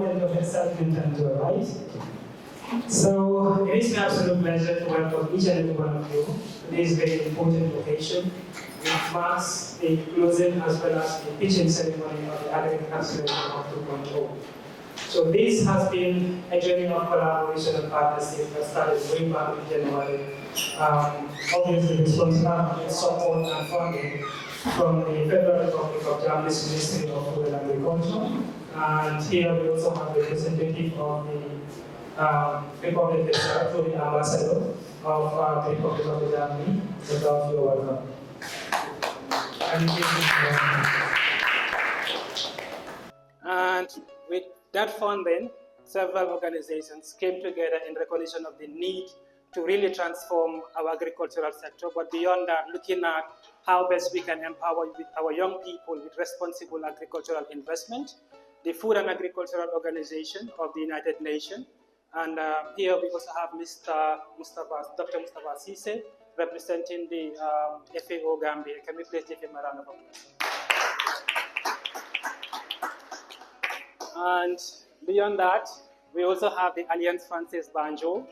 moment of excitement and joy, right? So it is my absolute pleasure to welcome each and every one of you to this very important occasion, which marks the closing as well as the pitching ceremony of the Agri-Accelerator of 2.0. So this has been a journey of collaboration and partnership that started way back in January. Obviously, this was support and funding from the Federal Republic of Gambia's Ministry of Food and Agriculture. And here we also have the representative of the Republic itself, the ambassador of the Republic of the Gambia. So you're welcome. And with that funding, several organizations came together in recognition of the need to really transform our agricultural sector, but beyond that, looking at how best we can empower our young people with responsible agricultural investment, the Food and Agricultural Organization of the United Nations, and here we also have Dr. Mustafa Cisse, representing the FAO Gambia. Can we please give him a round of applause? And beyond that, we also have the Alliance Française de Banjul,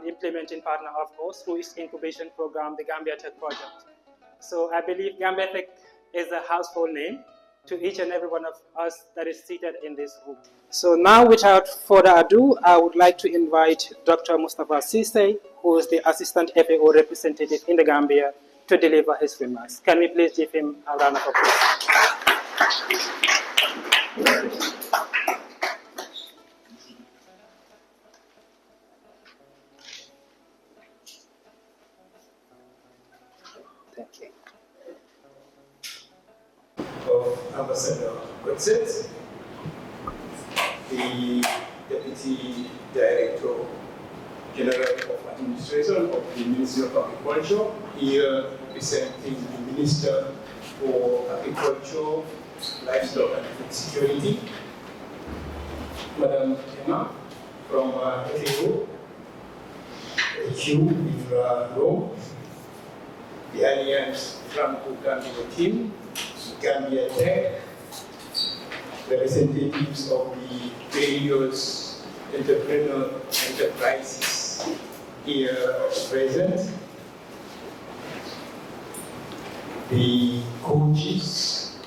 implementing partner, of course, through its incubation program, the Gambia Tech Project. So I believe Gambia Tech is a household name to each and every one of us that is seated in this room. So now, without further ado, I would like to invite Dr. Mustafa Cisse, who is the Assistant FAO representative in the Gambia, to deliver his remarks. Can we please give him a round of applause? Thank you. Of Ambassador Godset, the Deputy Director General of Administration of the Ministry of Agriculture, here representing the Minister for Agriculture, Livestock and Food Security, Madam Emma from FAO, HQ in Rome, the Alliance Franco-Gambia team, Gambia Tech, representatives of the various entrepreneur enterprises here present, the coaches,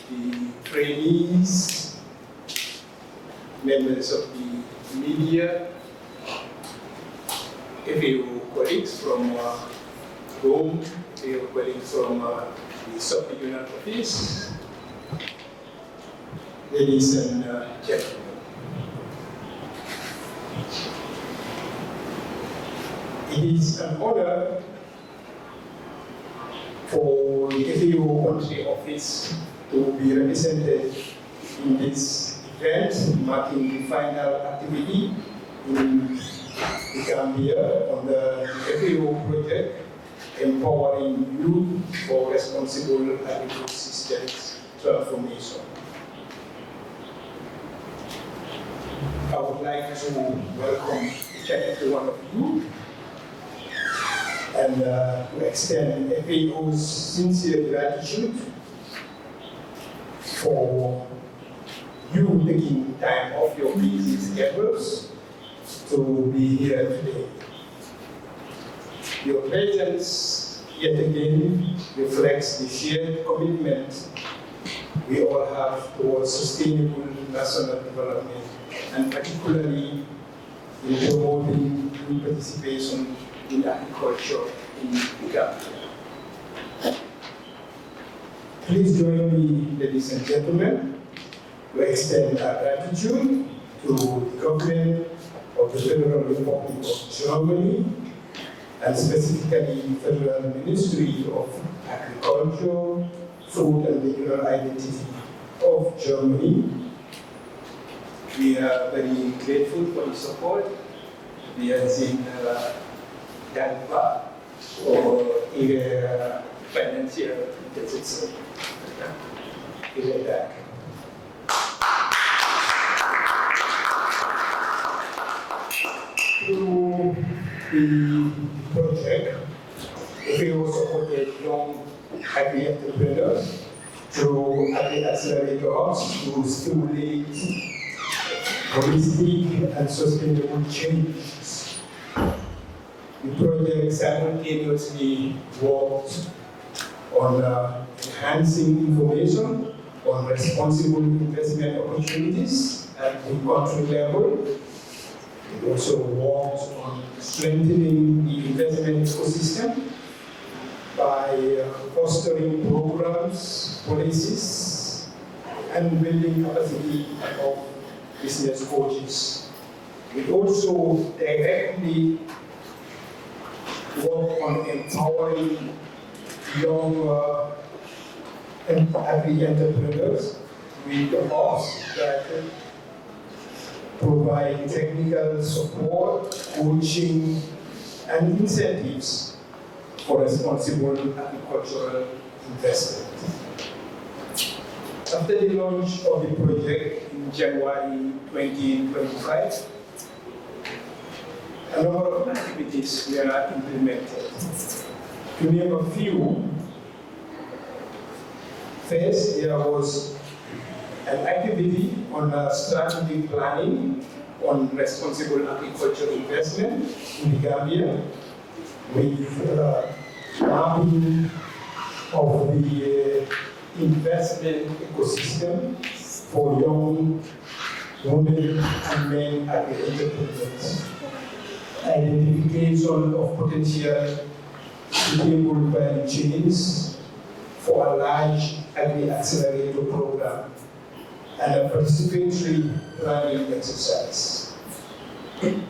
the trainees, members of the media, FAO colleagues from Rome, FAO colleagues from the sub-regional office, ladies and gentlemen. It is an honor for the FAO country office to be represented in this event, marking the final activity in the Gambia on the FAO project, empowering youth for responsible agricultural systems transformation. I would like to welcome each and every one of you and to extend FAO's sincere gratitude for you taking time off your busy schedules to be here today. Your presence yet again reflects the shared commitment we all have towards sustainable national development, and particularly in promoting youth participation in agriculture in Gambia. Please join me, ladies and gentlemen, to extend our gratitude to the government of the Federal Republic of Germany, and specifically the Federal Ministry of Agriculture, Food and Regional Identity of Germany. We are very grateful for the support. We have seen DANPA for their financial assistance. Through the project, we also supported young agri-entrepreneurs through Agri-Accelerator to stimulate holistic and sustainable changes. The project simultaneously worked on enhancing information on responsible investment opportunities at the country level. It also worked on strengthening the investment ecosystem by fostering programs, policies, and building capacity of business coaches. It also directly worked on empowering young agri-entrepreneurs with the hubs that provide technical support, coaching, and incentives for responsible agricultural investment. After the launch of the project in January 2025, a number of activities were implemented. To name a few, first, there was an activity on strategic planning on responsible agricultural investment in the Gambia, with mapping of the investment ecosystem for young women and men agri-entrepreneurs, identification of potential suitable value chains for a large Agri-Accelerator program, and a participatory planning exercise.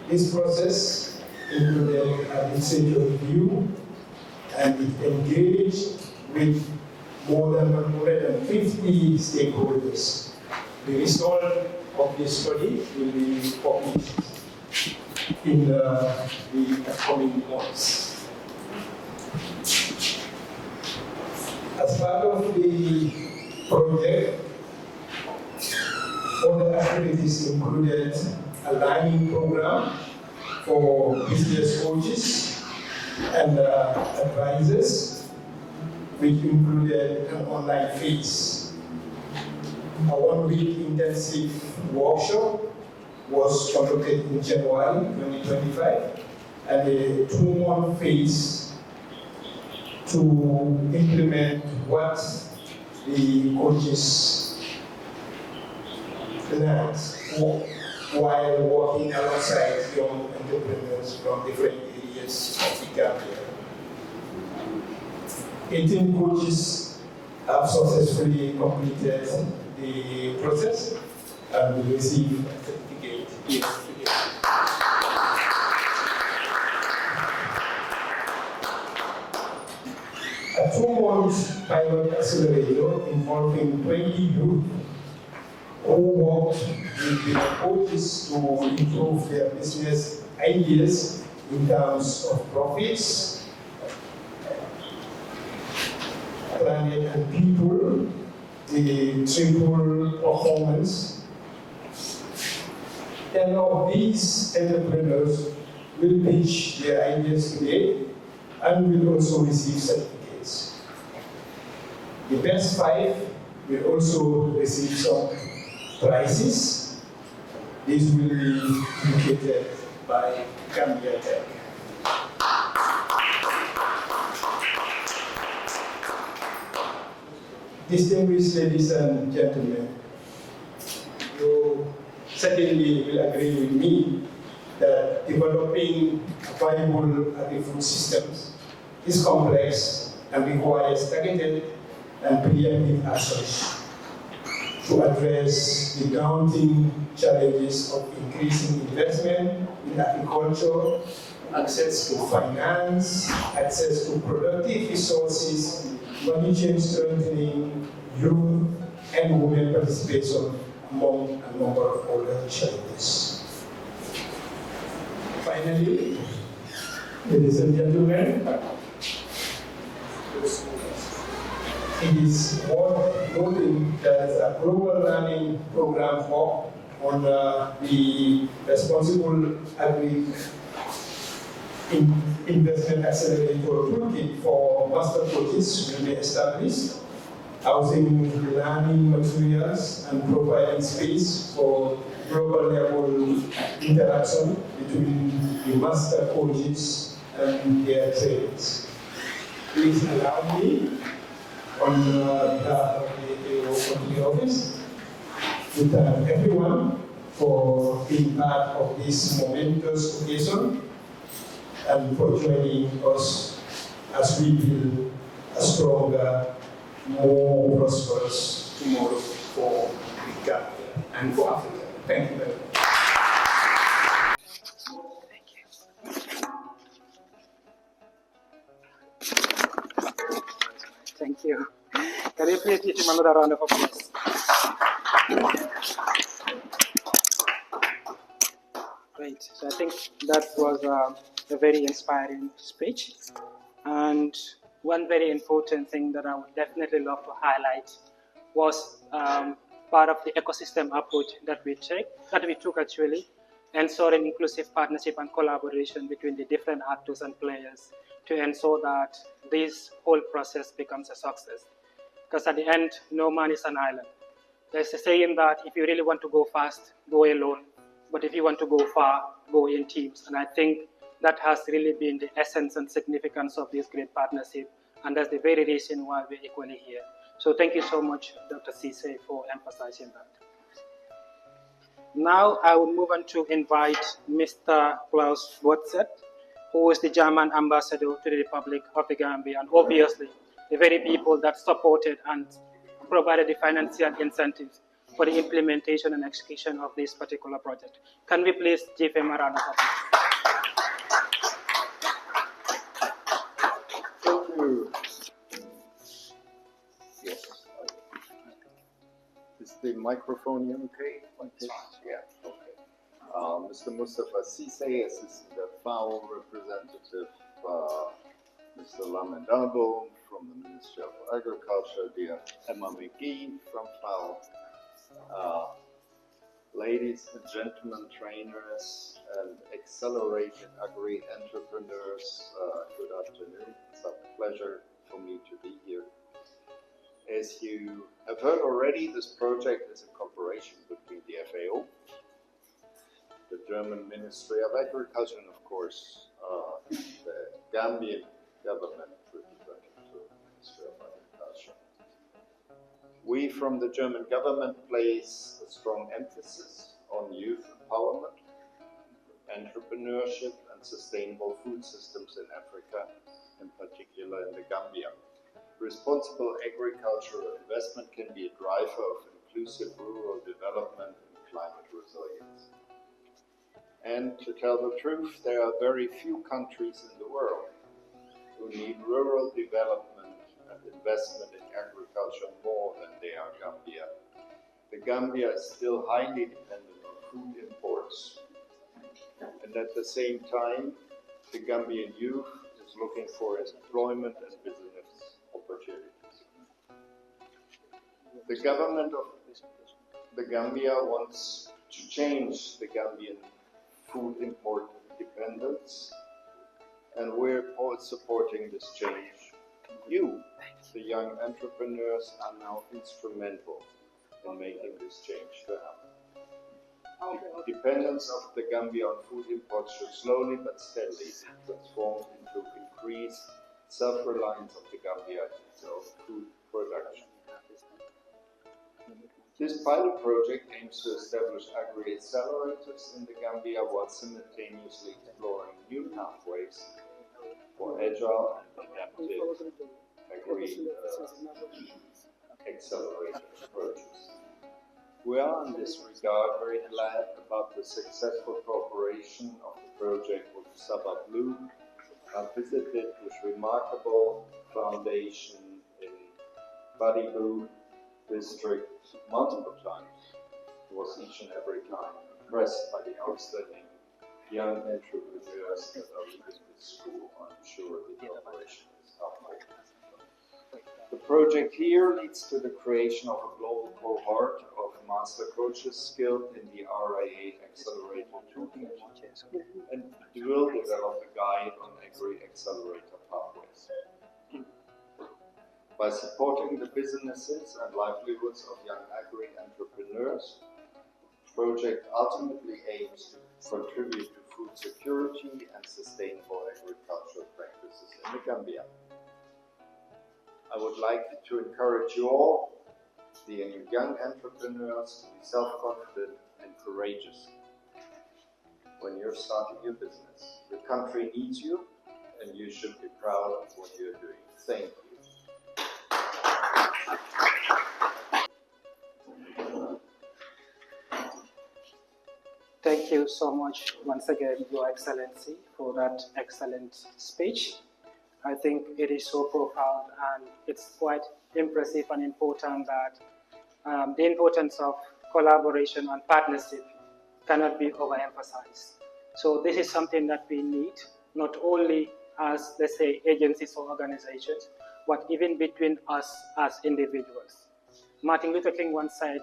This process included a research review, and it engaged with more than 150 stakeholders. The result of this study will be published in the upcoming months. As part of the project, other activities included a learning program for business coaches and advisors, which included an online phase. A one-week intensive workshop was conducted in January 2025, and a two-month phase to implement what the coaches learned while working alongside young entrepreneurs from different areas of the Gambia. 18 coaches have successfully completed the process and will receive a certificate yesterday. A 2-month pilot accelerator involving 20 youth who worked with the coaches to improve their business ideas in terms of profits, planet and people, the triple performance. And now these entrepreneurs will pitch their ideas today and will also receive certificates. The best 5 will also receive some prizes. These will be indicated by Gambia Tech. Distinguished ladies and gentlemen, you certainly will agree with me that developing viable agri-food systems is complex and requires targeted and preemptive actions to address the daunting challenges of increasing investment in agriculture, access to finance, access to productive resources, value chain strengthening, youth and women participation, among a number of other challenges. Finally, ladies and gentlemen, it is worth noting that a global learning program hub on the Responsible Agri-Investment Accelerator toolkit for master coaches will be established, housing learning materials and providing space for global level interaction between the master coaches and their trainees. Please allow me, on behalf of the country office, to thank everyone for being part of this momentous occasion and for joining us as we build a stronger, more prosperous tomorrow for Gambia and for Africa. Thank you very much. Thank you. Can you please give him another round of applause? Great. So I think that was a very inspiring speech. And one very important thing that I would definitely love to highlight was part of the ecosystem approach that we took actually, ensuring inclusive partnership and collaboration between the different actors and players to ensure that this whole process becomes a success. Because at the end, no man is an island. There's a saying that if you really want to go fast, go alone. But if you want to go far, go in teams. And I think that has really been the essence and significance of this great partnership. And that's the very reason why we're equally here. So thank you so much, Dr. Cisse, for emphasizing that. Now I will move on to invite Mr. Klaus Wotzet, who is the German ambassador to the Republic of the Gambia, and obviously the very people that supported and provided the financial incentives for the implementation and execution of this particular project. Can we please give him a round of applause? Thank you. Yes. Is the microphone okay? Like this? Yeah. Okay. Mr. Mustafa Cisse, Assistant FAO Representative, Mr. Lamendabo from the Ministry of Agriculture, dear Emma McGee from FAO, ladies and gentlemen, trainers and accelerated agri-entrepreneurs, good afternoon. It's a pleasure for me to be here. As you have heard already, this project is a cooperation between the FAO, the German Ministry of Agriculture, and of course the Gambian government represented to the Ministry of Agriculture. We from the German government place a strong emphasis on youth empowerment, entrepreneurship and sustainable food systems in Africa, in particular in the Gambia. Responsible agricultural investment can be a driver of inclusive rural development and climate resilience. And to tell the truth, there are very few countries in the world who need rural development and investment in agriculture more than they are Gambia. The Gambia is still highly dependent on food imports. And at the same time, the Gambian youth is looking for employment and business opportunities. The government of the Gambia wants to change the Gambian food import dependence, and we're all supporting this change. You, the young entrepreneurs, are now instrumental in making this change to happen. The dependence of the Gambia on food imports should slowly but steadily be transformed into increased self-reliance of the Gambia in its own food production. This pilot project aims to establish agri-accelerators in the Gambia while simultaneously exploring new pathways for agile and adaptive agri-accelerator approaches. We are in this regard very glad about the successful cooperation of the project with Sabah Blue. I visited this remarkable foundation in Badibu district multiple times. I was each and every time impressed by the outstanding young entrepreneurs that are leading this school. I'm sure the cooperation is helpful. The project here leads to the creation of a global cohort of master coaches skilled in the RIA Accelerator toolkit and will develop a guide on agri-accelerator pathways. By supporting the businesses and livelihoods of young agri-entrepreneurs, project ultimately aims to contribute to food security and sustainable agricultural practices in the Gambia. I would like to encourage you all, the young entrepreneurs, to be self-confident and courageous when you're starting your business. The country needs you, and you should be proud of what you're doing. Thank you. Thank you so much once again, Your Excellency, for that excellent speech. I think it is so profound, and it's quite impressive and important that the importance of collaboration and partnership cannot be overemphasized. So this is something that we need, not only as, let's say, agencies or organizations, but even between us as individuals. Martin Luther King once said,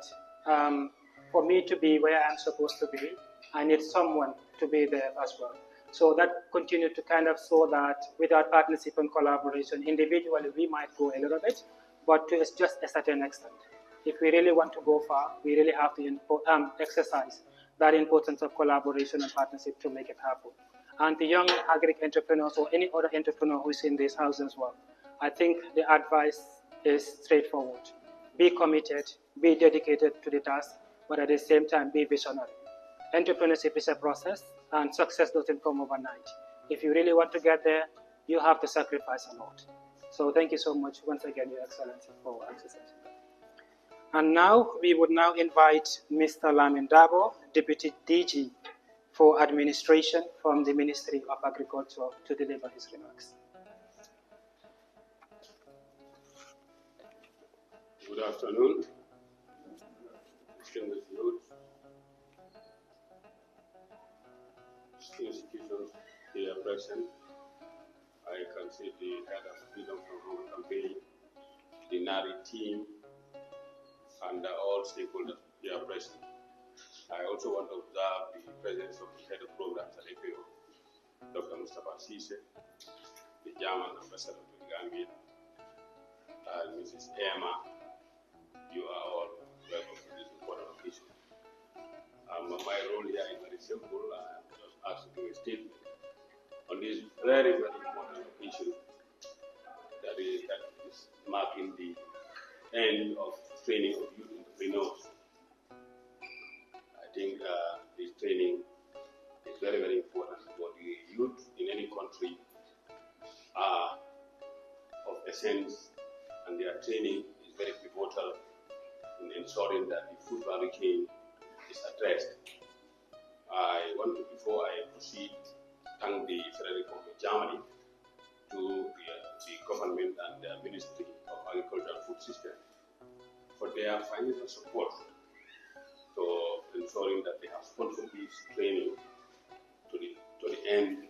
for me to be where I'm supposed to be, I need someone to be there as well. So that continued to kind of show that without partnership and collaboration, individually we might go a little bit, but to just a certain extent. If we really want to go far, we really have to exercise that importance of collaboration and partnership to make it happen. And the young agri-entrepreneurs or any other entrepreneur who is in this house as well, I think the advice is straightforward. Be committed, be dedicated to the task, but at the same time, be visionary. Entrepreneurship is a process, and success doesn't come overnight. If you really want to get there, you have to sacrifice a lot. So thank you so much once again, Your Excellency, for exercising that. And now we would now invite Mr. Lamin Dabo, Deputy DG for Administration from the Ministry of Agriculture, to deliver his remarks. Good afternoon, distinguished youth, institutions here present. I can see the head of Freedom from Home campaign, the NARI team, and all stakeholders here present. I also want to observe the presence of the head of programs at APO, Dr. Mustafa Sise, the German ambassador to the Gambia, and Mrs. Emma. You are all welcome to this important occasion. My role here is very simple. I am just asked to do a statement on this very, very important occasion that is marking the end of training of youth entrepreneurs. I think this training is very, very important for the youth in any country are of essence, and their training is very pivotal in ensuring that the food value chain is addressed. I want to, before I proceed, thank the Federal Republic of Germany, to the government and the Ministry of Agriculture and Food System for their financial support to ensuring that they have sponsored this training to the end.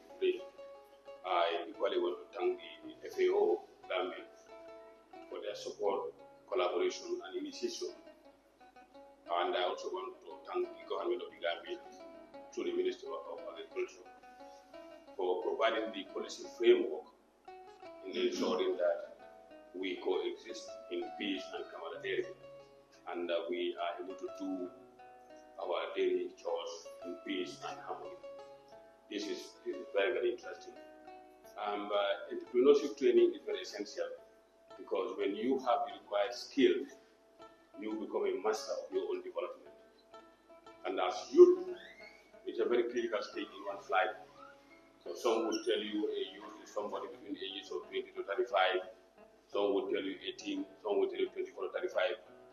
I equally want to thank the FAO Gambia for their support, collaboration and initiation. And I also want to thank the government of the Gambia through the Ministry of Agriculture for providing the policy framework in ensuring that we coexist in peace and camaraderie, and that we are able to do our daily chores in peace and harmony. This is very, very interesting. Entrepreneurship training is very essential, because when you have the required skills, you become a master of your own development. And as youth, it's a very critical stage in one's life. So some would tell you a youth is somebody between the ages of 20 to 35. Some would tell you 18. Some would tell you 24 to 35.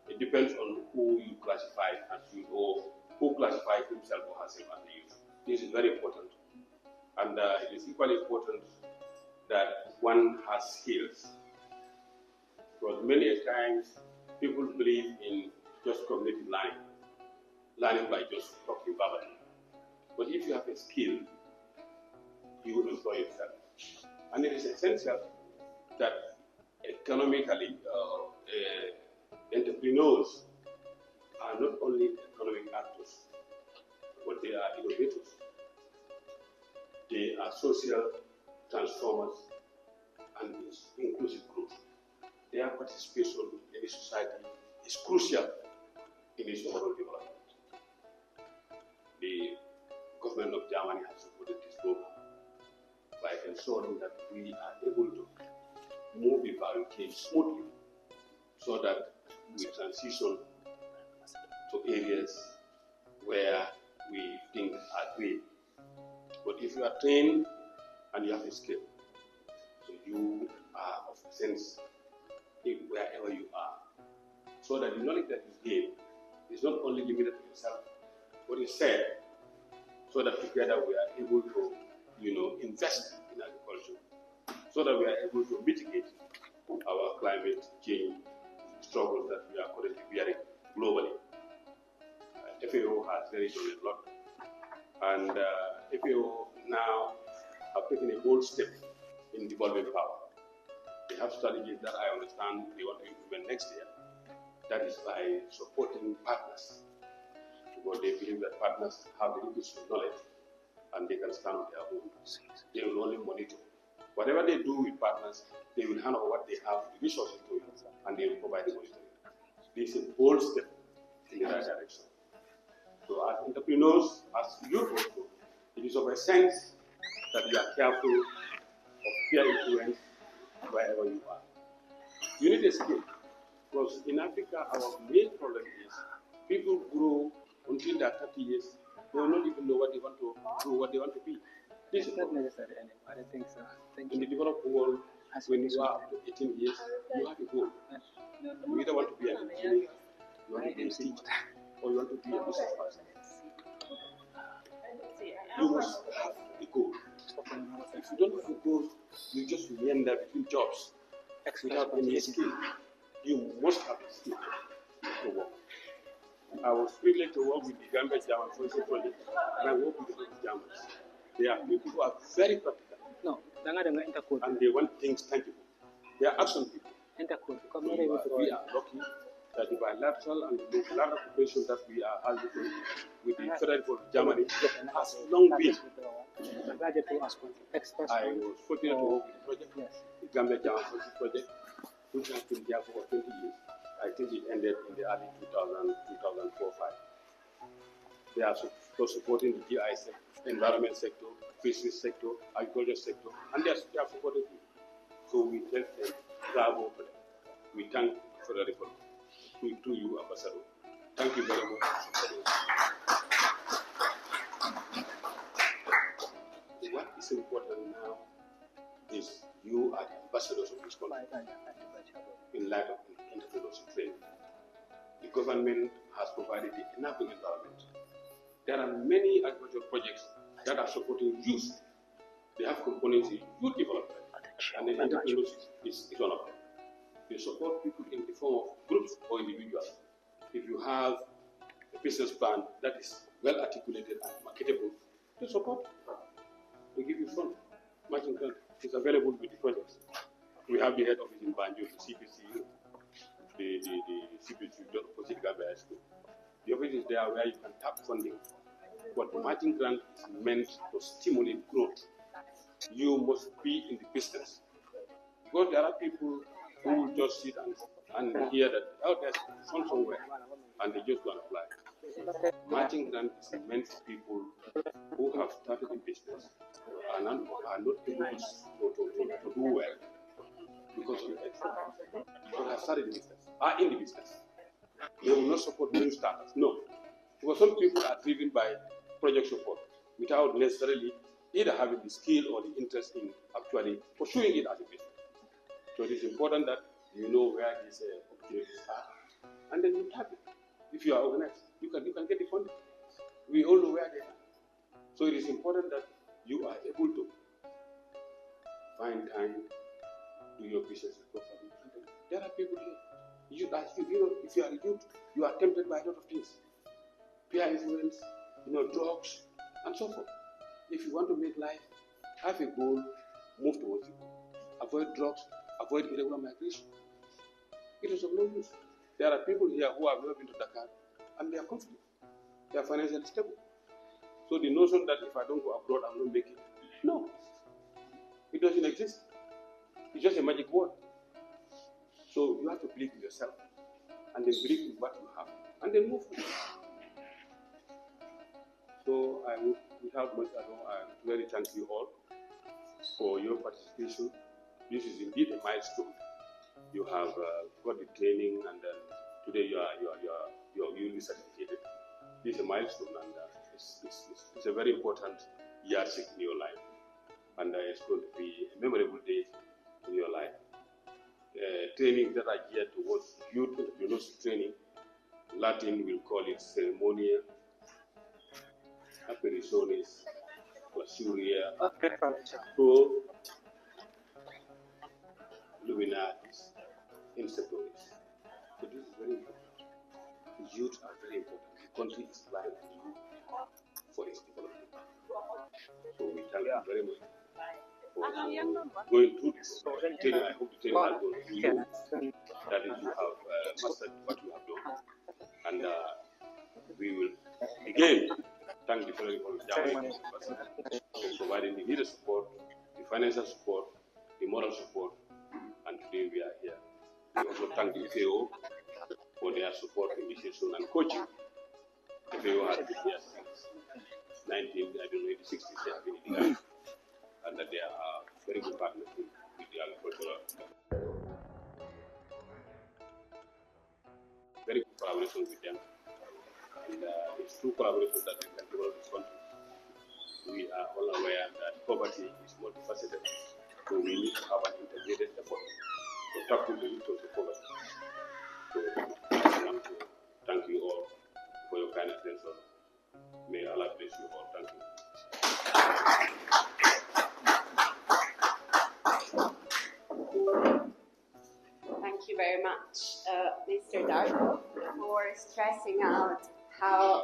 It depends on who you classify as youth, or who classifies himself or herself as a youth. This is very important. And it is equally important that one has skills. Because many times, people believe in just cognitive learning by just talking verbally. But if you have a skill, you will employ yourself. And it is essential that economically, entrepreneurs are not only economic actors, but they are innovators. They are social transformers and inclusive growth. Their participation in the society is crucial in its overall development. Germany has supported this program by ensuring that we are able to move the value chain smoothly so that we transition to areas where we think are great. But if you are trained and you have a skill, so you are of sense wherever you are, so that the knowledge that you gain is not only limited to yourself, but is shared, so that together we are able to, invest in agriculture, so that we are able to mitigate our climate change struggles that we are currently bearing globally. FAO has really done a lot, and FAO now have taken a bold step in devolving power. They have strategies that I understand they want to implement next year. That is by supporting partners, because they believe that partners have the requisite knowledge and they can stand on their own. They will only monitor. Whatever they do with partners, they will hand over what they have, the resources to it, and they will provide the monitoring. This is a bold step in the right direction. So as entrepreneurs, as youth also, it is of a sense that you are careful of peer influence wherever you are. You need a skill, because in Africa, our main problem is people grow until they're 30 years, they will not even know what they want to do, what they want to be. This is not necessary anymore. I don't think so. In the developed world, when you are up to 18 years, you have a goal. You either want to be an engineer, you want to be a teacher, or you want to be a business person. You must have a goal. If you don't have a goal, you just meander between jobs without any skill. You must have a skill to work. I was privileged to work with the Gambia German Social Project, and I work with the Germans. They are people who are very practical. No, and they want things tangible. They are action people. So we are lucky that the bilateral and multilateral cooperation that we are having with the Federal Republic of Germany has long been. I was fortunate to work with the project, the Gambia German Social Project, which has been there for 20 years. I think it ended in the early 2004-05. They are supporting the GI sector, environment sector, fisheries sector, agriculture sector, and they are supporting you. So we tell them, bravo for them. We thank Federal Republic. To you, Ambassador. Thank you very much for supporting us. What is important now is you are the ambassadors of this country in light of entrepreneurship training. The government has provided the enabling environment. There are many agricultural projects that are supporting youth. They have components in youth development, and then entrepreneurship is one of them. They support people in the form of groups or individuals. If you have a business plan that is well articulated and marketable, they support it. They give you funds. Matching grant is available with the projects. We have the head office in Banjul, the CPC, the CPC, the opposite Gambia School. The office is there where you can tap funding. But the matching grant is meant to stimulate growth. You must be in the business. Because there are people who will just sit and hear that, oh, there's fund somewhere, and they just go and apply. Matching grant is meant for people who have started in business and are not able to do well because of the people have started in business, are in the business. They will not support new starters. No. Because some people are driven by project support without necessarily either having the skill or the interest in actually pursuing it as a business. So it is important that you know where these opportunities are, and then you tap it. If you are organized, you can get the funding. We all know where they are. So it is important that you are able to find time, do your business properly. There are people here. If you are a youth, you are tempted by a lot of things. Peer influence, drugs, and so forth. If you want to make life, have a goal, move towards it. Avoid drugs, avoid irregular migration. It is of no use. There are people here who have never been to Dakar and they are confident. They are financially stable. So the notion that if I don't go abroad, I will not make it. No. It doesn't exist. It's just a magic word. So you have to believe in yourself and then believe in what you have and then move forward. So without much ado, I really thank you all for your participation. This is indeed a milestone. You have got the training, and then today you'll be certificated. This is a milestone, and it's a very important yardstick in your life, and it's going to be a memorable day in your life. Training that are geared towards youth entrepreneurship training. Latin will call it ceremonia, apparitionis, clausuria, pro luminatis, inceptoris. So this is very important. The youth are very important. The country is relying on you for its development. So we thank you very much for going through this training. I hope the training has gone through you. That is, you have mastered what you have done. And we will again thank the Federal Government for providing the leader support, the financial support, the moral support, and today we are here. We also thank the FAO for their support, initiation, and coaching. The FAO has been here since 1960s, they have been in the Ghana, and that they are very good partners with the agricultural. Very good collaboration with them. And it's through collaboration that we can develop this country. We are all aware that poverty is multifaceted, so we need to have an integrated effort to tackle the root of the poverty. So I want to thank you all for your kind attention. May Allah bless you all. Thank you. Thank you very much, Mr. Darko, for stressing out how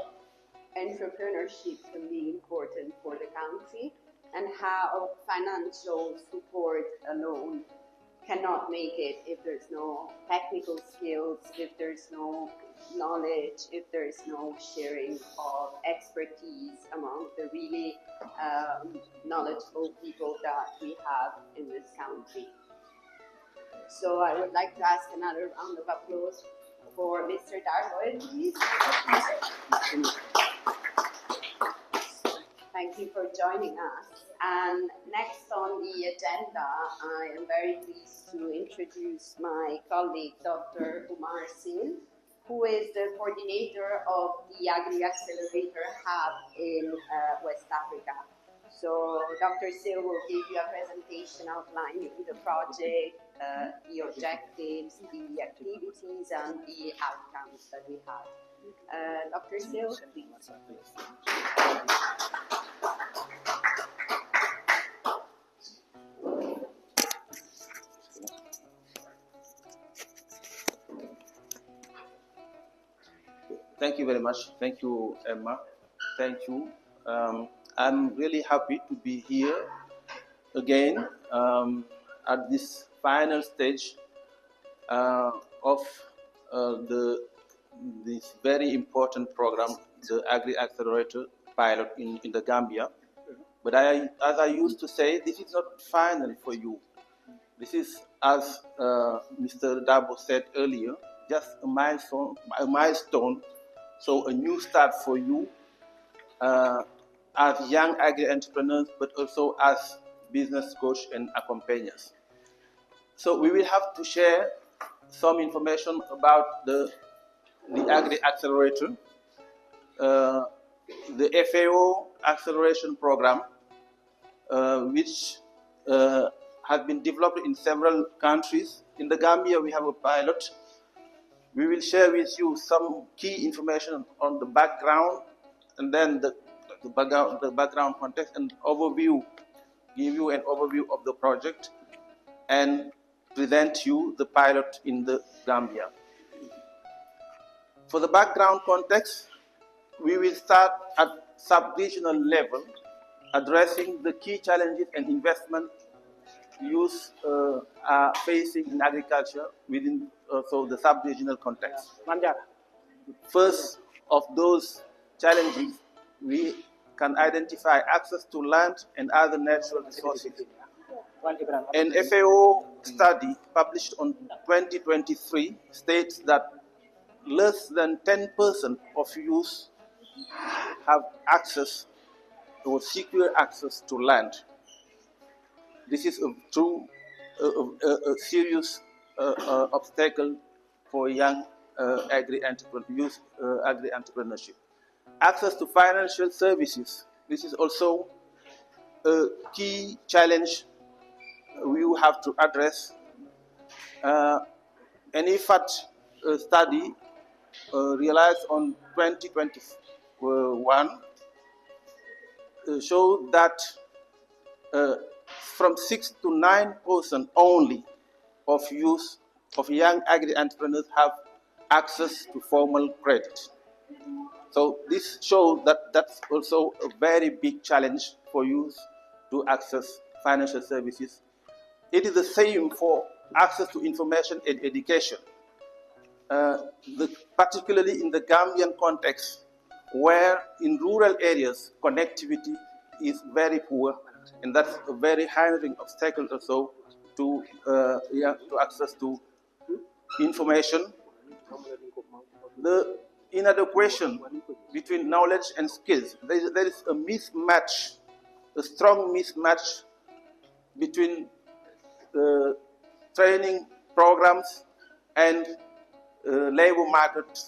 entrepreneurship can be important for the country and how financial support alone cannot make it if there's no technical skills, if there's no knowledge, if there's no sharing of expertise among the really knowledgeable people that we have in this country. So I would like to ask another round of applause for Mr. Darko, please. Thank you for joining us. And next on the agenda, I am very pleased to introduce my colleague, Dr. Umar Singh, who is the coordinator of the Agri-Accelerator Hub in West Africa. So Dr. Singh will give you a presentation outlining the project, the objectives, the activities, and the outcomes that we have. Dr. Singh, please. Thank you very much. Thank you, Emma. Thank you. I'm really happy to be here again at this final stage of this very important program, the Agri-Accelerator pilot in the Gambia. But as I used to say, this is not final for you. This is, as Mr. Dabo said earlier, just a milestone. So a new start for you as young agri-entrepreneurs, but also as business coach and accompagners. So we will have to share some information about the Agri-Accelerator, the FAO acceleration program, which has been developed in several countries. In the Gambia, we have a pilot. We will share with you some key information on the background, and then the background context and overview, give you an overview of the project, and present you the pilot in the Gambia. For the background context, we will start at sub-regional level, addressing the key challenges and investment youth are facing in agriculture within the sub-regional context. First of those challenges, we can identify access to land and other natural resources. An FAO study published on 2023 states that less than 10% of youth have access or secure access to land. This is a true, a serious obstacle for young agri-entrepreneurship. Access to financial services. This is also a key challenge we will have to address. An IFAT study realized on 2021 showed that from 6 to 9% only of young agri-entrepreneurs have access to formal credit. So this shows that that's also a very big challenge for youth to access financial services. It is the same for access to information and education, particularly in the Gambian context, where in rural areas connectivity is very poor, and that's a very hindering obstacle also to access to information. The inadequation between knowledge and skills. There is a mismatch, a strong mismatch between training programs and labor market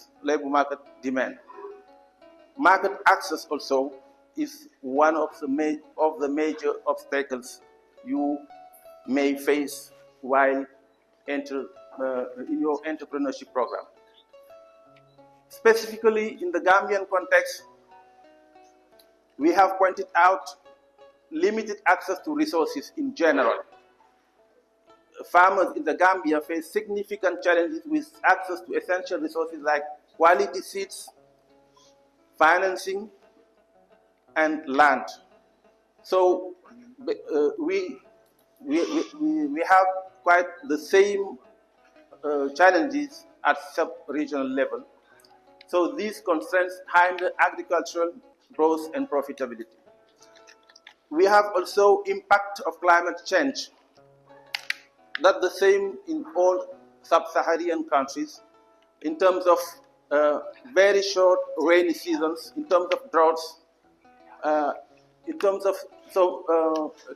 demand. Market access also is one of the major obstacles you may face while in your entrepreneurship program. Specifically in the Gambian context, we have pointed out limited access to resources in general. Farmers in the Gambia face significant challenges with access to essential resources like quality seeds, financing, and land. So we have quite the same challenges at sub-regional level. So these constraints hinder agricultural growth and profitability. We have also impact of climate change. That's the same in all sub-Saharan countries in terms of very short rainy seasons, in terms of droughts, in terms of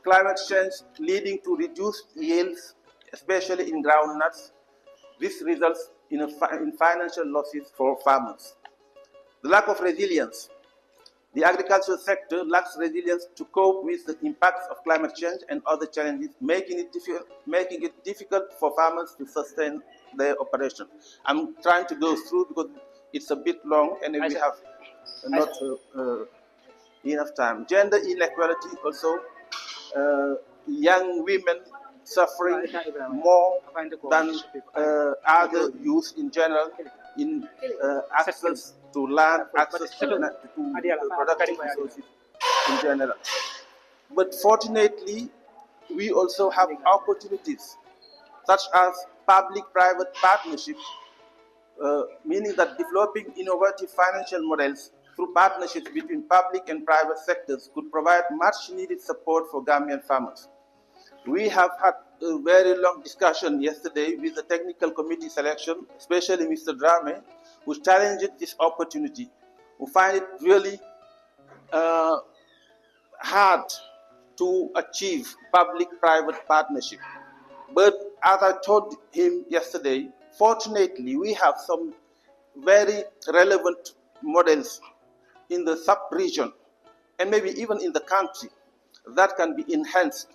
climate change leading to reduced yields, especially in groundnuts. This results in financial losses for farmers. The lack of resilience. The agricultural sector lacks resilience to cope with the impacts of climate change and other challenges, making it difficult for farmers to sustain their operation. I'm trying to go through because it's a bit long and we have not enough time. Gender inequality also. Young women suffering more than other youth in general in access to land, access to productive resources in general. But fortunately, we also have opportunities such as public-private partnership, meaning that developing innovative financial models through partnerships between public and private sectors could provide much-needed support for Gambian farmers. We have had a very long discussion yesterday with the technical committee selection, especially Mr. Drame, who challenged this opportunity, who find it really hard to achieve public-private partnership. But as I told him yesterday, fortunately, we have some very relevant models in the sub-region and maybe even in the country that can be enhanced.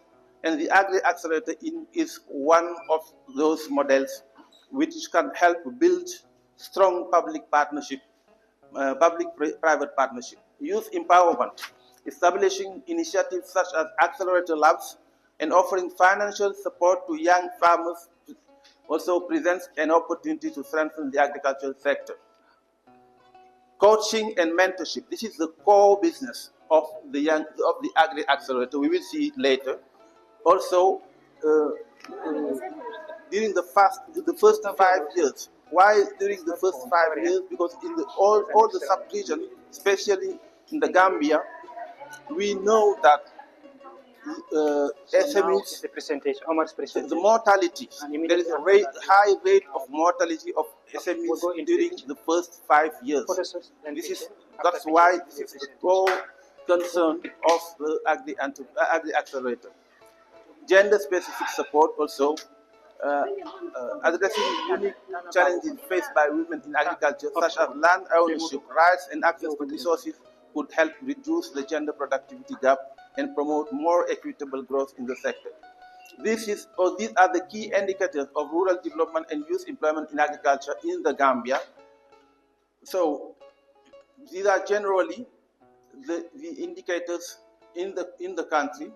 And the Agri-Accelerator is one of those models which can help build strong public partnership, public-private partnership. Youth empowerment, establishing initiatives such as Accelerator Labs and offering financial support to young farmers also presents an opportunity to strengthen the agricultural sector. Coaching and mentorship, this is the core business of the Agri-Accelerator. We will see it later. Also, during the first 5 years. Why during the first 5 years? Because in all the sub-region, especially in the Gambia, we know that SMEs, the mortality, there is a high rate of mortality of SMEs during the first 5 years. That's why this is a core concern of the Agri-Accelerator. Gender-specific support also, addressing unique challenges faced by women in agriculture, such as land ownership, rights, and access to resources, could help reduce the gender productivity gap and promote more equitable growth in the sector. These are the key indicators of rural development and youth employment in agriculture in the Gambia. So these are generally the indicators in the country,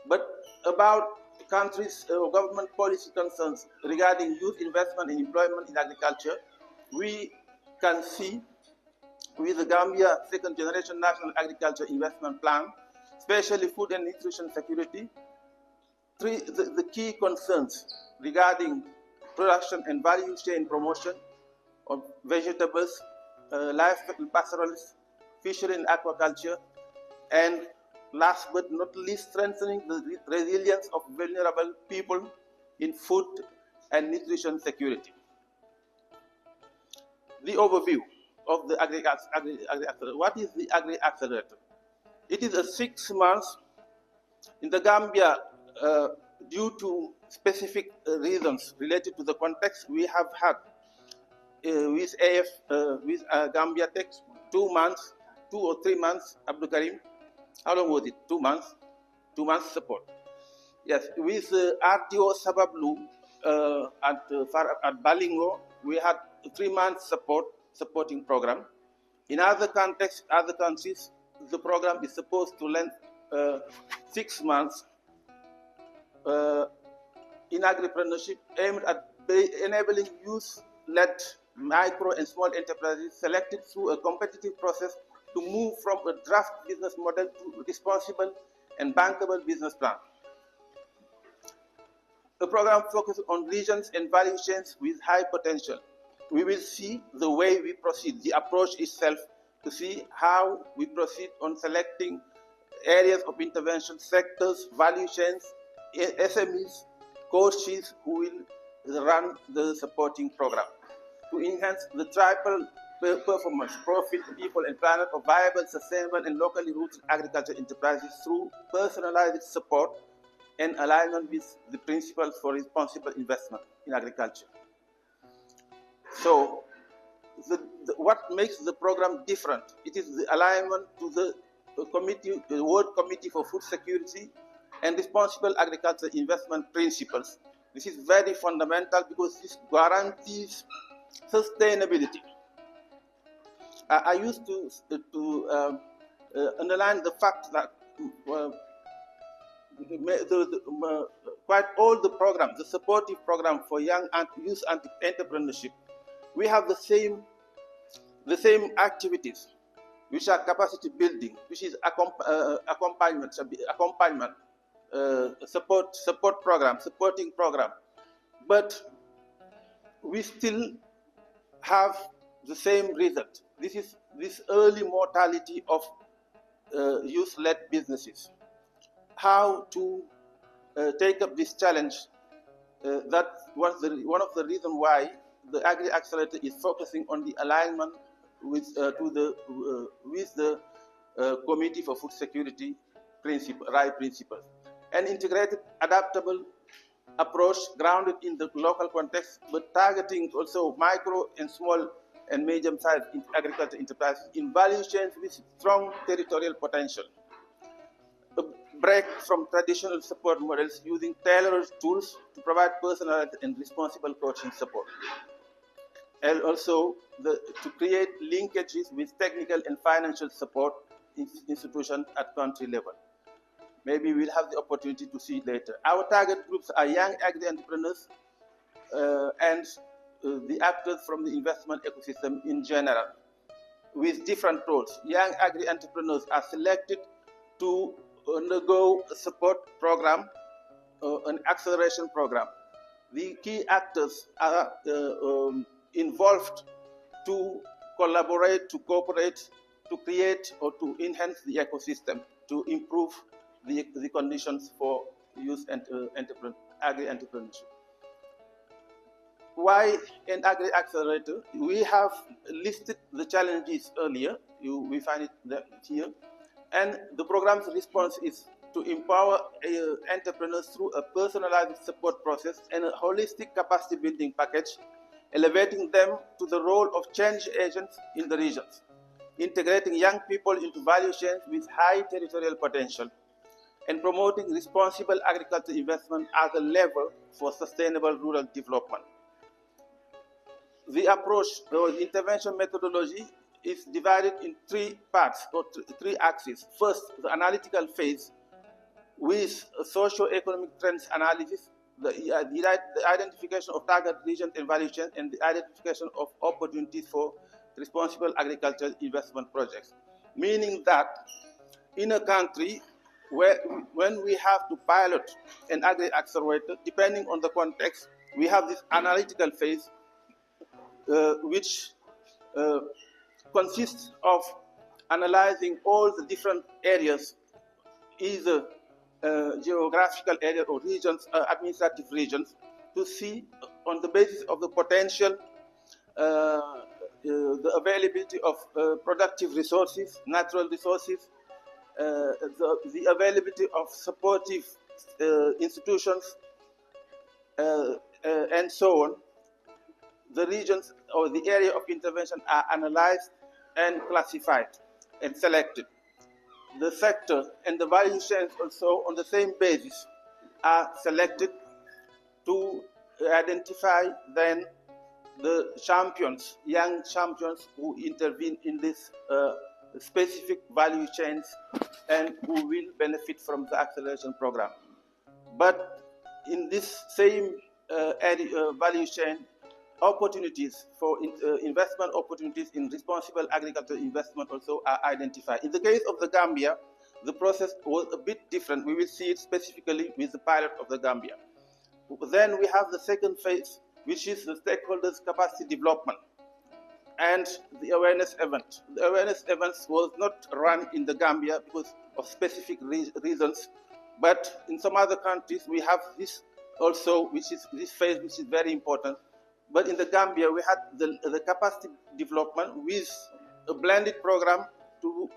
but about country's government policy concerns regarding youth investment and employment in agriculture, we can see with the Gambia Second Generation National Agriculture Investment Plan, especially food and nutrition security, the key concerns regarding production and value chain promotion of vegetables, livestock and pastoralists, fishery and aquaculture, and last but not least, strengthening the resilience of vulnerable people in food and nutrition security. The overview of the Agri-Accelerator. What is the Agri-Accelerator? It is a 6 months in the Gambia. Due to specific reasons related to the context, we have had with Gambia Tech 2 months, 2 or 3 months. Abdul Karim, how long was it? 2 months. 2 months support. Yes, with RTO Sabablu at Balingo, we had 3 months supporting program. In other contexts, other countries, the program is supposed to last 6 months. In agripreneurship, aimed at enabling youth-led micro and small enterprises selected through a competitive process to move from a draft business model to a responsible and bankable business plan. The program focuses on regions and value chains with high potential. We will see the way we proceed, the approach itself, to see how we proceed on selecting areas of intervention, sectors, value chains, SMEs, coaches who will run the supporting program to enhance the triple performance, profit, people, and planet of viable, sustainable, and locally rooted agriculture enterprises through personalized support and alignment with the principles for responsible investment in agriculture. So, what makes the program different? It is the alignment to the World Committee for Food Security and Responsible Agriculture Investment Principles. This is very fundamental because this guarantees sustainability. I used to underline the fact that quite all the programs, the supportive program for young and youth entrepreneurship, we have the same activities, which are capacity building, which is accompaniment, support program, supporting program, but we still have the same result. This is this early mortality of youth-led businesses. How to take up this challenge? That was one of the reasons why the Agri-Accelerator is focusing on the alignment with the Committee for Food Security principles. An integrated, adaptable approach grounded in the local context, but targeting also micro and small and medium-sized agriculture enterprises in value chains with strong territorial potential. A break from traditional support models using tailored tools to provide personalized and responsible coaching support. And also to create linkages with technical and financial support institutions at country level. Maybe we'll have the opportunity to see later. Our target groups are young agri-entrepreneurs and the actors from the investment ecosystem in general, with different roles. Young agri-entrepreneurs are selected to undergo a support program, an acceleration program. The key actors are involved to collaborate, to cooperate, to create or to enhance the ecosystem, to improve the conditions for youth and agri-entrepreneurship. Why an Agri-Accelerator? We have listed the challenges earlier. We find it here. And the program's response is to empower entrepreneurs through a personalized support process and a holistic capacity building package, elevating them to the role of change agents in the regions, integrating young people into value chains with high territorial potential, and promoting responsible agriculture investment as a lever for sustainable rural development. The approach, the intervention methodology, is divided in three parts or three axes. First, the analytical phase with socio-economic trends analysis, the identification of target regions and value chains, and the identification of opportunities for responsible agricultural investment projects. Meaning that in a country when we have to pilot an agri-accelerator, depending on the context, we have this analytical phase which consists of analyzing all the different areas, either geographical area or regions, administrative regions, to see on the basis of the potential, the availability of productive resources, natural resources, the availability of supportive institutions, and so on. The regions or the area of intervention are analyzed and classified and selected. The sector and the value chains also on the same basis are selected to identify then the champions, young champions who intervene in this specific value chains and who will benefit from the acceleration program. But in this same value chain, opportunities for investment opportunities in responsible agricultural investment also are identified. In the case of the Gambia, the process was a bit different. We will see it specifically with the pilot of the Gambia. Then we have the second phase, which is the stakeholders' capacity development and the awareness event. The awareness events was not run in the Gambia because of specific reasons, but in some other countries we have this also, which is this phase, which is very important. But in the Gambia, we had the capacity development with a blended program to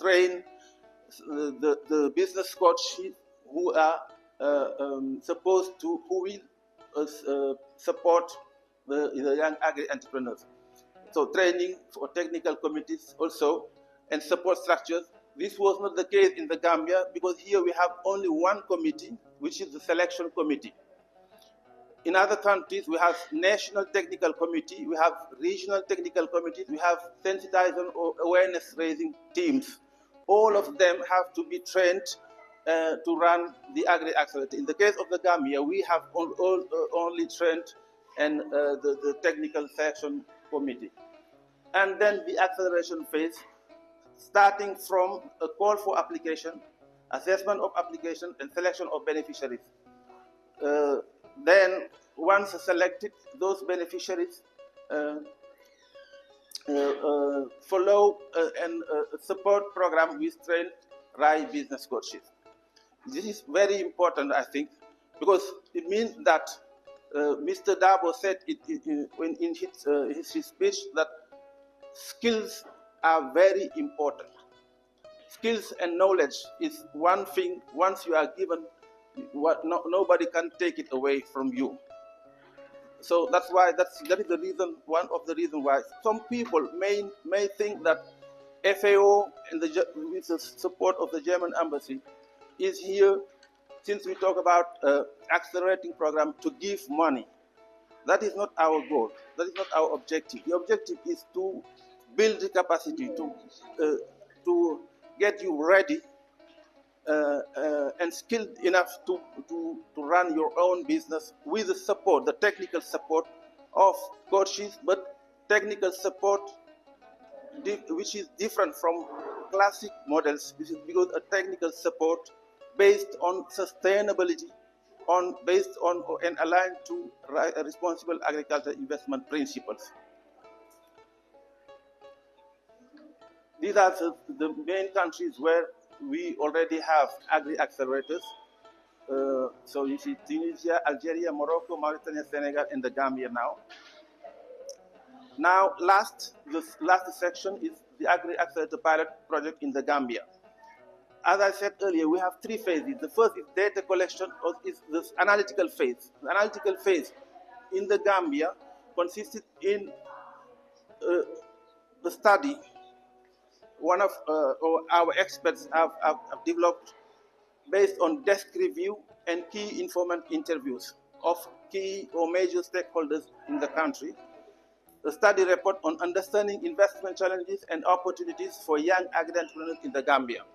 train the business coaches who are supposed to, who will support the young agri-entrepreneurs. So training for technical committees also and support structures. This was not the case in the Gambia because here we have only one committee, which is the selection committee. In other countries, we have national technical committee, we have regional technical committees, we have sensitizing or awareness raising teams. All of them have to be trained to run the Agri-Accelerator. In the case of the Gambia, we have only trained and the technical section committee. And then the acceleration phase, starting from a call for application, assessment of application, and selection of beneficiaries. Then, once selected, those beneficiaries follow and support program with trained RAI business coaches. This is very important, I think, because it means that Mr. Dabo said in his speech that skills are very important. Skills and knowledge is one thing. Once you are given, nobody can take it away from you. So that's why that is the reason, one of the reasons why some people may think that FAO and with the support of the German embassy is here, since we talk about accelerating program, to give money. That is not our goal. That is not our objective. The objective is to build the capacity to get you ready and skilled enough to run your own business with the support, the technical support of coaches, but technical support which is different from classic models. This is because a technical support based on sustainability, based on and aligned to responsible agricultural investment principles. These are the main countries where we already have agri-accelerators. So you see Tunisia, Algeria, Morocco, Mauritania, Senegal, and the Gambia now. Now, the last section is the Agri-Accelerator pilot project in the Gambia. As I said earlier, we have three phases. The first is data collection, or is this analytical phase. The analytical phase in the Gambia consisted in the study. One of our experts have developed based on desk review and key informant interviews of key or major stakeholders in the country. The study report on understanding investment challenges and opportunities for young agri-entrepreneurs in the Gambia.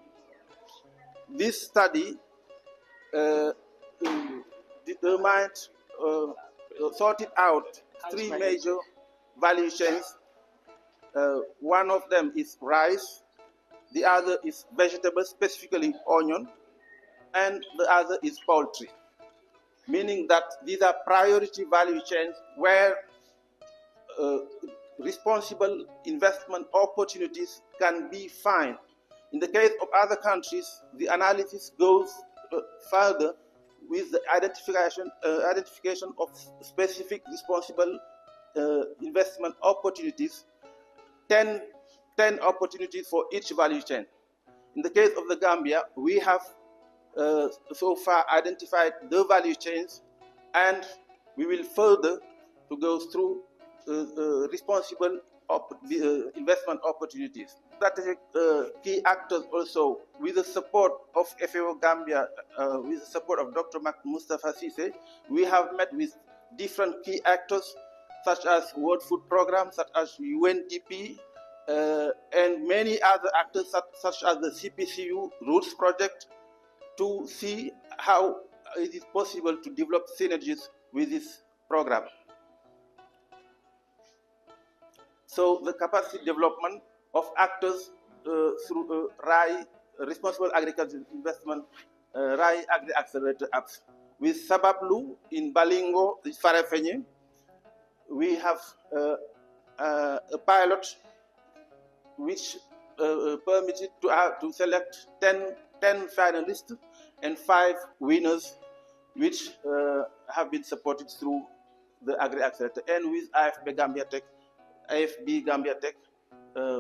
This study sorted out three major value chains. One of them is rice, the other is vegetables, specifically onion, and the other is poultry, meaning that these are priority value chains where responsible investment opportunities can be found. In the case of other countries, the analysis goes further with the identification of specific responsible investment opportunities, 10 opportunities for each value chain. In the case of the Gambia, we have so far identified the value chains, and we will further to go through responsible investment opportunities. Strategic key actors also, with the support of FAO Gambia, with the support of Dr. Mustafa Sise, we have met with different key actors such as World Food Programme, such as UNDP, and many other actors such as the CPCU Roots Project, to see how it is possible to develop synergies with this program. So the capacity development of actors through RAI, Responsible Agriculture Investment, RAI Agri-Accelerator apps. With Sabablu in Balingo, Farafenye, we have a pilot which permitted to select 10 finalists and 5 winners, which have been supported through the Agri-Accelerator, and with AFB Gambia Tech,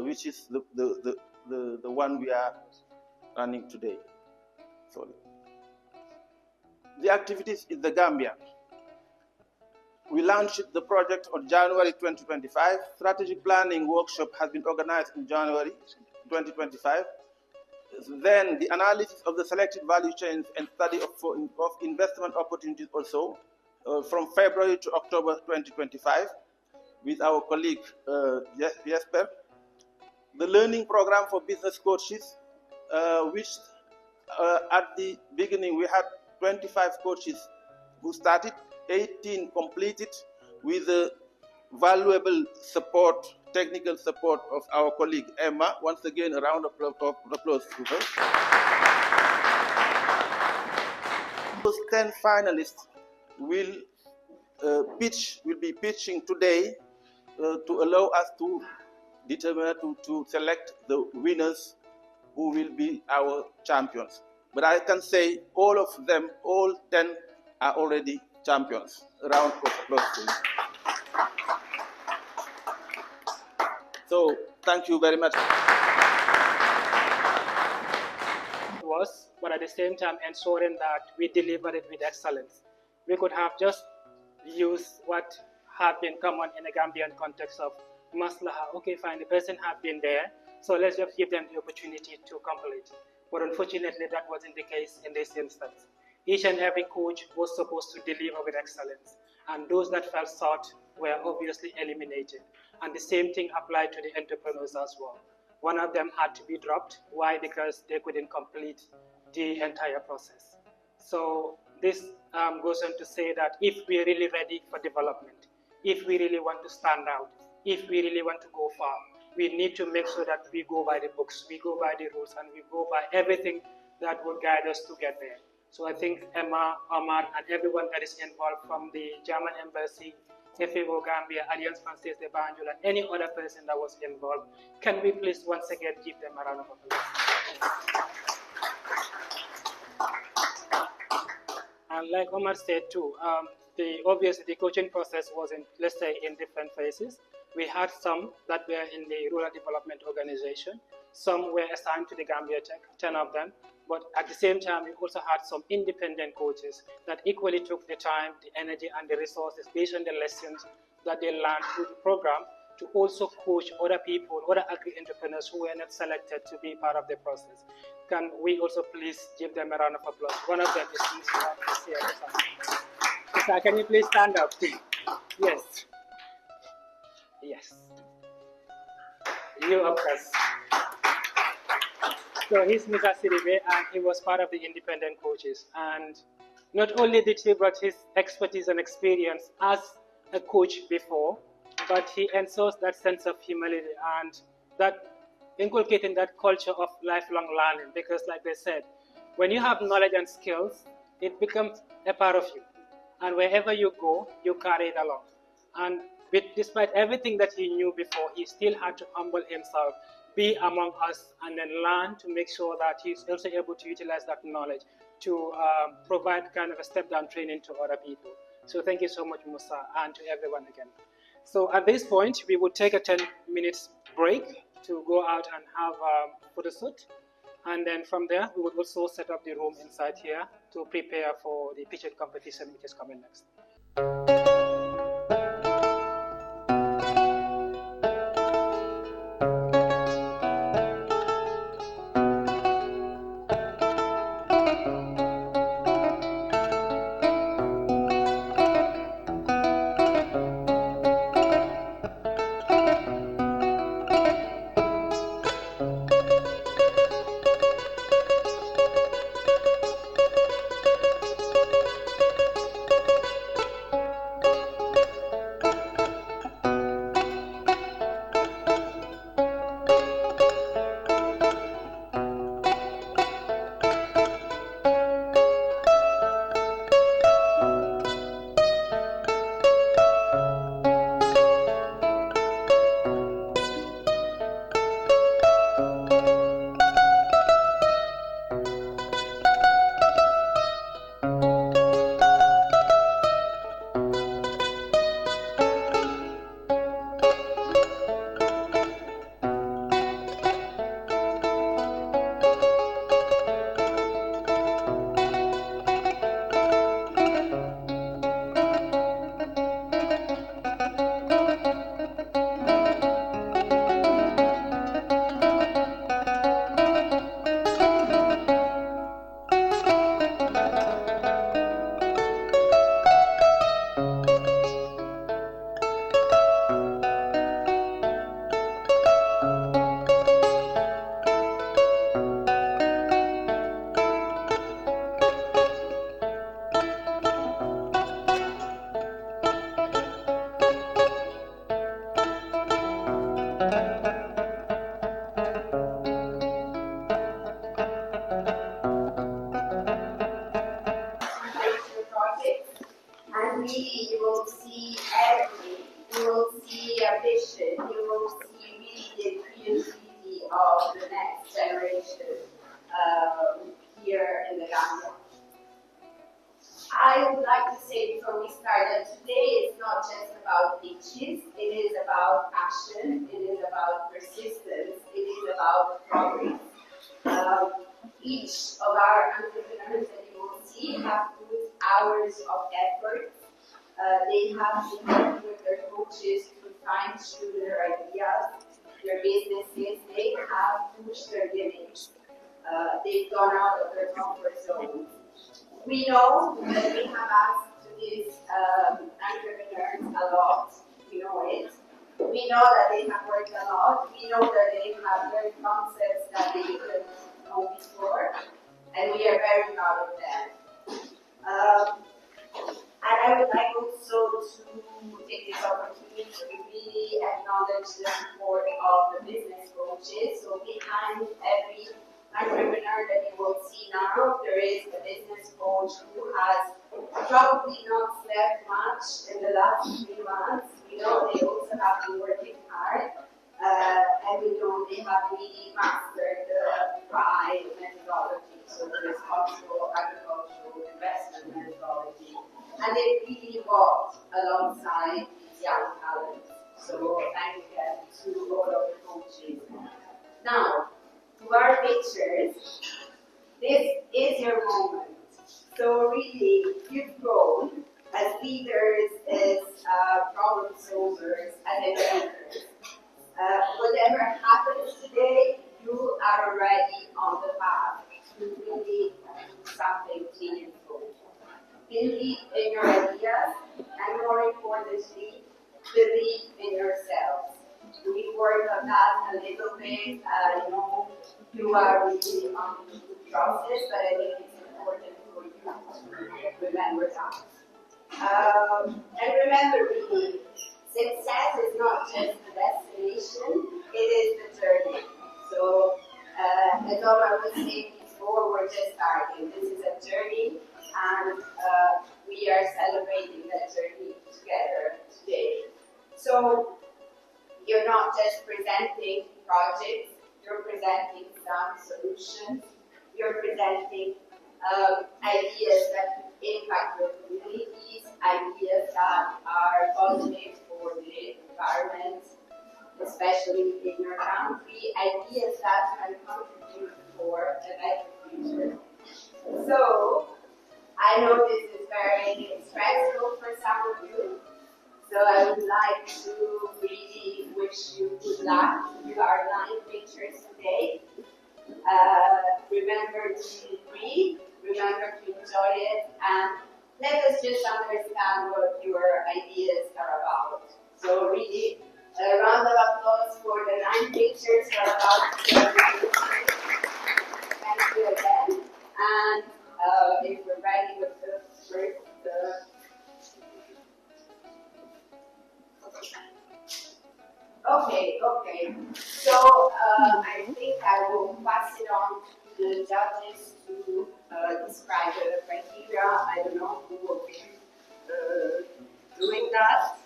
which is the one we are running today. Sorry. The activities in the Gambia. We launched the project on January 2025. Strategic planning workshop has been organized in January 2025. Then the analysis of the selected value chains and study of investment opportunities also from February to October 2025 with our colleague Jesper. The learning program for business coaches, which at the beginning we had 25 coaches who started, 18 completed with the valuable support, technical support of our colleague Emma. Once again, a round of applause to her. Those 10 finalists will be pitching today to allow us to determine, to select the winners who will be our champions. But I can say all of them, all 10 are already champions. A round of applause to you. So thank you very much. But at the same time ensuring that we deliver it with excellence. We could have just used what have been common in the Gambian context of maslaha. Okay, fine, the person have been there, so let's just give them the opportunity to complete. But unfortunately, that wasn't the case in this instance. Each and every coach was supposed to deliver with excellence, and those that fell short were obviously eliminated. And the same thing applied to the entrepreneurs as well. One of them had to be dropped. Why? Because they couldn't complete the entire process. So this goes on to say that if we're really ready for development, if we really want to stand out, if we really want to go far, we need to make sure that we go by the books, we go by the rules, and we go by everything that would guide us to get there. So I think Emma, Omar, and everyone that is involved from the German Embassy, FAO Gambia, Alliance Française de Banjul, and any other person that was involved, can we please once again give them a round of applause? And like Omar said too, obviously the coaching process was in, let's say, in different phases. We had some that were in the Rural Development Organization. Some were assigned to the Gambia-Tech, 10 of them. But at the same time, we also had some independent coaches that equally took the time, the energy, and the resources based on the lessons that they learned through the program to also coach other people, other agri-entrepreneurs who were not selected to be part of the process. Can we also please give them a round of applause? One of them is Mr. here. Sir, can you please stand up? Yes. Yes. You, of course. So he's Mr. Siribe, and he was part of the independent coaches. And not only did he bring his expertise and experience as a coach before, but he ensures that sense of humility and that inculcating that culture of lifelong learning. Because like they said, when you have knowledge and skills, it becomes a part of you. And wherever you go, you carry it along. And despite everything that he knew before, he still had to humble himself, be among us, and then learn to make sure that he's also able to utilize that knowledge to provide kind of a step-down training to other people. So thank you so much, Musa, and to everyone again. So at this point, we would take a 10 minutes break to go out and have a photo shoot. And then from there, we would also set up the room inside here to prepare for the pitching competition, which is coming next. And really, you will see everything. You will see a vision. You will see really the creativity of the next generation here in the Gambia. I would like to say before we start that today is not just about pitches. It is about action. It is about persistence. It is about progress. Each of our entrepreneurs that you will see have put hours of effort. They have been working with their coaches to fine-tune their ideas, their businesses. They have pushed their limits. They've gone out of their comfort zone. We know that we have asked these entrepreneurs a lot. We know it. We know that they have worked a lot. We know that they have learned concepts that they didn't know before. And we are very proud of them. And I would like also to take this opportunity to really acknowledge the support of the business coaches. So behind every entrepreneur that you will see now, there is a business coach who has probably not slept much in the last 3 months. We know they also have been working hard, and we know they have really mastered the PRI methodology, so the responsible agricultural investment methodology, and they really walked alongside these young talents. So thank you to all of the coaches. Now, to our pictures, this is your moment. So really, you've grown as leaders, as problem solvers, as inventors. Whatever happens today, you are already on the path to really do something meaningful. Believe in your ideas, and more importantly, believe in yourselves. We worked on that a little bit. I know you are really on the process, but I think it's important for you to remember that. And remember, really, success is not just the destination, it is the journey. So, as Omar was saying before, we're just starting. This is a journey, and we are celebrating that journey together today. So, you're not just presenting projects, you're presenting some solutions, you're presenting ideas that impact your communities, ideas that are positive for the environment, especially in your country, ideas that can contribute for a better future. So, I know this is very stressful for some of you, so I would like to really wish you good luck with our 9 pictures today. Remember to breathe, remember to enjoy it, and let us just understand what your ideas are about. So really, a round of applause for the 9 pictures who are about to share. Thank you again. And if we're ready with the first, Okay. So I think I will pass it on to the judges to describe the criteria. I don't know who will be doing that.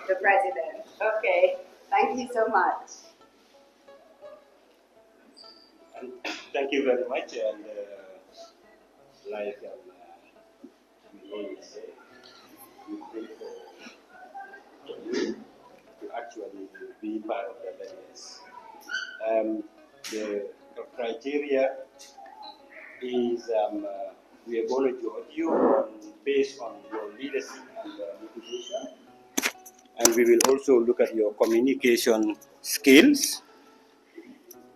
The president. Okay. Thank you so much. Thank you very much. And like we say, we pray for you to actually be part of the business. The criteria is we are going to judge you based on your leadership and motivation, and we will also look at your communication skills.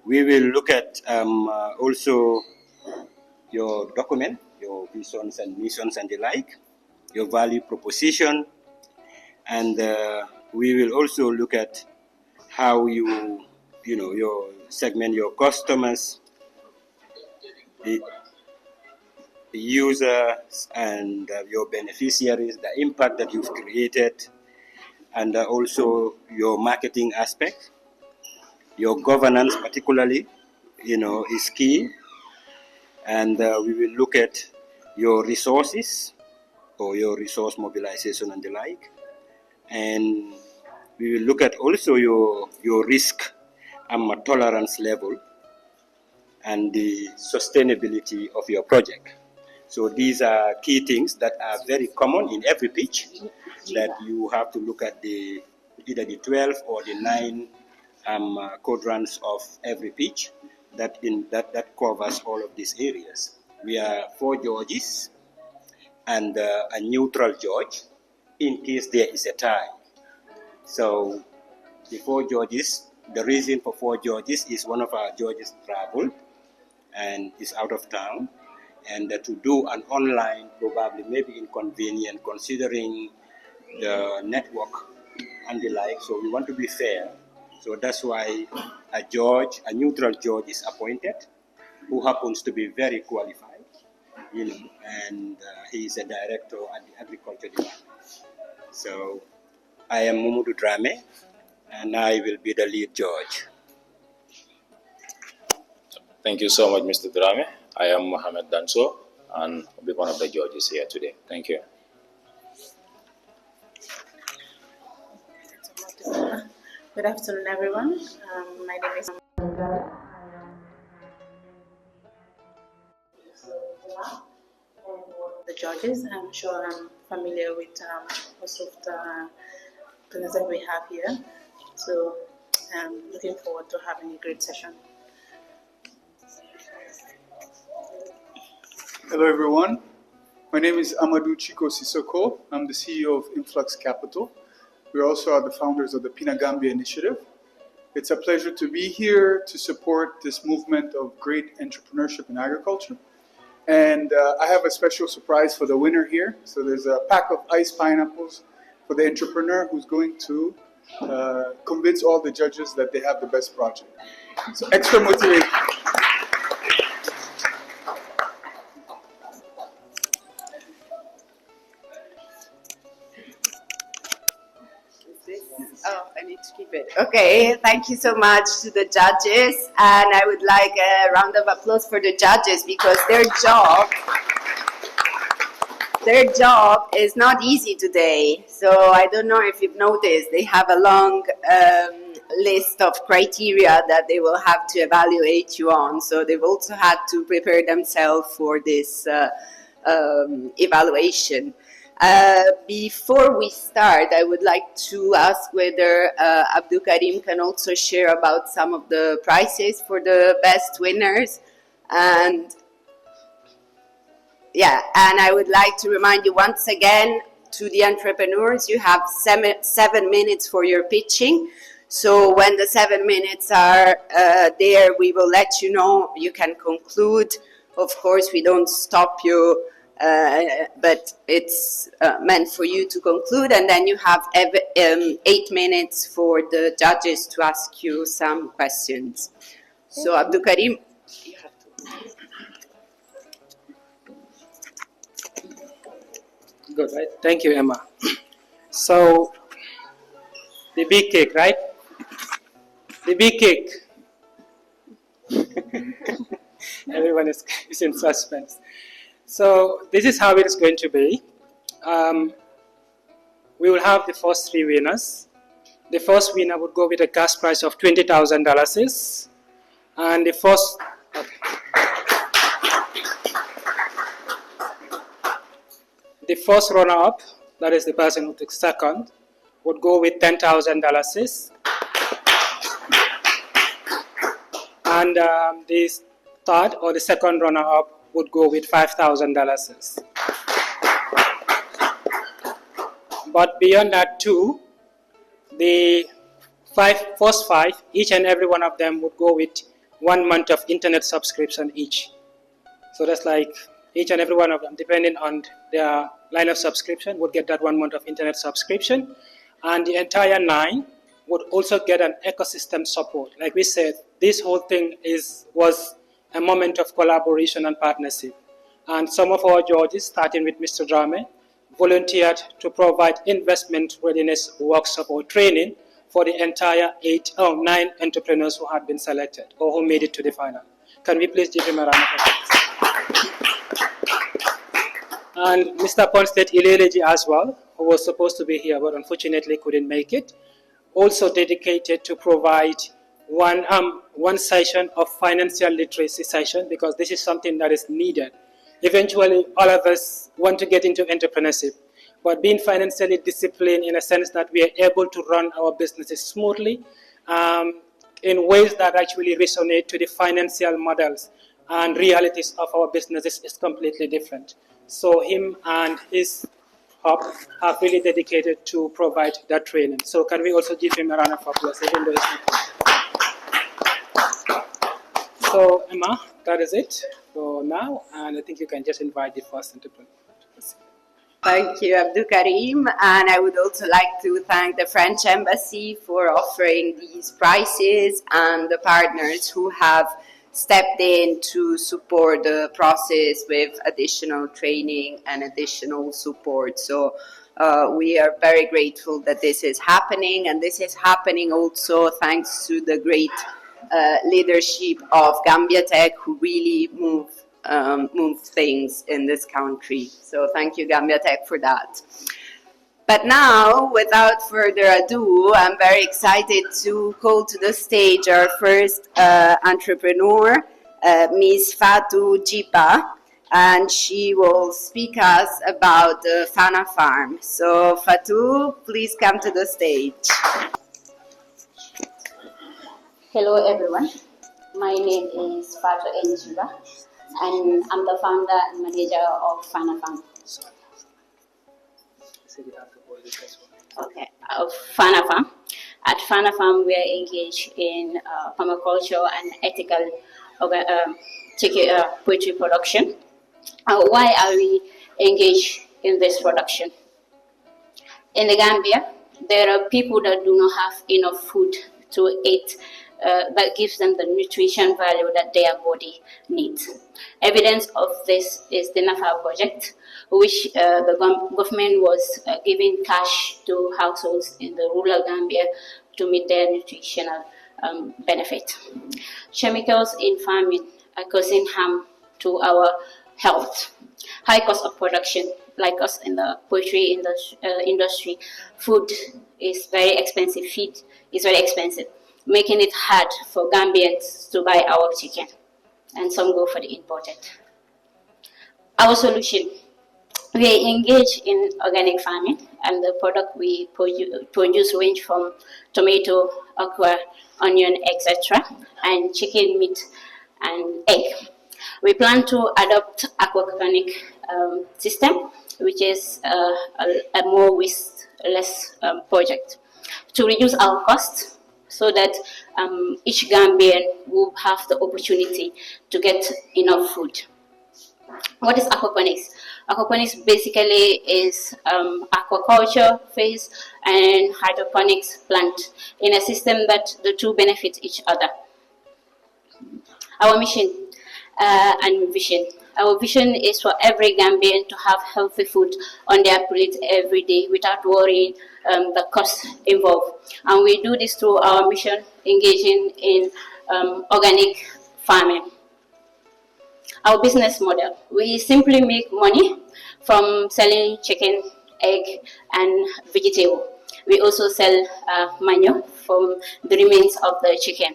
We will look at also your document, your visions and missions and the like, your value proposition, and we will also look at how you your segment your customers, the users, and your beneficiaries, the impact that you've created, and also your marketing aspect. Your governance particularly, is key. And we will look at your resources or your resource mobilization and the like. And we will look at also your risk and tolerance level and the sustainability of your project. So these are key things that are very common in every pitch that you have to look at either the 12 or the 9 quadrants of every pitch that covers all of these areas. We are 4 judges and a neutral judge in case there is a tie. So the 4 judges, the reason for 4 judges is one of our judges traveled and is out of town, and to do an online probably maybe inconvenient considering the network and the like. So we want to be fair. So that's why a neutral judge is appointed, who happens to be very qualified, and he is a director at the Agriculture Department. So I am Mumudu Drame, and I will be the lead judge. Thank you so much, Mr. Drame. I am Mohamed Danso, and I'll be one of the judges here today. Thank you. Good afternoon, everyone. My name is the judges. I'm sure I'm familiar with most of the things that we have here. So I'm looking forward to having a great session. Hello, everyone. My name is Amadou Chiko Sissoko. I'm the CEO of Influx Capital. We also are the founders of the Pina Gambia Initiative. It's a pleasure to be here to support this movement of great entrepreneurship in agriculture. And I have a special surprise for the winner here. So there's a pack of iced pineapples for the entrepreneur who's going to convince all the judges that they have the best project. So extra motivation. Oh, I need to keep it. Okay, thank you so much to the judges, and I would like a round of applause for the judges because their job is not easy today. So I don't know if you've noticed, they have a long list of criteria that they will have to evaluate you on. So they've also had to prepare themselves for this evaluation. Before we start, I would like to ask whether Abdul Karim can also share about some of the prizes for the best winners. And yeah, and I would like to remind you once again to the entrepreneurs, you have 7 minutes for your pitching. So when the 7 minutes are there, we will let you know. You can conclude. Of course, we don't stop you. But it's meant for you to conclude, and then you have 8 minutes for the judges to ask you some questions. So, Abdul Karim, you have to. Good, right? Thank you, Emma. So, the big cake, right? The big cake. Everyone is in suspense. So this is how it is going to be. We will have the first 3 winners. The first winner would go with a cash prize of $20,000. And the first... Okay. The first runner-up, that is the person who took second, would go with $10,000. And the third or the second runner-up would go with $5,000. But beyond that too, the first 5, each and every one of them would go with 1 month of internet subscription each. So that's like each and every one of them, depending on their line of subscription, would get that 1 month of internet subscription. And the entire 9 would also get an ecosystem support. Like we said, this whole thing was a moment of collaboration and partnership. And some of our judges, starting with Mr. Drame, volunteered to provide investment readiness workshop or training for the entire 9 entrepreneurs who had been selected or who made it to the final. Can we please give him a round of applause? And Mr. Ponstead Ileleji as well, who was supposed to be here but unfortunately couldn't make it, also dedicated to provide one session of financial literacy session, because this is something that is needed. Eventually, all of us want to get into entrepreneurship, but being financially disciplined in a sense that we are able to run our businesses smoothly in ways that actually resonate to the financial models and realities of our businesses is completely different. So him and his hub have really dedicated to provide that training. So can we also give him a round of applause, even though it's not. So, Emma, that is it for now, and I think you can just invite the first entrepreneur to proceed. Thank you, Abdul Karim, and I would also like to thank the French Embassy for offering these prizes and the partners who have stepped in to support the process with additional training and additional support. So we are very grateful that this is happening, and this is happening also thanks to the great leadership of Gambia-Tech, who really move things in this country. So thank you, Gambia-Tech, for that. But now, without further ado, I'm very excited to call to the stage our first entrepreneur, Ms. Fatou Jipa. and she will speak us about the Fana Farm. So Fatou, please come to the stage. Hello everyone, my name is Fatou Enjiba and I'm the founder and manager of Fana Farm. Okay, of Fana Farm. At Fana Farm, we are engaged in permaculture and ethical poultry production. Why are we engaged in this production? In the Gambia, there are people that do not have enough food to eat that gives them the nutrition value that their body needs. Evidence of this is the NAFA project, which the government was giving cash to households in the rural Gambia to meet their nutritional benefit. Chemicals in farming are causing harm to our health. High cost of production, like us in the poultry industry, food is very expensive, feed is very expensive, making it hard for Gambians to buy our chicken, and some go for the imported. Our solution, we engage in organic farming, and the product we produce range from tomato, okra, onion, etc., and chicken, meat, and egg. We plan to adopt aquaponic system, which is a more waste-less project, to reduce our costs so that each Gambian will have the opportunity to get enough food. What is aquaponics? Aquaponics basically is aquaculture phase and hydroponics plant in a system that the two benefit each other. Our mission and vision. Our vision is for every Gambian to have healthy food on their plate every day without worrying the cost involved. And we do this through our mission, engaging in organic farming. Our business model, we simply make money from selling chicken, egg, and vegetable. We also sell manure from the remains of the chicken.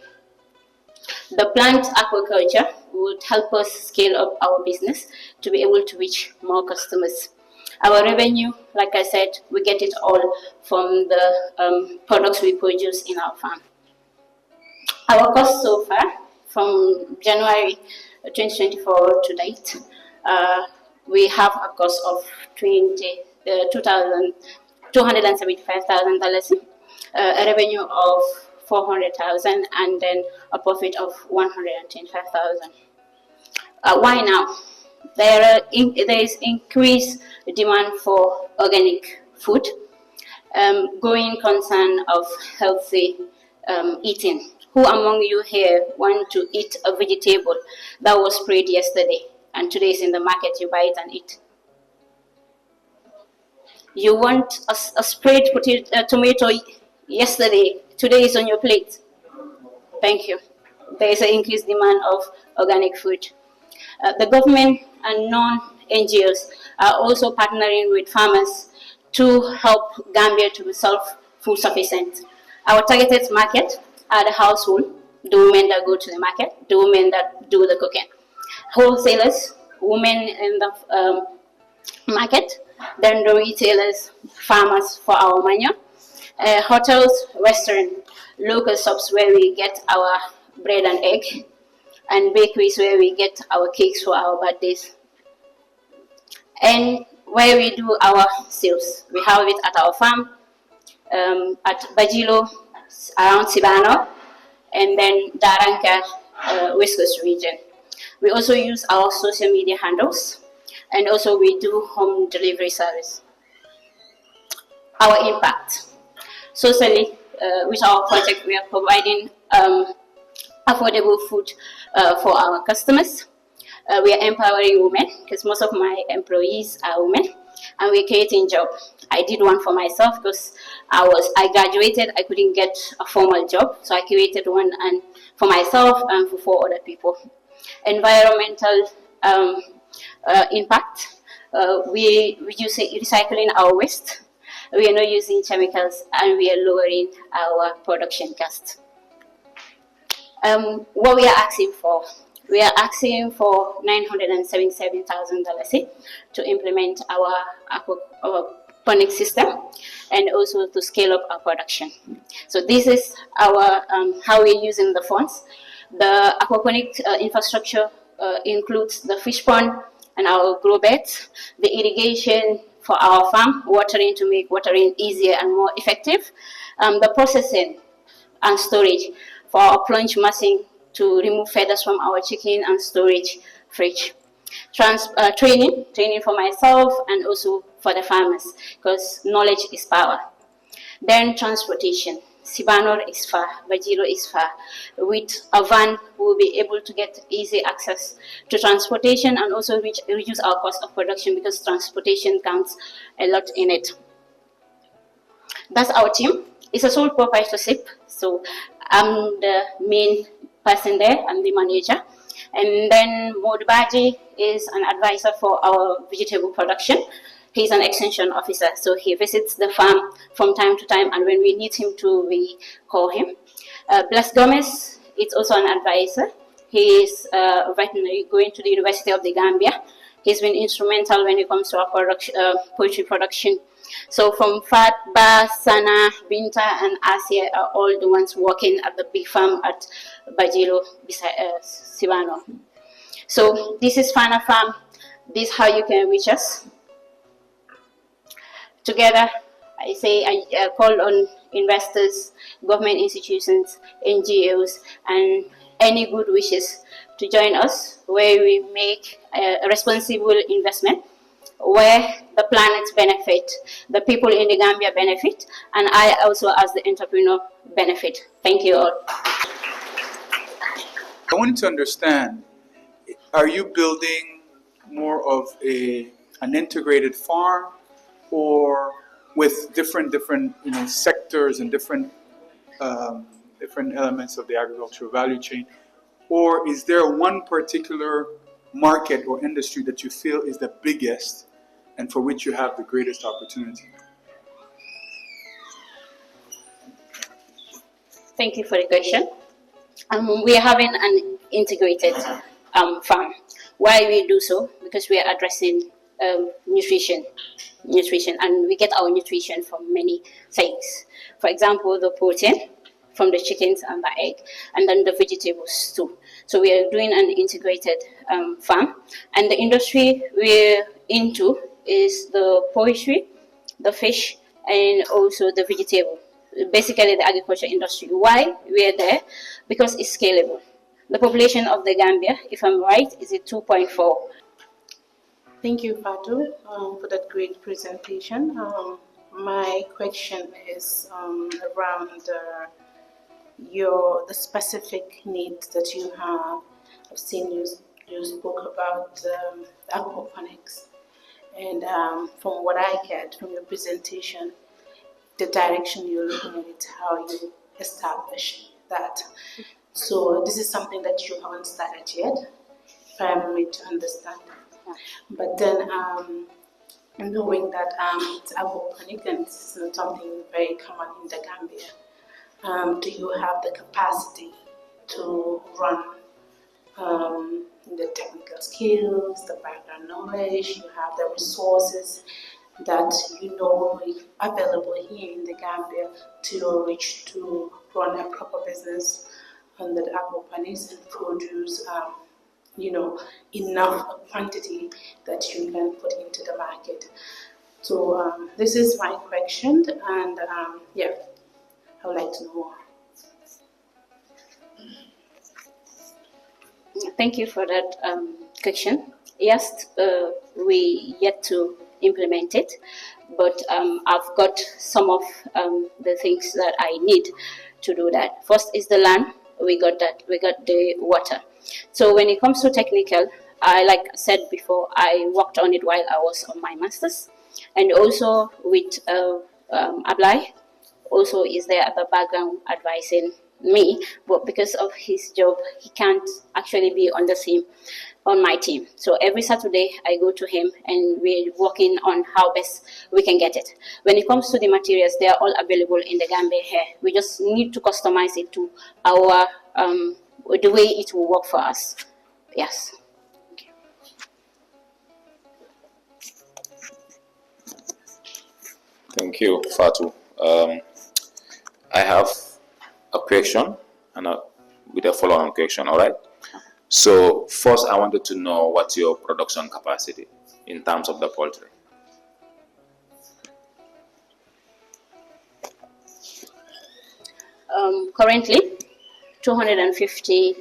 The plant aquaculture would help us scale up our business to be able to reach more customers. Our revenue, like I said, we get it all from the products we produce in our farm. Our cost so far, from January 2024 to date, we have a cost of $275,000, a revenue of 400,000, and then a profit of 125,000. Why now? There is increased demand for organic food, growing concern of healthy eating. Who among you here want to eat a vegetable that was sprayed yesterday and today is in the market, you buy it and eat? You want a sprayed tomato yesterday, today is on your plate. Thank you. There is an increased demand of organic food. The government and non-NGOs are also partnering with farmers to help Gambia to be self-food sufficient. Our targeted market are the household, the women that go to the market, the women that do the cooking. Wholesalers, women in the market, then the retailers, farmers for our manure, hotels, restaurants, local shops where we get our bread and egg, and bakeries where we get our cakes for our birthdays. And where we do our sales, we have it at our farm, at Bajilo, around Sibano, and then Daranka, West Coast region. We also use our social media handles, and also we do home delivery service. Our impact. Socially, with our project, we are providing affordable food for our customers. We are empowering women, because most of my employees are women, and we're creating jobs. I did one for myself because I graduated, I couldn't get a formal job, so I created one and for myself and for 4 other people. Environmental impact. We reduce recycling our waste. We are not using chemicals, and we are lowering our production costs. What we are asking for, We are asking for $977,000 to implement our aquaponic system and also to scale up our production. So this is our how we're using the funds. The aquaponic infrastructure includes the fish pond and our grow beds, the irrigation for our farm, watering to make watering easier and more effective, the processing and storage for our plunge mussing to remove feathers from our chicken and storage fridge. Training for myself and also for the farmers, because knowledge is power. Then transportation. Sibanor is far, Bajilo is far. With a van, we'll be able to get easy access to transportation and also reduce our cost of production, because transportation counts a lot in it. That's our team. It's a sole proprietorship, so I'm the main person there. I'm the manager. And then Modubaji is an advisor for our vegetable production. He's an extension officer, so he visits the farm from time to time, and when we need him to, we call him. Blas Gomez is also an advisor. He is veterinary, going to the University of the Gambia. He's been instrumental when it comes to our poultry production. So from Fat, Ba, Sana, Binta, and Asia are all the ones working at the big farm at Bajilo, beside Sivano. So this is Fana Farm. This is how you can reach us. Together, I call on investors, government institutions, NGOs, and any good wishes to join us, where we make a responsible investment, where the planet benefit, the people in the Gambia benefit, and I also as the entrepreneur benefit. Thank you all. I wanted to understand, are you building more of an integrated farm, or with different sectors and different elements of the agricultural value chain, or is there one particular market or industry that you feel is the biggest and for which you have the greatest opportunity? Thank you for the question. We are having an integrated farm. Why we do so? Because we are addressing nutrition, and we get our nutrition from many things. For example, the protein from the chickens and the egg, and then the vegetables too. So we are doing an integrated farm, and the industry we're into is the poultry, the fish, and also the vegetable. Basically, the agriculture industry. Why we are there? Because it's scalable. The population of the Gambia, if I'm right, is at 2.4. Thank you, Fatu, for that great presentation. My question is around the specific needs that you have. I've seen you spoke about aquaponics, and from what I get from your presentation, the direction you're looking at it, how you establish that. So this is something that you haven't started yet, if I'm made to understand. But then, knowing that it's aquaponic and it's not something very common in the Gambia, do you have the capacity to run the technical skills, the background knowledge, you have the resources that you know are available here in the Gambia to reach to run a proper business under the aquaponics and produce enough quantity that you can put into the market. So this is my question, and I would like to know more. Thank you for that question. Yes, we yet to implement it, but I've got some of the things that I need to do that. First is the land. We got that. We got the water. So when it comes to technical, like I said before, I worked on it while I was on my master's, and also with Ablai, also is there at the background advising me, but because of his job, he can't actually be on my team. So every Saturday I go to him and we're working on how best we can get it. When it comes to the materials, they are all available in the Gambia here. We just need to customize it to our the way it will work for us. Yes. Thank you, Fatu. I have a question and with a follow-on question, all right? So first, I wanted to know what's your production capacity in terms of the poultry. Currently, 250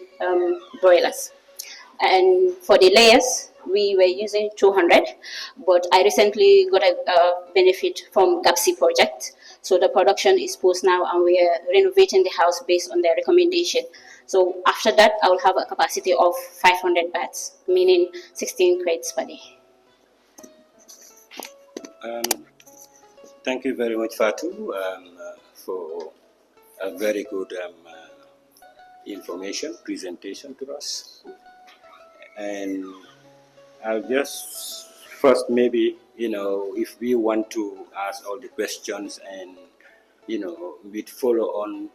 broilers. And for the layers, we were using 200, but I recently got a benefit from GAPSI project. So the production is post now, and we are renovating the house based on their recommendation. So after that, I will have a capacity of 500 bats, meaning 16 crates per day. Thank you very much, Fatu, for a very good information presentation to us. And I'll just first maybe, if we want to ask all the questions and, with follow-on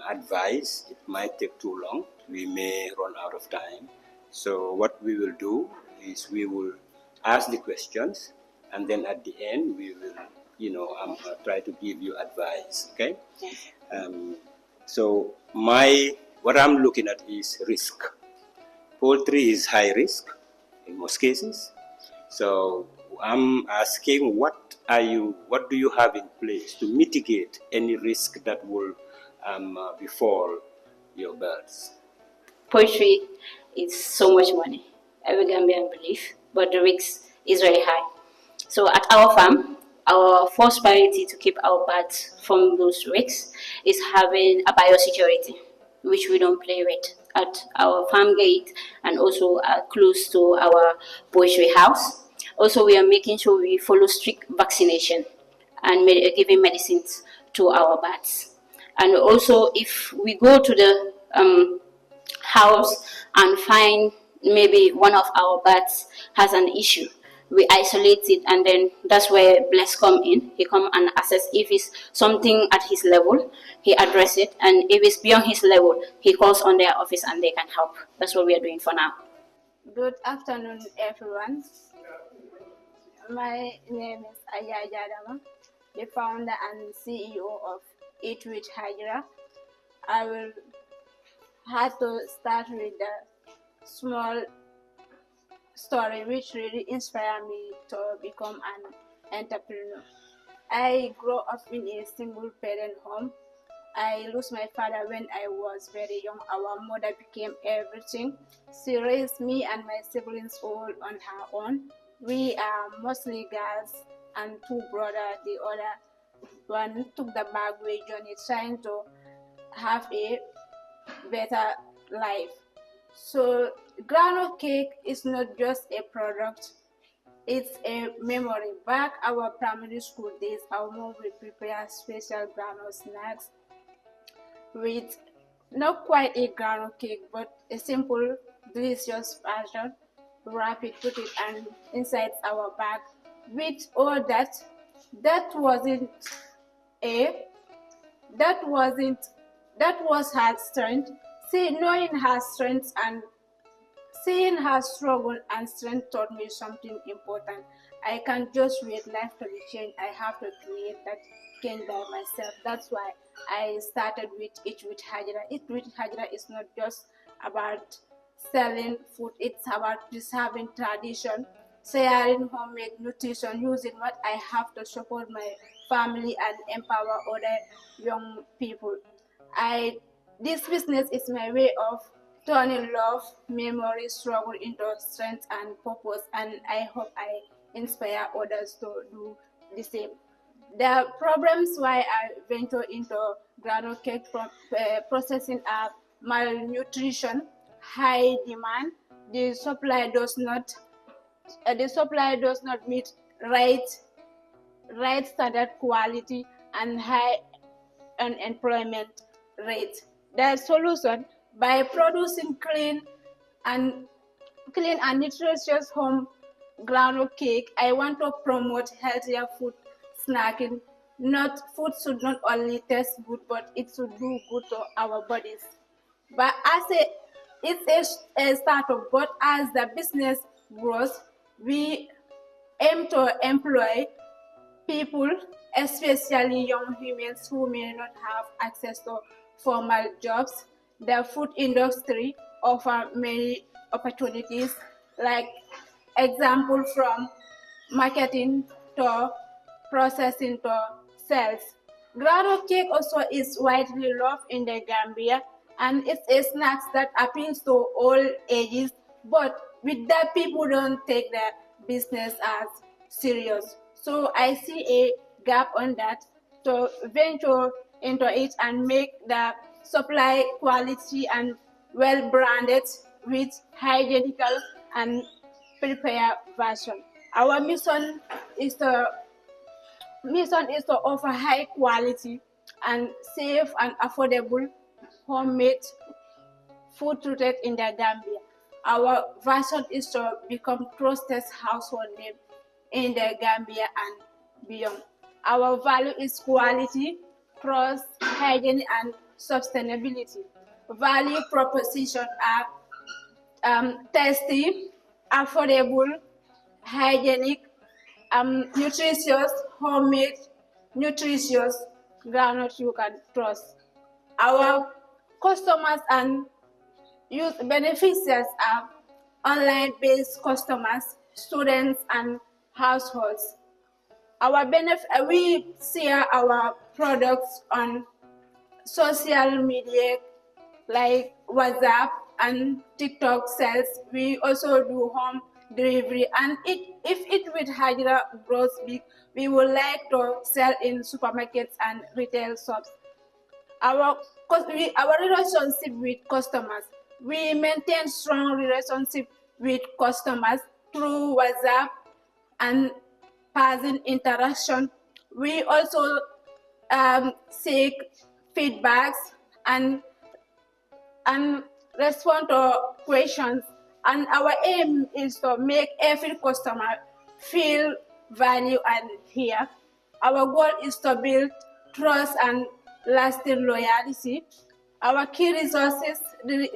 advice, it might take too long. We may run out of time. So what we will do is we will ask the questions, and then at the end we will, try to give you advice, okay? So what I'm looking at is risk. Poultry is high risk in most cases. So I'm asking, what do you have in place to mitigate any risk that will befall your birds? Poultry is so much money, every Gambian believe, but the risk is very high. So at our farm, our first priority to keep our birds from those risks is having a biosecurity, which we don't play with, at our farm gate and also close to our poultry house. Also, we are making sure we follow strict vaccination and giving medicines to our bats. And also, if we go to the house and find maybe one of our bats has an issue, we isolate it, and then that's where Bless come in. He come and assess if it's something at his level, he address it, and if it's beyond his level, he calls on their office and they can help. That's what we are doing for now. Good afternoon, everyone. My name is Aya Jadama, the founder and CEO of Eat with Hajra. I will have to start with a small story which really inspired me to become an entrepreneur. I grew up in a single parent home. I lost my father when I was very young. Our mother became everything. She raised me and my siblings all on her own. We are mostly girls and two brothers. The other one took the back way journey trying to have a better life. So granola cake is not just a product, it's a memory. Back our primary school days, our mom would prepare special granola snacks with not quite a granola cake, but a simple, delicious version. Wrap it, put it and inside our bag. With all that was her strength. Knowing her strengths and seeing her struggle and strength taught me something important. I can't just wait life to be changed. I have to create that change by myself. That's why I started with Eat with Hajra. Eat with Hajra is not just about selling food. It's about preserving tradition, sharing homemade nutrition, using what I have to support my family and empower other young people. This business is my way of turning love, memory, struggle into strength and purpose, and I hope I inspire others to do the same. The problems why I venture into granola cake processing are malnutrition, high demand. The supply does not meet right standard quality and high unemployment rate. The solution, by producing clean and nutritious home granola cake, I want to promote healthier food snacking. Food should not only taste good, but it should do good to our bodies. But it's a startup, but as the business grows, we aim to employ people, especially young humans who may not have access to formal jobs. The food industry offers many opportunities, like example from marketing to processing to sales. Groundnut cake also is widely loved in the Gambia, and it's a snack that appeals to all ages, but with that, people don't take the business as serious. So I see a gap on that to venture into it and make the supply quality and well branded with hygienical and prepared version. Our mission is to offer high quality and safe and affordable homemade food rooted in the Gambia. Our vision is to become trusted household name in the Gambia and beyond. Our value is quality, trust, hygiene, and sustainability. Value proposition are tasty, affordable, hygienic, nutritious, homemade, nutritious groundnut you can trust. Our customers and youth beneficiaries are online-based customers, students, and households. We share our products on social media like WhatsApp and TikTok sales. We also do home delivery, and if it with Hajra grows big, we would like to sell in supermarkets and retail shops. Our relationship with customers. We maintain strong relationship with customers through WhatsApp and passing interaction. We also seek feedbacks and respond to questions. And our aim is to make every customer feel valued and heard. Our goal is to build trust and lasting loyalty. Our key resources, the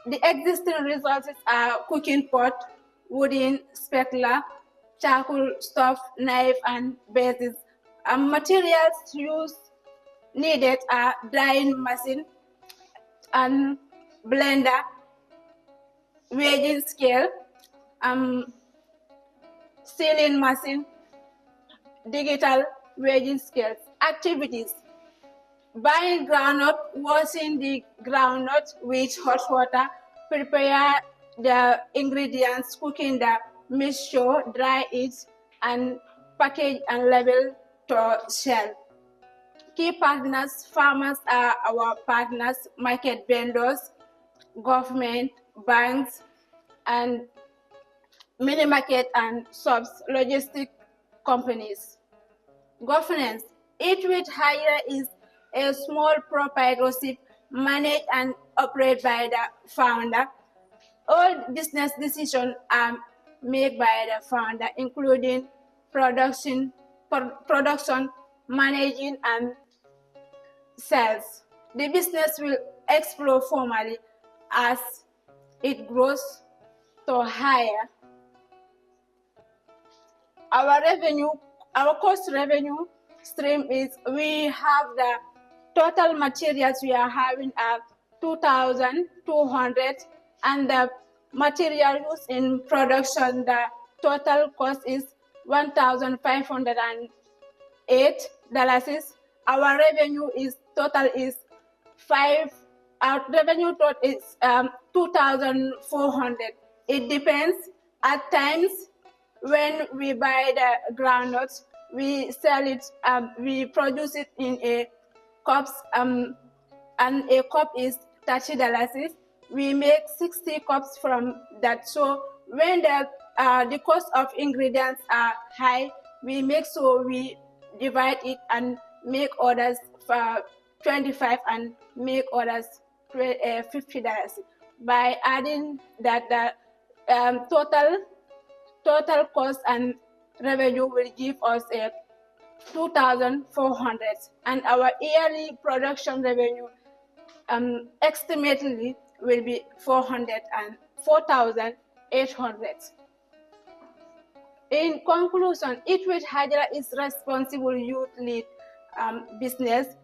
existing resources are cooking pot, wooden spatula, charcoal stove, knife, and bases. Materials needed are drying machine and blender, weighing scale, sealing machine, digital weighing scales. Activities: buying groundnut, washing the groundnut with hot water, prepare the ingredients, cooking the mixture, dry it, and package and label to sell. Key partners: farmers are our partners, market vendors, government, banks, and mini market and shops, logistic companies. Governance: Eat with Hire is a small proprietorship managed and operated by the founder. All business decisions are made by the founder, including production, managing, and sales. The business will explore formally as it grows to higher. Our cost revenue stream is we have the total materials we are having at 2,200, and the material used in production, the total cost is $1,508. Our revenue is total is our revenue total is 2,400. It depends. At times, when we buy the groundnuts, we sell it. We produce it in a cups. And a cup is $30. We make 60 cups from that. So when the cost of ingredients are high, we make so we divide it and make orders for 25 and make orders $50. By adding that, the total cost and revenue will give us a 2,400, and our yearly production revenue estimately will be 4,800. In conclusion, Eat with Hajra is responsible youth-led business,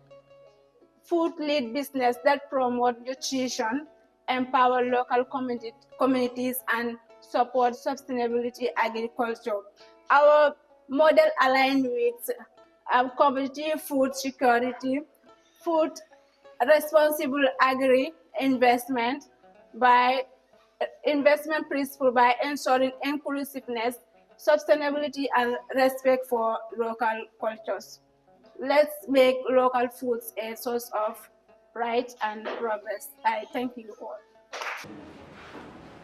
food-led business that promote nutrition, empower local communities, and support sustainability agriculture. Our model aligns with competitive food security, food responsible agri-investment by investment principle by ensuring inclusiveness, sustainability, and respect for local cultures. Let's make local foods a source of pride and progress. I thank you all.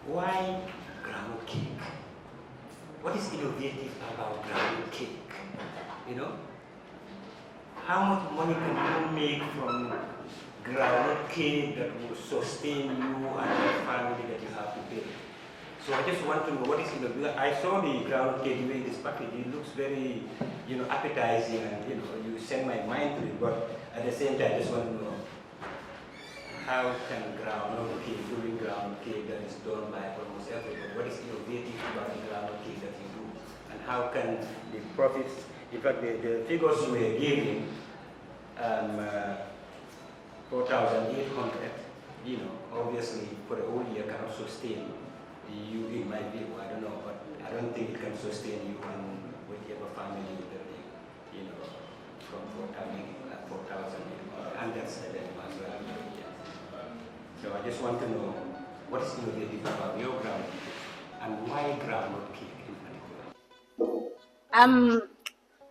Why groundnut cake? What is innovative about groundnut cake? You know, how much money can you make from groundnut cake that will sustain you and your family that you have to pay? So I just want to know what is innovative. I saw the groundnut cake in this package. It looks very, appetizing, and you send my mind to it. But at the same time, I just want to know how can groundnut cake, doing groundnut cake that is done by almost everybody, what is innovative about the groundnut cake that you do, and how can the profits, in fact, the figures you were giving, 4,800, obviously for the whole year cannot sustain you, in my view. I don't know, but I don't think it can sustain you and whatever family you build, from 4,000, and that's the minimum as well. So I just want to know what is innovative about your groundnut cake and why groundnut cake in particular?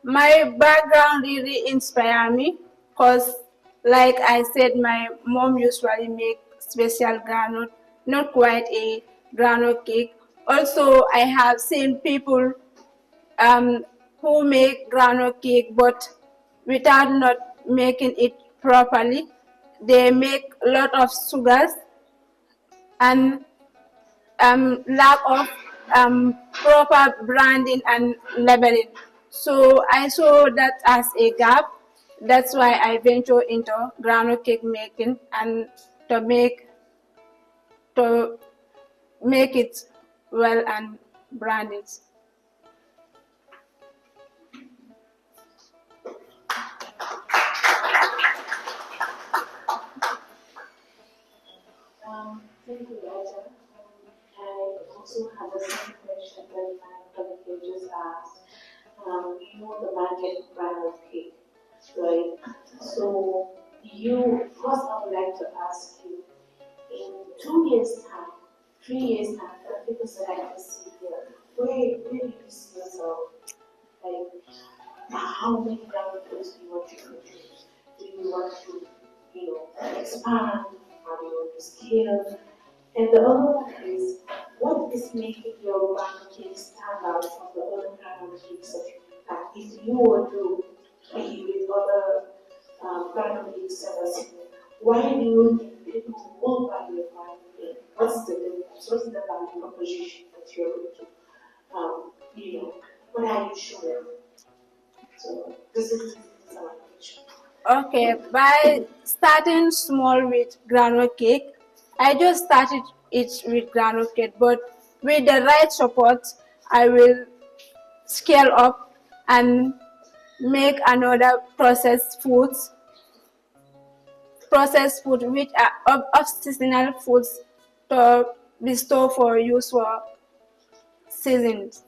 My background really inspired me because, like I said, my mom usually make special groundnut, not quite a groundnut cake. Also, I have seen people who make groundnut cake, but without not making it properly. They make a lot of sugars and lack of proper branding and labeling. So I saw that as a gap. That's why I ventured into groundnut cake making and to make it well and branded. Thank you, Raja. I also have the same question that my colleague just asked. The market groundnut cake, right? So first I would like to ask you, in 2 years' time, 3 years' time, the figures that I can see here, where do you see yourself? Like, how many groundnut cakes do you want to produce? Do you want to, expand? How do you want to scale? And the other one is, what is making your groundnut cake stand out from the other groundnut cakes that you have? If you were to be with other groundnut cake sellers, why do you think people won't buy your groundnut cake? What's the difference? What's the value proposition that you're looking what are you showing? So this is our question. Okay, by starting small with groundnut cake, I just started it with groundnut cake, but with the right support, I will scale up and make another processed food which are seasonal foods to be stored for use for seasons.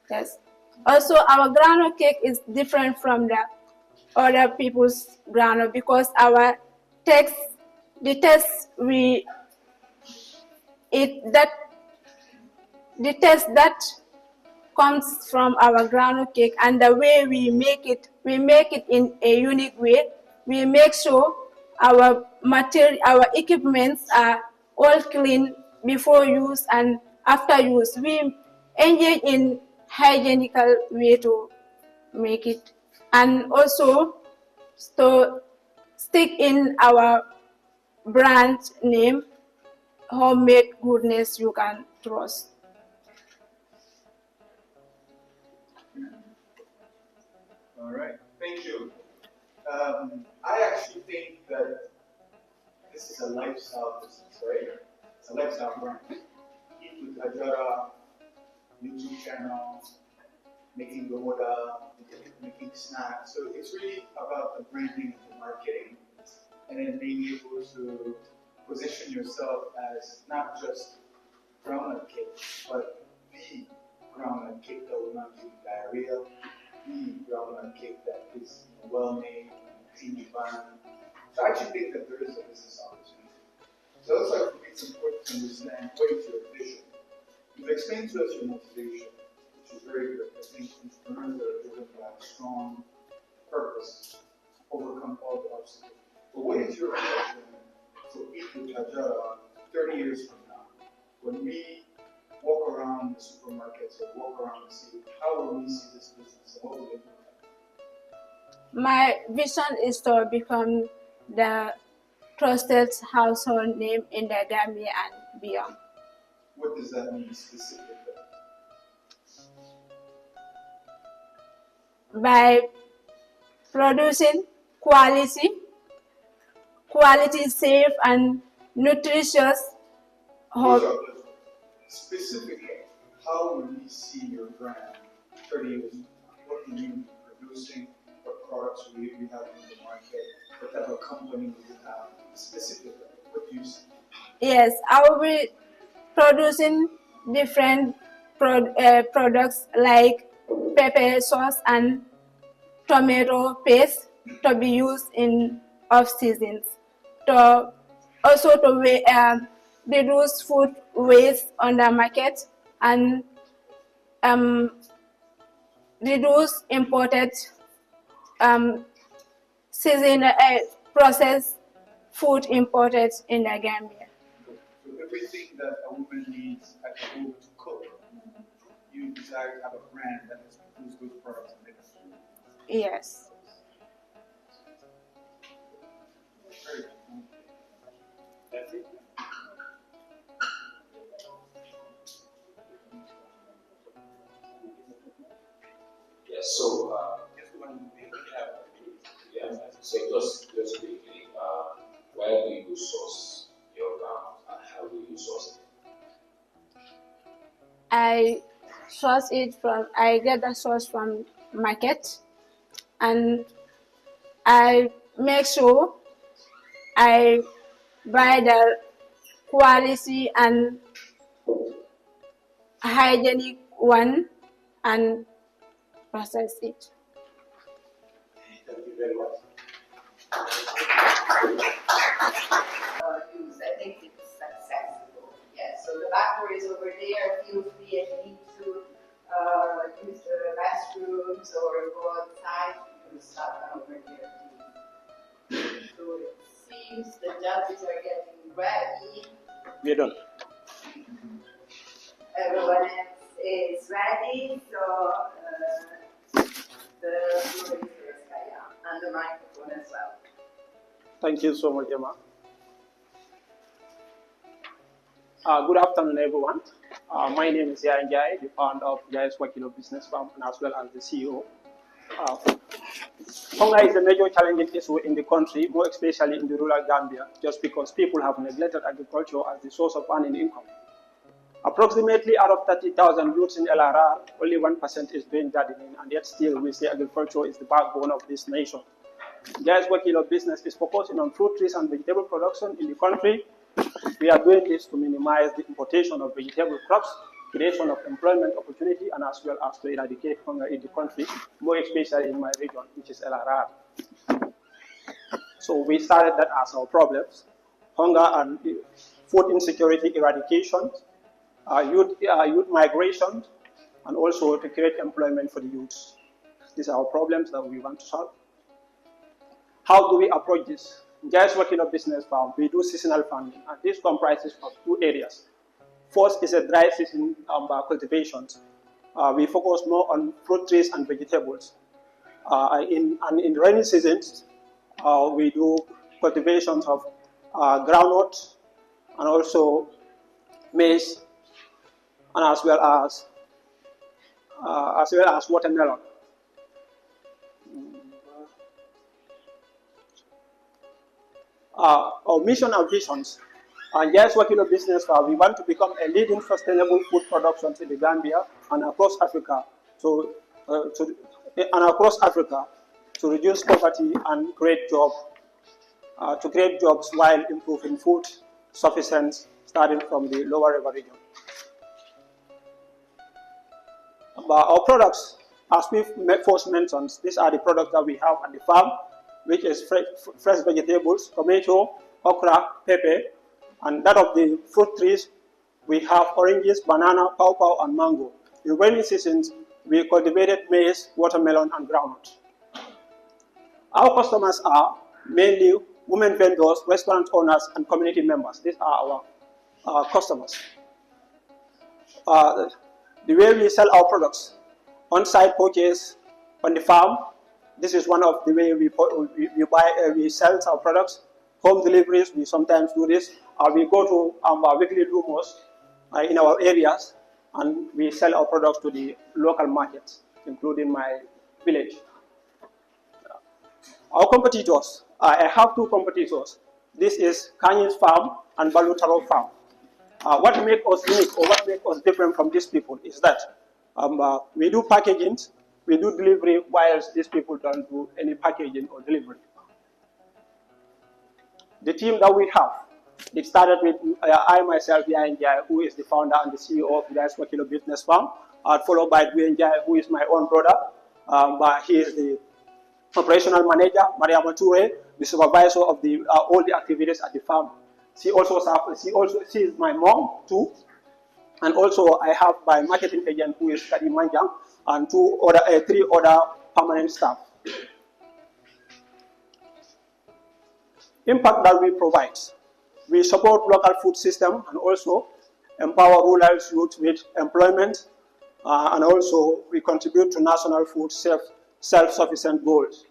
Yes. Also, our groundnut cake is different from the other people's groundnut because the taste that comes from our groundnut cake and the way we make it in a unique way. We make sure our equipments are all clean before use and after use. We engage in hygienical way to make it, and also to stick in our brand name, homemade goodness you can trust. All right, thank you. I actually think that this is a lifestyle business, right? It's a lifestyle brand. Eat with Ajara, YouTube channel, making Gomoda, making snacks. So it's really about the branding and the marketing, and then being able to position yourself as not just groundnut cake, but the groundnut cake that will not give you diarrhea, the groundnut cake that is well made, clean environment. So I actually think that there is a business opportunity. So that's why for me it's important to understand what is your vision. You've explained to us your motivation, which is very good. I think entrepreneurs that are driven by a strong purpose overcome all the obstacles. But what is your vision for Eat Tajara 30 years from now? When we walk around the supermarkets or walk around the city, how will we see this business and what will it look like? My vision is to become the trusted household name in the Gambia and beyond. What does that mean specifically? By producing quality, safe and nutritious. Specifically, how will we see your brand 30 years from now? What will you be producing? What products will you be having in the market? What type of company will you have? Specifically, what do you see? Yes, I will be producing different products like pepper sauce and tomato paste to be used in off seasons. To reduce food waste on the market and reduce imported processed food imported in the Gambia. So everything that a woman needs at home to cook, you desire to have a brand that has produced those products and makes food. Yes. Very cool. That's it. Yes, so just quickly, where do you source your ground and how do you source it? I get the source from market, and I make sure I buy the quality and hygienic one and process it. Thank you very much. I think it's successful. Yes, so the backer is over there. Feel free if you need to use the restrooms or go outside. You can stop over there. So it seems the judges are getting ready. We're done. Everyone else is ready, so the floor is yours, Kaya, and the microphone as well. Thank you so much, Emma. Good afternoon, everyone. My name is Yaya Njai, the founder of Jai's Wakilo Business Farm, and as well as the CEO. Hunger is a major challenging issue in the country, more especially in the rural Gambia, just because people have neglected agriculture as the source of earning income. Approximately out of 30,000 youths in LRR, only 1% is doing gardening, and yet still we say agriculture is the backbone of this nation. Jai's Wakilo Business is focusing on fruit, trees, and vegetable production in the country. We are doing this to minimize the importation of vegetable crops, creation of employment opportunity, and as well as to eradicate hunger in the country, more especially in my region, which is LRR. So we started that as our problems: hunger and food insecurity eradication, youth migration, and also to create employment for the youths. These are our problems that we want to solve. How do we approach this? Jai's Wakilo Business Farm, we do seasonal farming, and this comprises of two areas. First is a dry season cultivations. We focus more on fruit trees and vegetables. In rainy seasons, we do cultivations of groundnut and also maize, and as well as watermelon. our mission and visions. And yes, Wakilo Business Farm, we want to become a leading sustainable food production in the Gambia and across Africa, to reduce poverty and create jobs while improving food sufficiency, starting from the lower river region. Our products, as we first mentioned, these are the products that we have at the farm, which is fresh vegetables, tomato, okra, pepper, and that of the fruit trees, we have oranges, banana, pawpaw, and mango. In rainy seasons, we cultivated maize, watermelon, and groundnut. Our customers are mainly women vendors, restaurant owners, and community members. These are our customers. The way we sell our products, on-site purchase on the farm, this is one of the way we sell our products. Home deliveries, we sometimes do this. We go to our weekly lumos in our areas, and we sell our products to the local markets, including my village. Our competitors, I have two competitors. This is Kanye's farm and Balutaro farm. What makes us unique or what makes us different from these people is that we do packaging, we do delivery, whilst these people don't do any packaging or delivery. The team that we have, it started with I myself, Njai, who is the founder and the CEO of the Wakilo Business Farm, followed by Njai, who is my own brother. He is the operational manager, Maria Mature, the supervisor of all the activities at the farm. She is my mom too, and also I have my marketing agent, who is Kadi Manjang, and three other permanent staff. Impact that we provide. We support local food system and also empower rural youth with employment, and also we contribute to national food self-sufficient goals.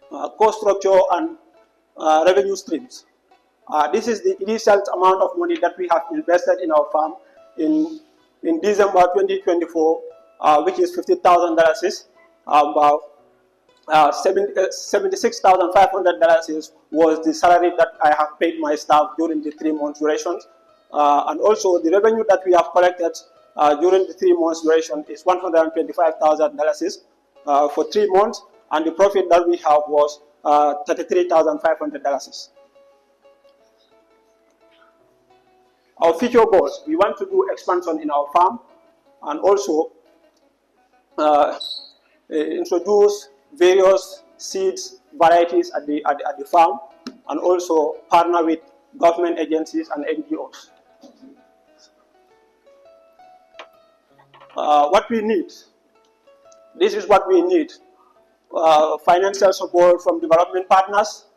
Cost structure and revenue streams. This is the initial amount of money that we have invested in our farm in December 2024, which is $50,000. About $76,500 was the salary that I have paid my staff during the 3 months duration. And also the revenue that we have collected during the 3 months duration is $125,000 for 3 months, and the profit that we have was $33,500. Our future goals, we want to do expansion in our farm and also introduce various seeds, varieties at the farm, and also partner with government agencies and NGOs. What we need, this is what we need. Financial support from development partners.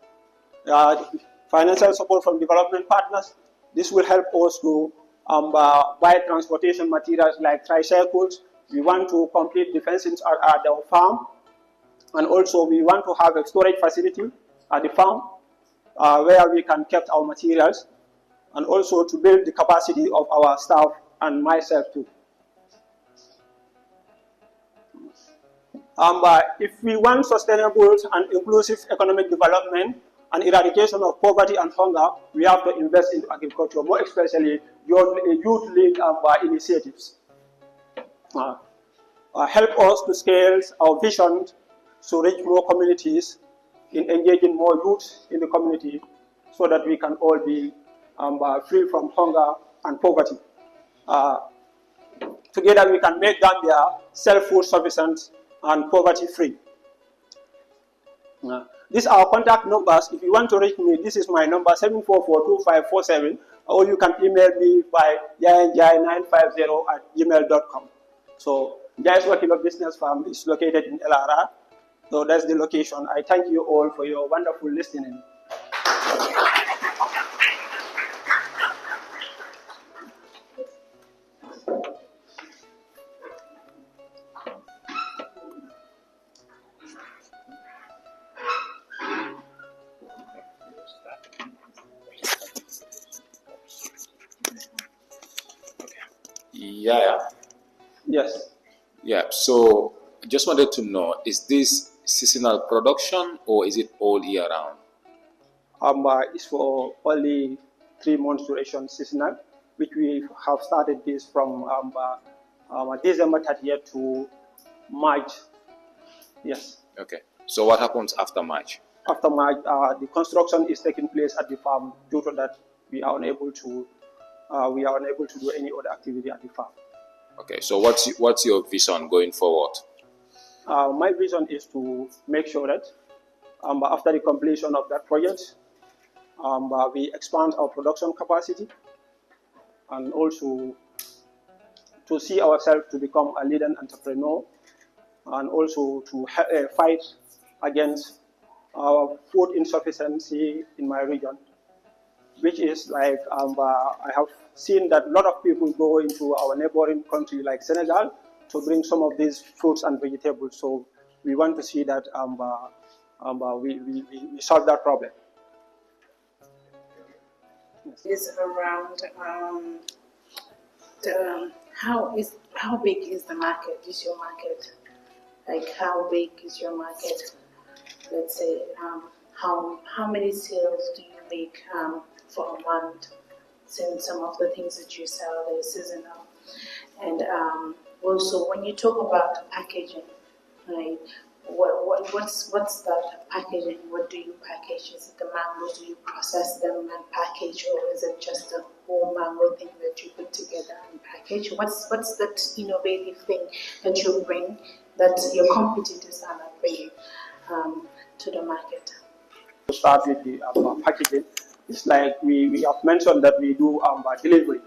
This will help us to buy transportation materials like tricycles. We want to complete the fencing at our farm. And also we want to have a storage facility at the farm where we can keep our materials, and also to build the capacity of our staff and myself too. If we want sustainable and inclusive economic development and eradication of poverty and hunger, we have to invest into agriculture, more especially youth league initiatives. Help us to scale our vision to reach more communities in engaging more youth in the community, so that we can all be free from hunger and poverty. Together we can make Gambia self-food sufficient and poverty-free. These are our contact numbers. If you want to reach me, this is my number, 744-2547, or you can email me by jainjai950@gmail.com. So Jai's Wakilo Business Farm is located in LRR. So that's the location. I thank you all for your wonderful listening. Yeah. Yes. Yeah. So I just wanted to know, is this seasonal production or is it all year round? is for only 3 months duration seasonal, which we have started this from December 30th to March. Yes. Okay. So what happens after March? After March, the construction is taking place at the farm due to that we are unable to do any other activity at the farm. Okay. So what's your vision going forward? My vision is to make sure that after the completion of that project, we expand our production capacity and also to see ourselves to become a leading entrepreneur and also to fight against food insufficiency in my region, which is like I have seen that a lot of people go into our neighboring country like Senegal to bring some of these fruits and vegetables. So we want to see that we solve that problem. Is around how big is the market? Is your market like how big is your market? Let's say how many sales do you make for a month? Since some of the things that you sell are seasonal, and also when you talk about packaging, right? What's that packaging? What do you package? Is it the mangoes? Do you process them and package, or is it just a whole mango thing that you put together and package? What's that innovative thing that you bring that your competitors are not bringing to the market? To start with the packaging, it's like we have mentioned that we do delivery,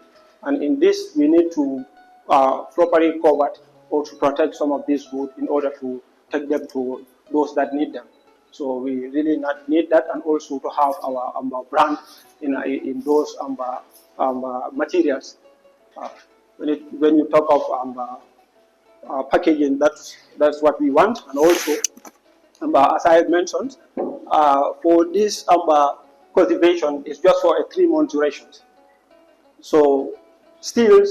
and in this we need to properly cover or to protect some of these goods in order to take them to those that need them. So we really need that, and also to have our brand in those materials. When you talk of packaging, that's what we want, and also as I had mentioned, for this cultivation is just for a 3-month duration. So still,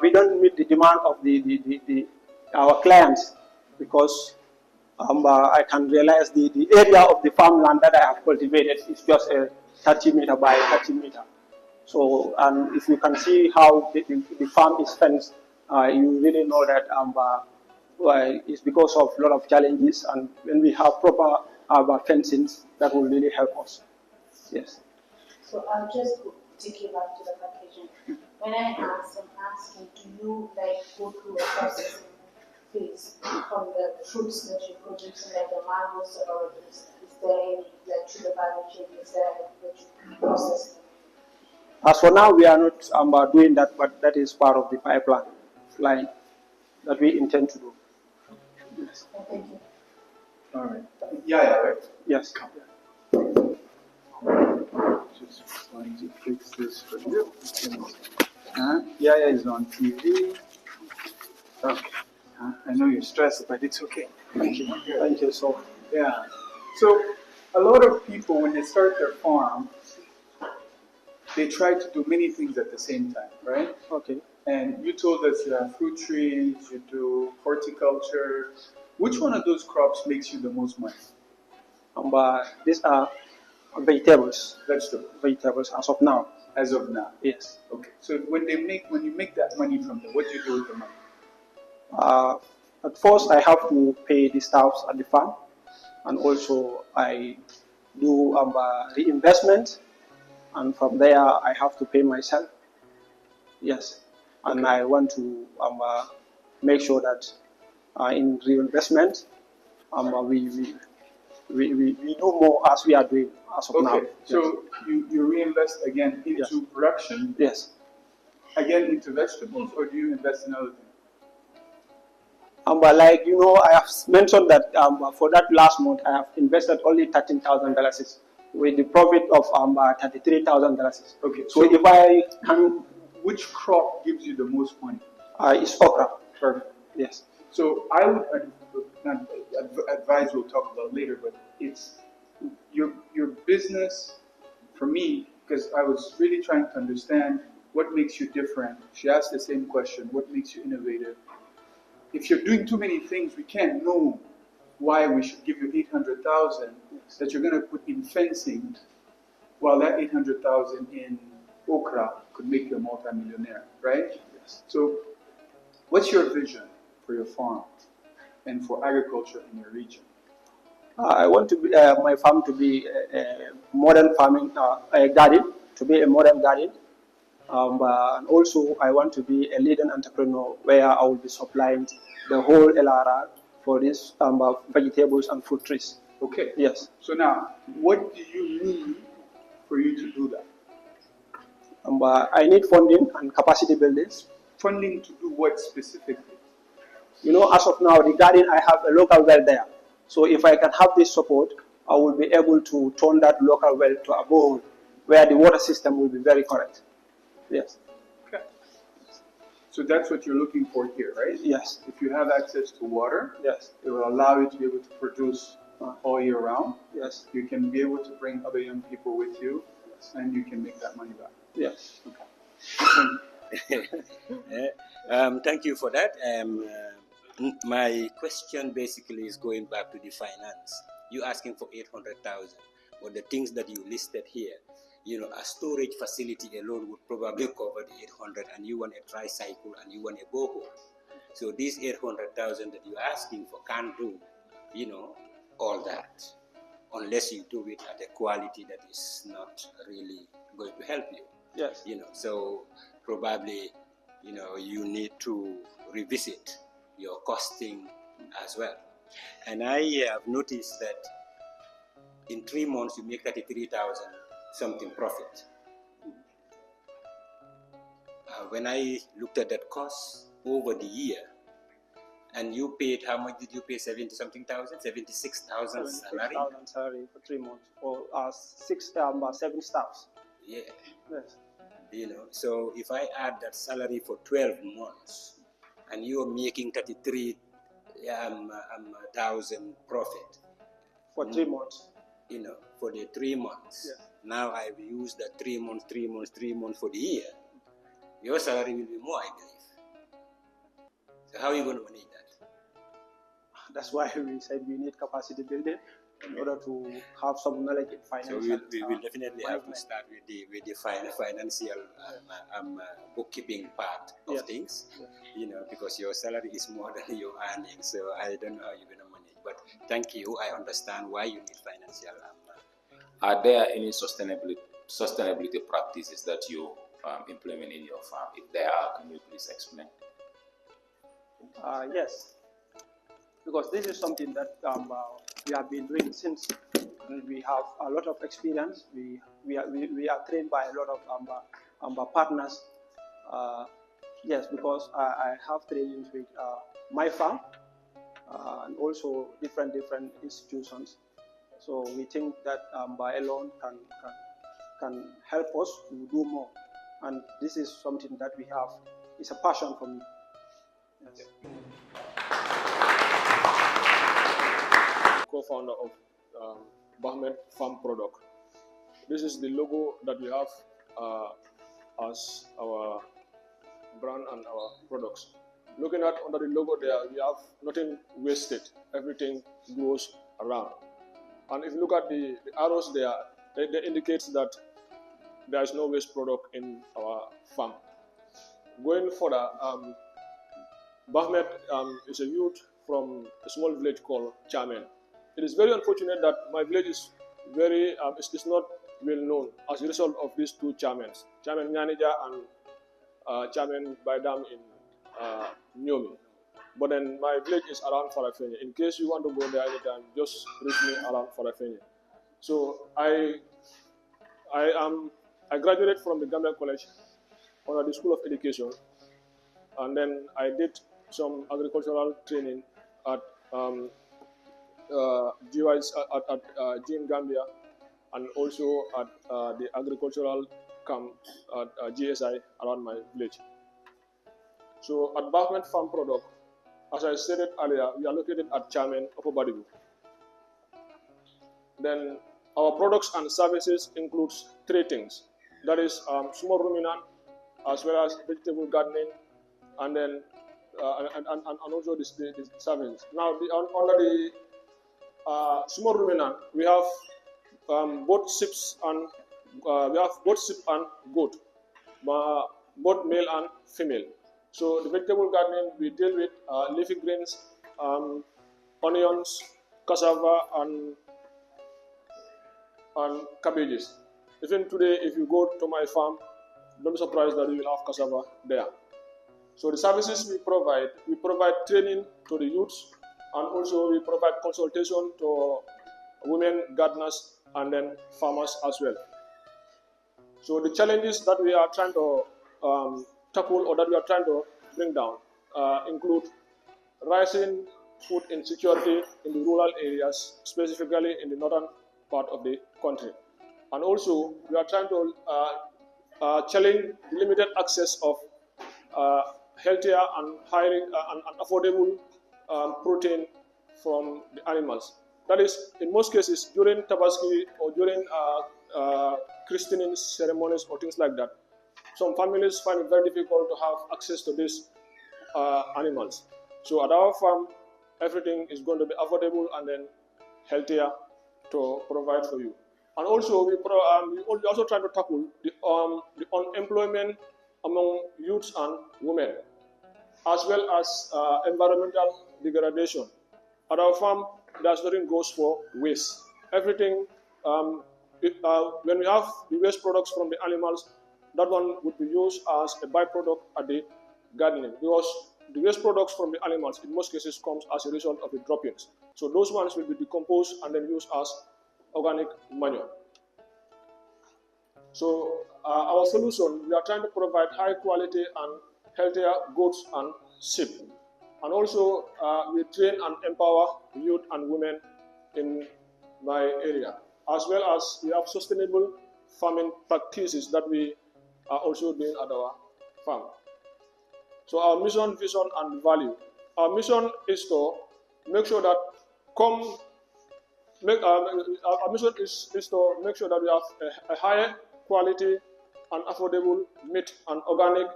we don't meet the demand of our clients, because I can realize the area of the farmland that I have cultivated is just a 30 meter by 30 meter. So, and if you can see how the farm is fenced, you really know that it's because of a lot of challenges, and when we have proper fencing, that will really help us. Yes. So I'll just take you back to the packaging. When I ask, I'm asking, do you go through a processing phase from the fruits that you produce, like the mangoes, or is there any to the value chain? Is there that you process? As for now, we are not doing that, but that is part of the pipeline line that we intend to do. Yes. Thank you. All right. Yeah, right? Yes. Just wanted to fix this for you. Yaya is on TV. Okay. I know you're stressed, but it's okay. Thank you. Thank you so much. Yeah. So a lot of people, when they start their farm, they try to do many things at the same time, right? Okay. And you told us you have fruit trees, you do horticulture. Which one of those crops makes you the most money? These are vegetables. Vegetables as of now. As of now. Yes. Okay. So when you make that money from them, what do you do with the money? At first, I have to pay the staffs at the farm, and also I do reinvestment, and from there I have to pay myself. Yes, and I want to make sure that in reinvestment, we do more as we are doing as of now. So you reinvest again into production? Yes. Again into vegetables, or do you invest in other things? Like I have mentioned that for that last month I have invested only $13,000 with the profit of $33,000. Okay. So if I can, which crop gives you the most money? It's okra. Perfect. Yes. So I would not advise, we'll talk about later, but it's your business for me, because I was really trying to understand what makes you different. She asked the same question: what makes you innovative? If you're doing too many things, we can't know why we should give you 800,000 that you're going to put in fencing, while that 800,000 in okra could make you a multimillionaire, right? Yes. So, what's your vision for your farm and for agriculture in your region? I want to be, my farm to be a modern farming garden, to be a modern garden. And also, I want to be a leading entrepreneur where I will be supplying the whole LRR for these vegetables and fruit trees. Okay. Yes. So now, what do you need for you to do that? I need funding and capacity building. Funding to do what specifically? You know, as of now, the garden, I have a local well there. So if I can have this support, I will be able to turn that local well to a borehole where the water system will be very correct. Yes. Okay. So that's what you're looking for here, right? Yes. If you have access to water, yes, it will allow you to be able to produce all year round. Yes. You can be able to bring other young people with you, and you can make that money back. Yes. Okay. Thank you for that. My question basically is going back to the finance. You're asking for 800,000, but the things that you listed here, you know, a storage facility alone would probably cover the 800, and you want a tricycle and you want a borehole. So these 800,000 that you're asking for can't do, you know, all that, unless you do it at a quality that is not really going to help you. Yes. You know, so probably, you know, you need to revisit your costing as well. And I have noticed that in 3 months you make 33,000 something profit. When I looked at that cost over the year, and you paid, how much did you pay? 70 something thousand, 76,000 salary? 76,000 salary for 3 months, or 7 staffs. Yeah. Yes. You know, so if I add that salary for 12 months, and you are making 33,000 profit for 3 months, you know, for the 3 months. Yes. Now I've used that 3 months for the year. Your salary will be more, I believe. So how are you going to manage that? That's why we said we need capacity building in order to have some knowledge in finance. So we will definitely have to start with the financial bookkeeping part of Yes. things, Yes. you know, because your salary is more than your earnings. So I don't know how you're going to manage. But thank you. I understand why you need financial. Are there any sustainability practices that you implement in your farm? If there are, can you please explain? Yes, because this is something that we have been doing since, and we have a lot of experience. We are trained by a lot of partners. Yes, because I have trainings with my farm and also different institutions. So we think that by alone can help us to do more, and this is something that we have. It's a passion for me. Yes. Co-founder of Bahmet Farm Product. This is the logo that we have as our brand and our products. Looking at under the logo there, we have nothing wasted. Everything goes around. And if you look at the arrows there, they indicate that there is no waste product in our farm. Going further, Bahmet is a youth from a small village called Chamen. It is very unfortunate that my village is very is not well known as a result of these two Chamens, Chamen Nyanija and Chamen Baidam in Nyomi. But then my village is around Farafenye. In case you want to go there anytime, just reach me around Farafenye. So I graduated from the Gambia College under the School of Education, and then I did some agricultural training at GIS Gambia, and also at the agricultural camp at GSI around my village. So at Bahmet Farm Product, as I stated earlier, we are located at Chamen, Upper Badibu. Then our products and services includes 3 things. That is small ruminant, as well as vegetable gardening, and then and also the services. Now under the small ruminant, we have both sheep and goat, both male and female. So the vegetable gardening, we deal with leafy greens, onions, cassava, and cabbages. Even today, if you go to my farm, don't be surprised that you will have cassava there. So the services we provide training to the youths, and also we provide consultation to women gardeners and then farmers as well. So the challenges that we are trying to tackle or that we are trying to bring down include rising food insecurity in the rural areas, specifically in the northern part of the country. And also, we are trying to challenge limited access of healthier and highly and affordable protein from the animals. That is, in most cases, during Tabaski or during christening ceremonies or things like that, some families find it very difficult to have access to these animals. So at our farm, everything is going to be affordable and then healthier to provide for you. And also, we also try to tackle the unemployment among youths and women, as well as environmental degradation. At our farm, there's nothing goes for waste. Everything, when we have the waste products from the animals, that one would be used as a byproduct at the gardening, because the waste products from the animals in most cases comes as a result of the droppings. So those ones will be decomposed and then used as organic manure. So our solution, we are trying to provide high quality and healthier goats and sheep. And also we train and empower youth and women in my area, as well as we have sustainable farming practices that we are also doing at our farm. So our mission, vision, and value. Our mission is to make sure that our mission is to make sure that we have a higher quality and affordable meat and organic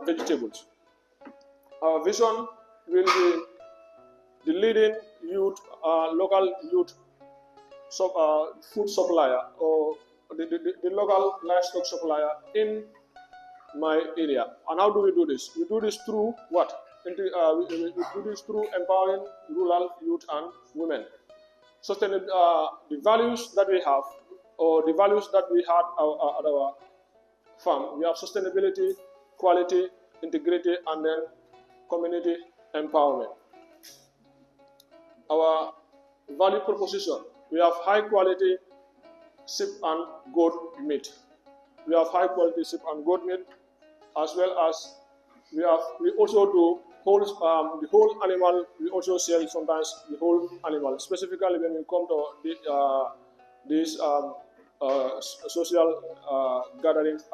vegetables. Our vision will be the leading youth, local youth food supplier, or the local livestock supplier in my area. And how do we do this? We do this through what? We do this through empowering rural youth and women. The values that we have, or the values that we had at our farm, we have sustainability, quality, integrity, and then community empowerment. Our value proposition, we have high quality sheep and goat meat. We have high quality sheep and goat meat, as well as we also do the whole animal. We also sell sometimes the whole animal, specifically when we come to these social gatherings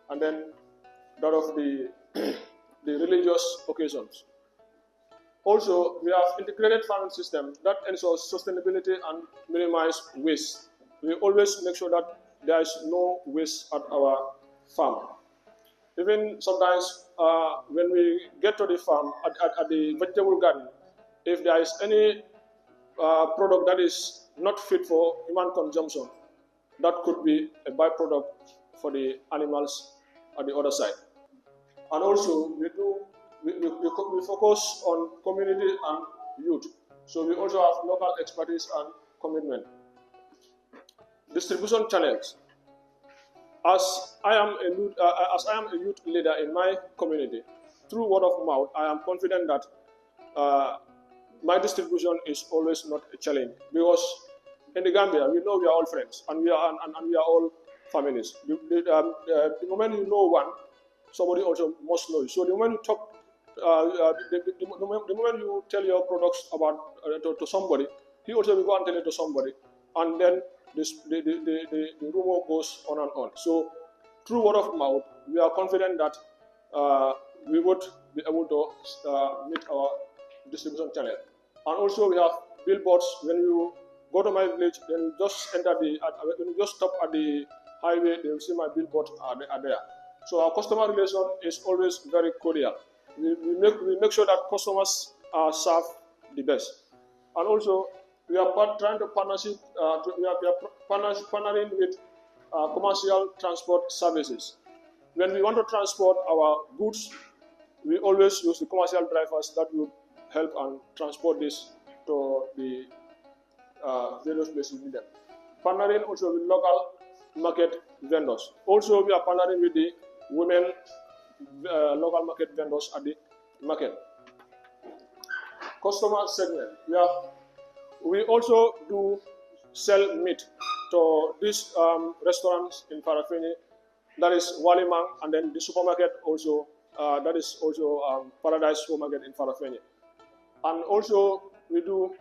and then that of the religious occasions. Also, we have integrated farming system that ensures sustainability and minimize waste. We always make sure that there is no waste at our farm. Even sometimes when we get to the farm, at the vegetable garden, if there is any product that is not fit for human consumption, that could be a byproduct for the animals at the other side. And also, we focus on community and youth. So we also have local expertise and commitment. Distribution channels. As I am a youth leader in my community, through word of mouth, I am confident that my distribution is always not a challenge, because in the Gambia, we know we are all friends and we are all families. The moment you know one, somebody also must know you. So the moment you talk, the moment you tell your products about to somebody, he also will go and tell it to somebody, and then the rumor goes on and on. So through word of mouth, we are confident that we would be able to meet our distribution channel. And also we have billboards. When you go to my village, then you just when you just stop at the highway, they will see my billboards are there. So our customer relation is always very cordial. We make sure that customers are served the best. And also we are trying to partnership. We are partnering with commercial transport services. When we want to transport our goods, we always use the commercial drivers that will help and transport this to the various places with them. Partnering also with local market vendors. Also, we are partnering with the women local market vendors at the market. Customer segment. We also do sell meat to these restaurants in Farafenni. That is Walimang, and then the supermarket also. That is also Paradise Supermarket in Farafenni. And also we do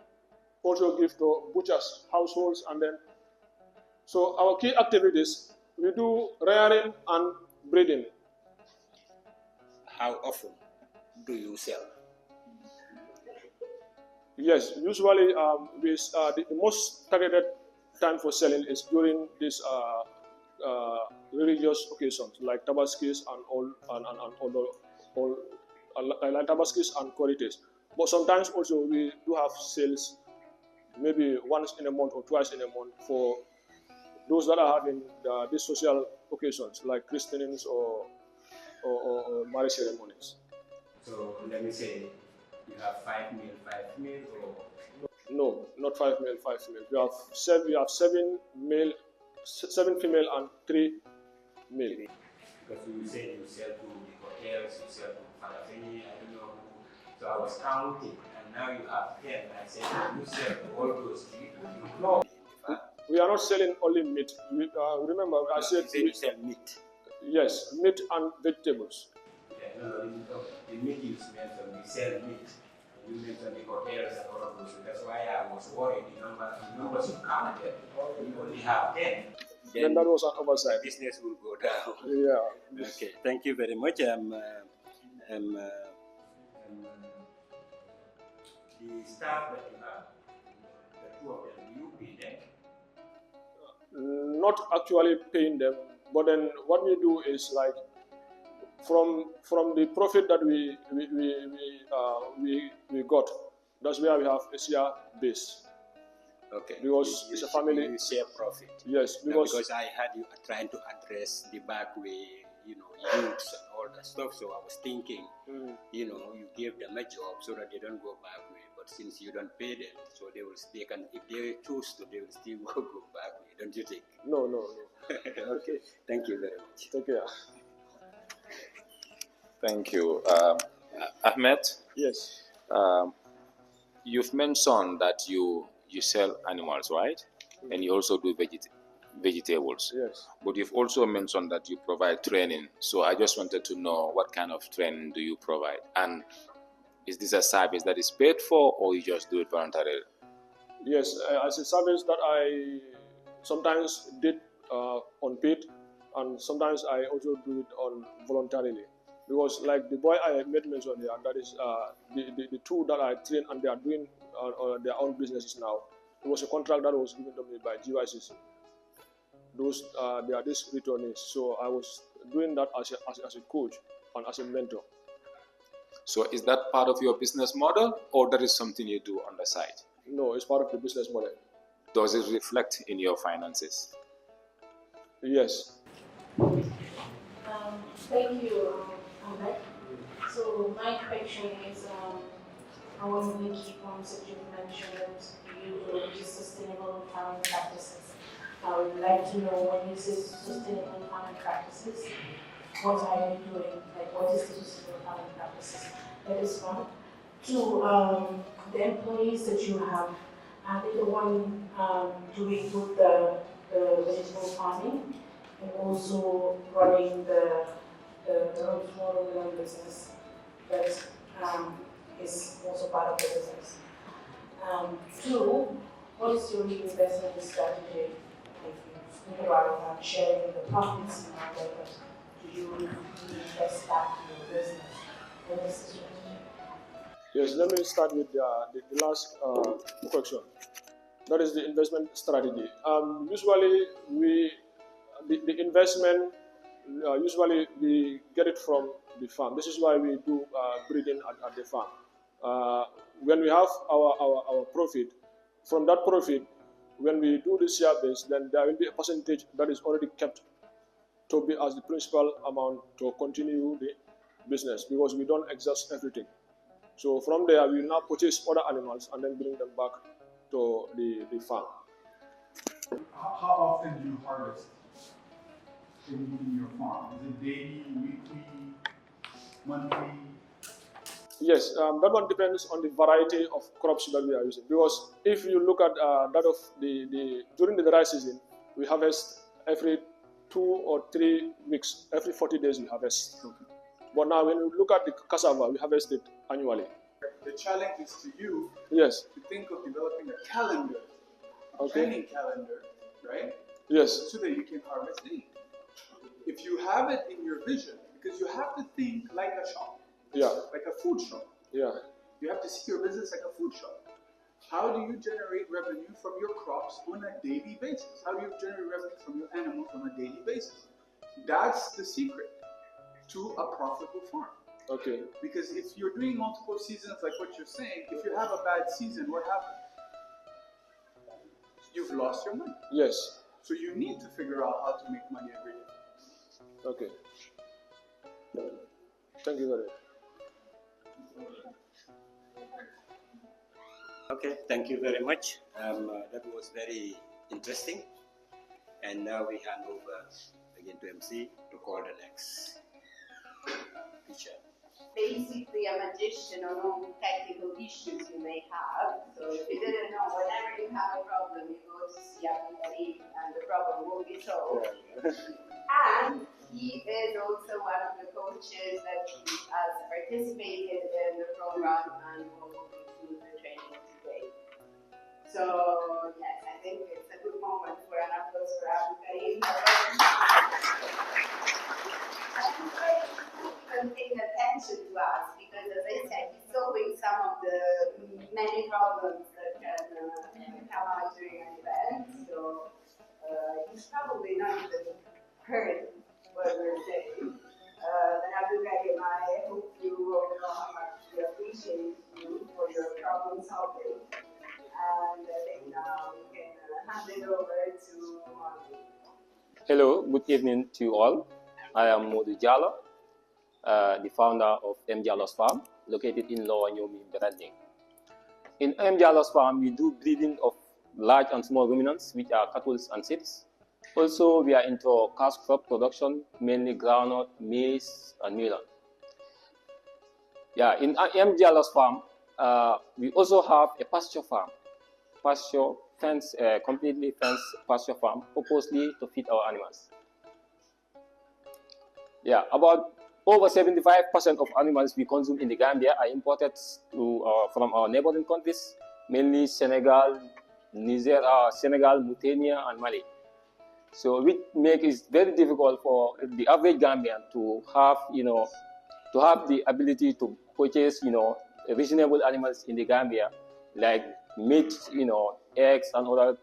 also give to butchers, households, and then. So our key activities, we do rearing and breeding. How often do you sell? Yes, usually the most targeted time for selling is during these religious occasions like Tabaskis and like Tabaskis and Korites. But sometimes also we do have sales maybe once in a month or twice in a month for those that are having these social occasions like christenings or marriage ceremonies. So let me say you have 5 male, 5 female, or no, not 5 male, 5 female. We have 7 male, 7 female, and 3 male. Because you said you sell to the hotels, you sell to Farafenni, I don't know. So I was counting, and now you have 10. I said you sell to all those people. No, we are not selling only meat. Remember, I said you sell meat. Yes, meat and vegetables. Yeah, no, the meat you mentioned, we sell meat. You mentioned the hotels and all of those. That's why I was worried. The numbers you counted, you only have 10. Then that was an oversight. Business will go down. Yeah. Okay, thank you very much. The staff that you have, the 2 of them, do you pay them? Not actually paying them, but then what we do is like from the profit that we got, that's where we have a share base. Okay. Because it's a family. You share profit. Yes, because I had you trying to address the back way, youths and all that stuff. So I was thinking, you give them a job so that they don't go back way. But since you don't pay them, so they can, if they choose to, they will still go back way. Don't you think? No. Okay. Thank you very much. Take care. Thank you, Ahmed. Yes. You've mentioned that you sell animals, right? And you also do vegetables. Yes. But you've also mentioned that you provide training. So I just wanted to know what kind of training do you provide? And is this a service that is paid for, or you just do it voluntarily? Yes, as a service that I sometimes did on paid, and sometimes I also do it on voluntarily. Because like the boy I made mention here, that is the 2 that I trained and they are doing their own businesses now. It was a contract that was given to me by GYCC. Those they are these returnees. So I was doing that as a coach and as a mentor. So is that part of your business model, or that is something you do on the side? No, it's part of the business model. Does it reflect in your finances? Yes. Thank you, Ahmed. So my question is, I want to keep on such a mention you do sustainable farming practices. I would like to know when you say sustainable farming practices, what are you doing? Like, what is the sustainable farming practices? That is one. 2, the employees that you have, are they the one doing both the vegetable farming and also running the small rural business that is also part of the business? 2, what is your investment strategy? If you think about sharing the profits and all that, do you invest back in your business? What is the strategy? Yes, let me start with the last question. That is the investment strategy. Usually, the investment, usually we get it from the farm. This is why we do breeding at the farm. When we have our profit, from that profit, when we do the share base, then there will be a percentage that is already kept to be as the principal amount to continue the business, because we don't exhaust everything. So from there, we will now purchase other animals and then bring them back to the farm. How often do you harvest in your farm? Is it daily, weekly, monthly? Yes, that one depends on the variety of crops that we are using. Because if you look at that of during the dry season, we harvest every 2 or 3 weeks, every 40 days we harvest. Okay. But now when you look at the cassava, we harvest it annually. The challenge is to you Yes. to think of developing a calendar, a Okay. training calendar, right? Yes. So that you can harvest it. If you have it in your vision, because you have to think like a shop. Yeah. Like a food shop. Yeah. You have to see your business like a food shop. How do you generate revenue from your crops on a daily basis? How do you generate revenue from your animals on a daily basis? That's the secret to a profitable farm. Okay. Because if you're doing multiple seasons like what you're saying, if you have a bad season, what happens? You've lost your money. Yes. So you need to figure out how to make money every day. Okay. Thank you very much. Okay, thank you very much. That was very interesting. And now we hand over again to MC to call the next teacher. Basically a magician on all technical issues you may have. So if you didn't know, whenever you have a problem, you go to see MC and the problem will be solved. And he is also one of the coaches that has participated in the program and will go through the training today. So yes, I think it's a good moment for an applause for Abdul Karim. Paying attention to us, because as I said, he's solving some of the many problems that can come out during an event. So he's probably not even heard what we're saying. Then Abdul Karim, I hope you all know how much we appreciate you for your problem solving. And I think now we can hand it over to Modu. Hello, good evening to you all. I am Modu Jallo, the founder of M. Jallo's Farm, located in Lower Nyomi, Beranding. In M. Jallo's Farm, we do breeding of large and small ruminants, which are cattle and sheep. Also, we are into cash crop production, mainly groundnut, maize, and melon. Yeah, in M. Jallo's Farm, we also have a pasture farm, completely fenced pasture farm, purposely to feed our animals. Yeah, about over 75% of animals we consume in the Gambia are imported from our neighboring countries, mainly Senegal, Niger, Mauritania, and Mali. So which makes it very difficult for the average Gambian to have, to have the ability to purchase, reasonable animals in the Gambia, like meat, eggs and other,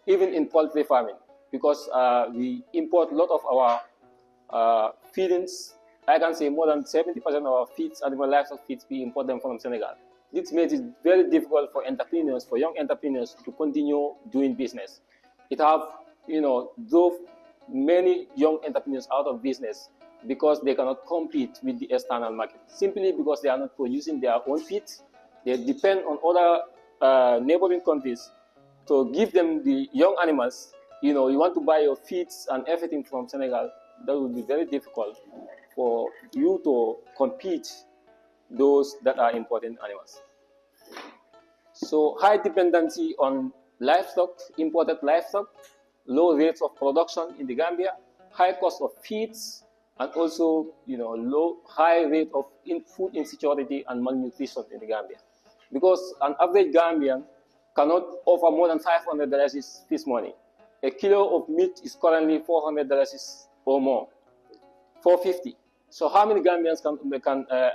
even in poultry farming, because we import a lot of our feedings. I can say more than 70% of our feeds, animal livestock feeds, we import them from Senegal. This makes it very difficult for entrepreneurs, for young entrepreneurs, to continue doing business. It have, drove many young entrepreneurs out of business because they cannot compete with the external market, simply because they are not producing their own feeds. They depend on other neighboring countries to give them the young animals. You want to buy your feeds and everything from Senegal. That would be very difficult for you to compete those that are imported animals. So high dependency on livestock, imported livestock, low rates of production in the Gambia, high cost of feeds, and also high rate of food insecurity and malnutrition in the Gambia. Because an average Gambian cannot offer more than $500 this money. A kilo of meat is currently $400 or more, $450. So how many Gambians can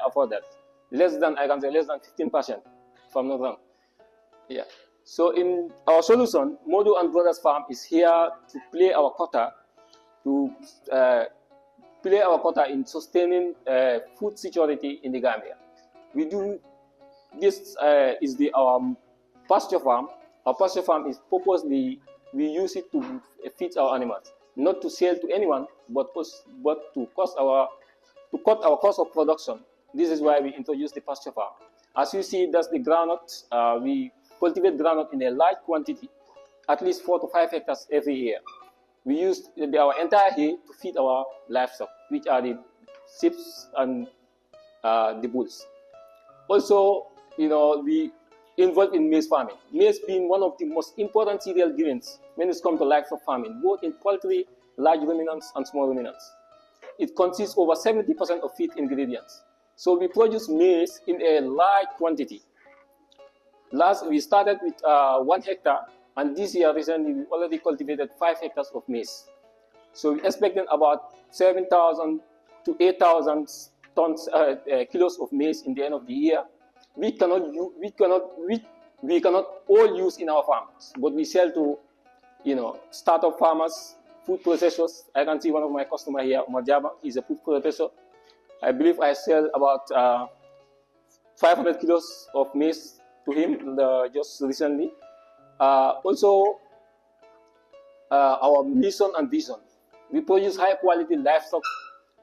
afford that? Less than 15%, if I'm not wrong. Yeah. So in our solution, Modu and Brothers Farm is here to play our quota, in sustaining food security in the Gambia. We do this our pasture farm, Our pasture farm is purposely, we use it to feed our animals, not to sell to anyone, but to cut our cost of production. This is why we introduced the pasture farm. As you see, that's the groundnut. We cultivate groundnut in a large quantity, at least 4 to 5 hectares every year. We use our entire hay to feed our livestock, which are the sheep and the bulls. Also, we involved in maize farming. Maize being one of the most important cereal grains when it comes to livestock farming, both in poultry, large ruminants, and small ruminants. It consists over 70% of feed ingredients. So we produce maize in a large quantity. We started with 1 hectare, and this year recently we already cultivated 5 hectares of maize. So we expecting about 7,000 to 8,000 tons, kilos of maize in the end of the year. We cannot all use in our farms, but we sell to, startup farmers, food processors. I can see one of my customers here, Omar Jaba, is a food processor. I believe I sell about 500 kilos of maize to him just recently. Also, our mission and vision. We produce high quality livestock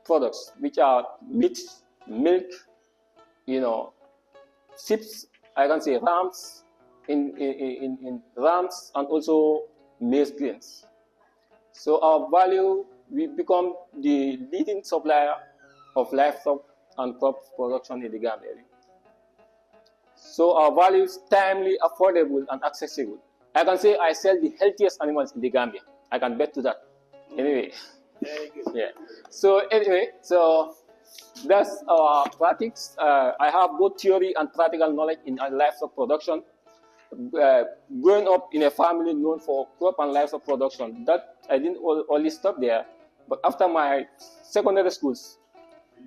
products, which are meat, milk, sheep, I can say rams, in rams, and also maize grains. So our value, we become the leading supplier of livestock and crop production in the Gambia. So our value is timely, affordable, and accessible. I can say I sell the healthiest animals in the Gambia. I can bet to that. Anyway, yeah. So anyway, that's our practice. I have both theory and practical knowledge in livestock production. Growing up in a family known for crop and livestock production, that I didn't only stop there. But after my secondary schools,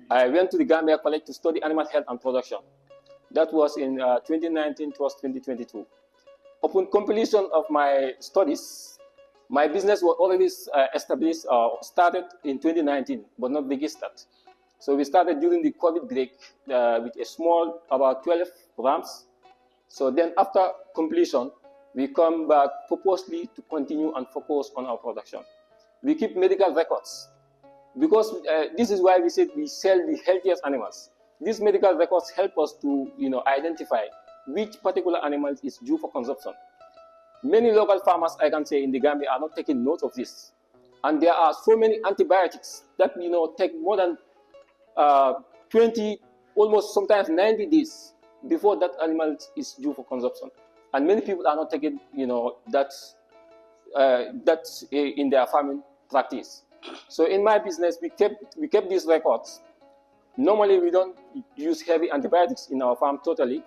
I went to the Gambia College to study animal health and production. That was in 2019 towards 2022. Upon completion of my studies, my business was already established, started in 2019, but not big start. So we started during the COVID break with a small, about 12 rams. So then after completion, we come back purposely to continue and focus on our production. We keep medical records because this is why we said we sell the healthiest animals. These medical records help us to identify which particular animal is due for consumption. Many local farmers, I can say, in the Gambia are not taking note of this. And there are so many antibiotics that take more than 20, almost sometimes 90 days before that animal is due for consumption. And many people are not taking that in their farming practice. So in my business, we kept these records. Normally, we don't use heavy antibiotics in our farm totally.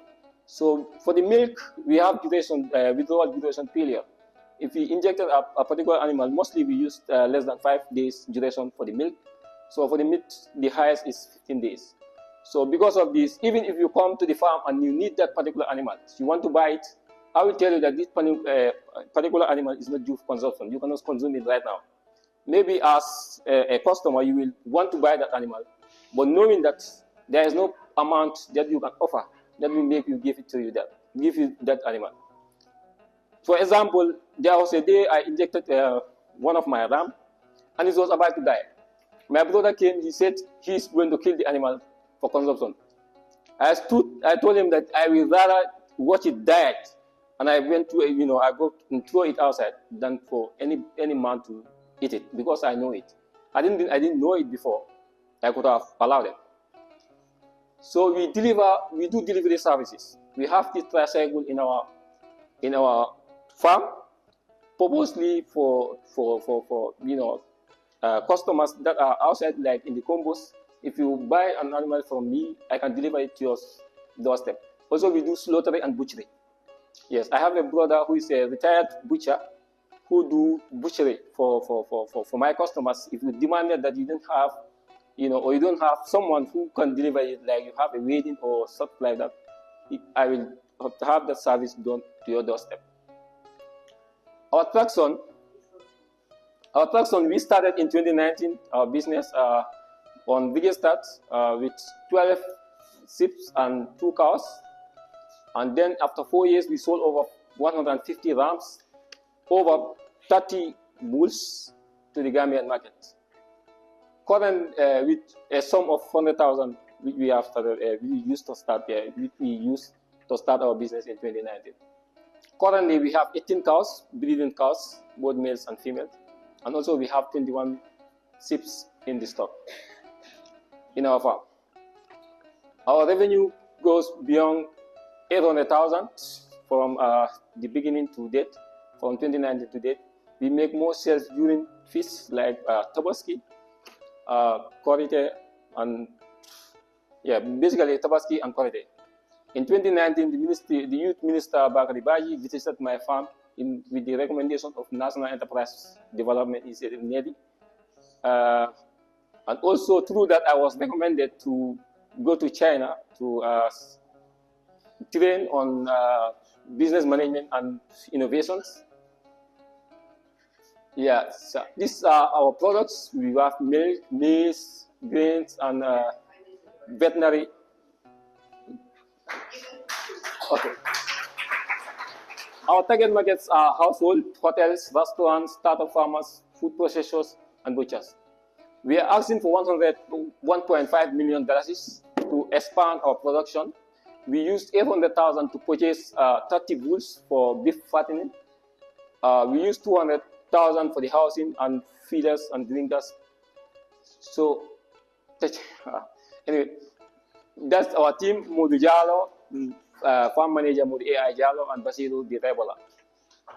So for the milk, we have withdrawal duration period. If we injected a particular animal, mostly we use less than 5 days duration for the milk. So for the meat, the highest is 15 days. So because of this, even if you come to the farm and you need that particular animal, you want to buy it, I will tell you that this particular animal is not due for consumption. You cannot consume it right now. Maybe as a customer, you will want to buy that animal, but knowing that there is no amount that you can offer that will make you give you that animal. For example, there was a day I injected one of my ram, and it was about to die. My brother came, he said he's going to kill the animal for consumption. I told him that I will rather watch it die, and I went to, I go and throw it outside than for any man to eat it, because I know it. I didn't know it before. I could have allowed it. So we do delivery services. We have this tricycle in our farm, purposely for customers that are outside, like in the combos. If you buy an animal from me, I can deliver it to your doorstep. Also, we do slaughtering and butchery. Yes, I have a brother who is a retired butcher who do butchery for my customers. If you demanded that you don't have, or you don't have someone who can deliver it, like you have a wedding or something like that, I will have that service done to your doorstep. Our traction, we started in 2019, our business on biggest start with 12 sheep and 2 cows. And then after 4 years, we sold over 150 rams, over 30 bulls to the Gambian market. Current with a sum of 100,000, which we have started, we used to start our business in 2019. Currently, we have 18 cows, breeding cows, both males and females, and also we have 21 sheep in the stock in our farm. Our revenue goes beyond 800,000 from the beginning to date, from 2019 to date. We make more sales during feasts like Tabaski, Korite, and basically Tabaski and Korite. In 2019, the Youth Minister Bakari Baji visited my farm with the recommendation of National Enterprise Development Initiative (NEDI), and also through that I was recommended to go to China to train on business management and innovations. Yeah, so these are our products. We have milk, maize, grains, and veterinary. Okay. Our target markets are household, hotels, restaurants, startup farmers, food processors, and butchers. We are asking for $1.5 million to expand our production. We used $800,000 to purchase 30 bulls for beef fattening. We used $200,000 for the housing and feeders and drinkers. So, anyway, that's our team: Modu Jalo, farm manager Modu AI Jalo, and Basiru the Rebola.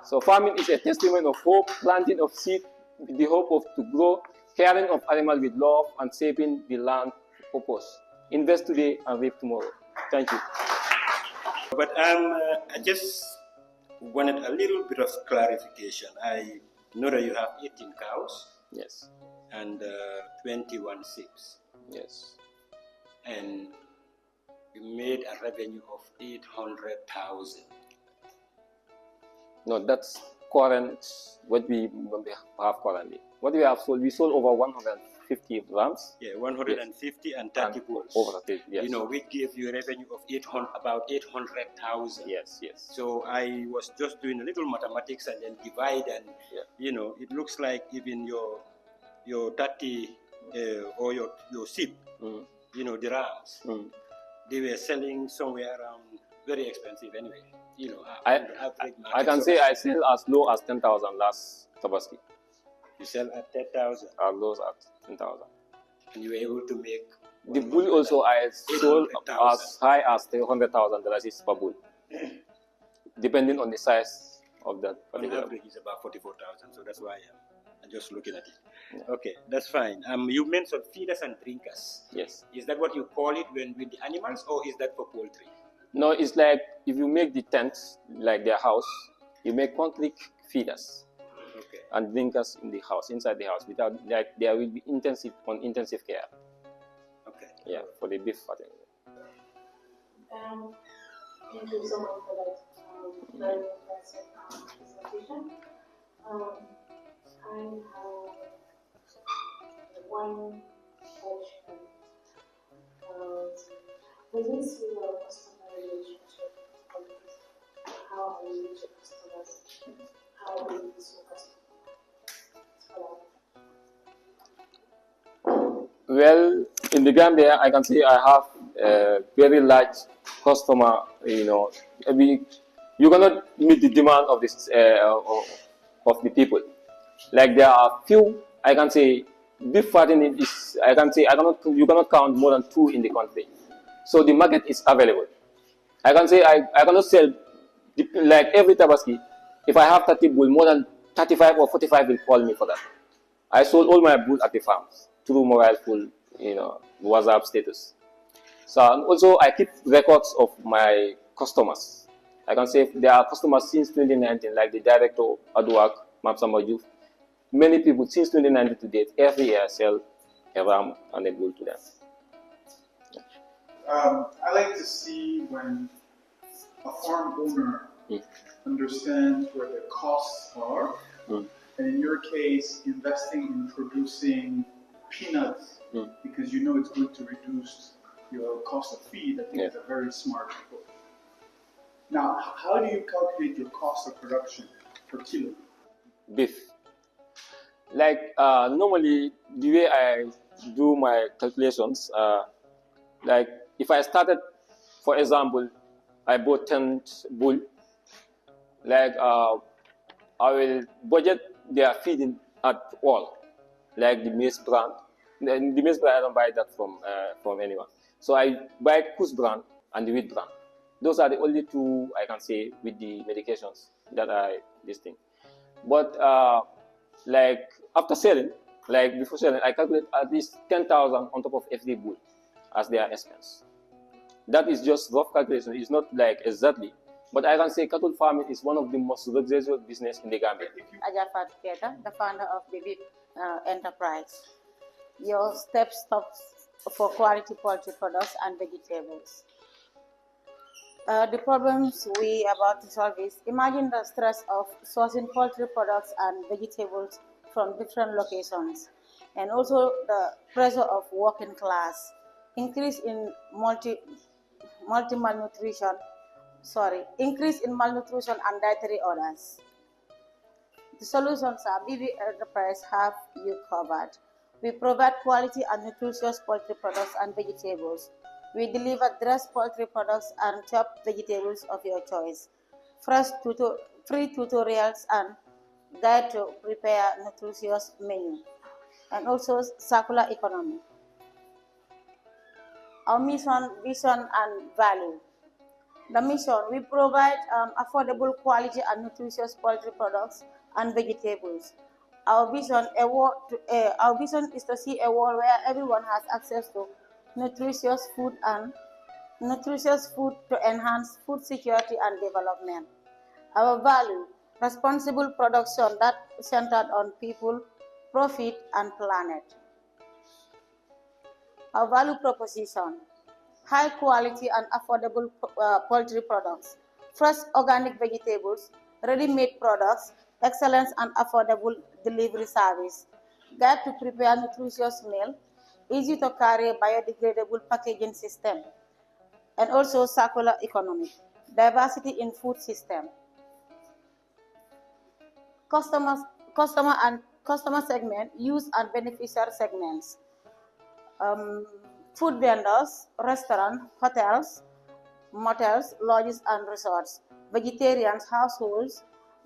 So, farming is a testament of hope, planting of seed with the hope of to grow, caring of animals with love, and saving the land for purpose. Invest today and reap tomorrow. Thank you. But I just wanted a little bit of clarification. I know that you have 18 cows. Yes. And 21 sheep. Yes. And you made a revenue of 800,000. No, that's current, what we have currently. What we have sold, we sold over 150 rams. Yeah, 150 and 30 bulls. Over 30, yes. You know, we gave you a revenue of about 800,000. Yes, yes. So I was just doing a little mathematics and then divide, and you know, it looks like even your 30 or your sheep, you know, the rams, they were selling somewhere around very expensive anyway. You know, I can say I sell as low as 10,000 last Tabaski. You sell at 10,000? As low as 10,000. And you were able to make? The bull also I sold as high as $100,000 per bull, depending on the size of that. On average, it's about 44,000, so that's why I'm just looking at it. Yeah. Okay, that's fine. You mentioned feeders and drinkers. Yes. Is that what you call it with the animals, or is that for poultry? No, it's like if you make the tents, like their house, you make concrete feeders. Okay. And drinkers in the house, inside the house, without like there will be intensive care. Okay. Yeah, for the beef fattening. Thank you so much for that very impressive presentation. I have one question. Within your customer relationship, how are you with your customers? How are you with your customers? Well, in the Gambia, I can say I have a very large customer. You know, you cannot meet the demand of this of the people. Like there are few, I can say, beef fattening is. You cannot count more than 2 in the country. So the market is available. I can say I cannot sell like every Tabaski. If I have 30 bull, more than 35 or 45 will call me for that. I sold all my bulls at the farms through mobile phone, you know, WhatsApp status. So and also I keep records of my customers. I can say there are customers since 2019, like the director, Aduak, Mapsamaju. Many people since 2019 to date, every year I sell a ram and a bull to them. I like to see when a farm owner understands where the costs are, and in your case, investing in producing peanuts because you know it's going to reduce your cost of feed. I think it's a very smart approach. Now, how do you calculate your cost of production per kilo? Beef. Like normally, the way I do my calculations, like if I started, for example, I bought 10 bull, like I will budget their feeding at all, like the maize brand. The maize brand I don't buy that from anyone. So I buy Kus brand and the wheat brand. Those are the only two I can say with the medications that I this thing. But like after selling, like before selling, I calculate at least 10,000 on top of every bull as their expense. That is just rough calculation. It's not like exactly. But I can say cattle farming is one of the most luxurious business in the Gambia. Ajafat Keta, the founder of Baby Enterprise. Your steps for quality poultry products and vegetables. The problems we are about to solve is, imagine the stress of sourcing poultry products and vegetables from different locations, and also the pressure of working class, increase in increase in malnutrition and dietary orders. The solutions are BB Enterprise have you covered. We provide quality and nutritious poultry products and vegetables. We deliver dressed poultry products and chopped vegetables of your choice. Free tutorials and guide to prepare nutritious menu. And also circular economy. Our mission, vision, and value. The mission, we provide affordable, quality, and nutritious poultry products and vegetables. Our vision is to see a world where everyone has access to nutritious food to enhance food security and development. Our value, responsible production that centered on people, profit, and planet. Our value proposition, high quality and affordable poultry products, fresh organic vegetables, ready-made products, excellence and affordable delivery service, guide to prepare nutritious meal, easy to carry biodegradable packaging system, and also circular economy, diversity in food system. Customer segment, use and beneficiary segments. Food vendors, restaurants, hotels, motels, lodges and resorts, vegetarians, households,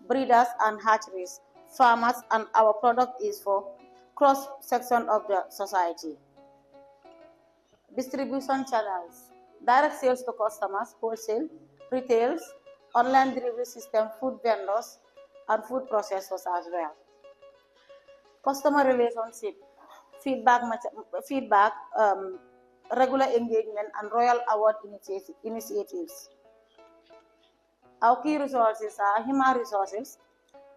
breeders and hatcheries, farmers, and our product is for cross-section of the society. Distribution channels, direct sales to customers, wholesale, retails, online delivery system, food vendors, and food processors as well. Customer relationship, feedback, regular engagement, and Royal Award initiatives. Our key resources are human resources,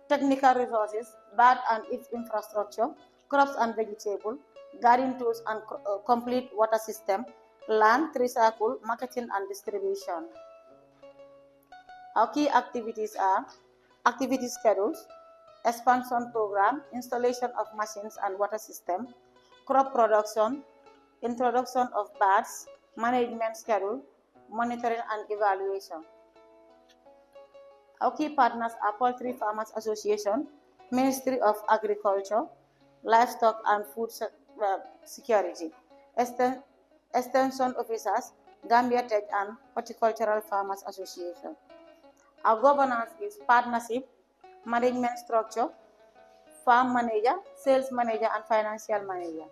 technical resources, bird and its infrastructure, crops and vegetable, garden tools and complete water system, land, recycle, marketing and distribution. Our key activities are activity schedules, expansion program, installation of machines and water system, crop production, introduction of birds, management schedule, monitoring and evaluation. Our key partners are Poultry Farmers Association, Ministry of Agriculture, Livestock and Food Security, Extension Officers, Gambia GTECH and Horticultural Farmers Association. Our governance is partnership, management structure, farm manager, sales manager, and financial manager.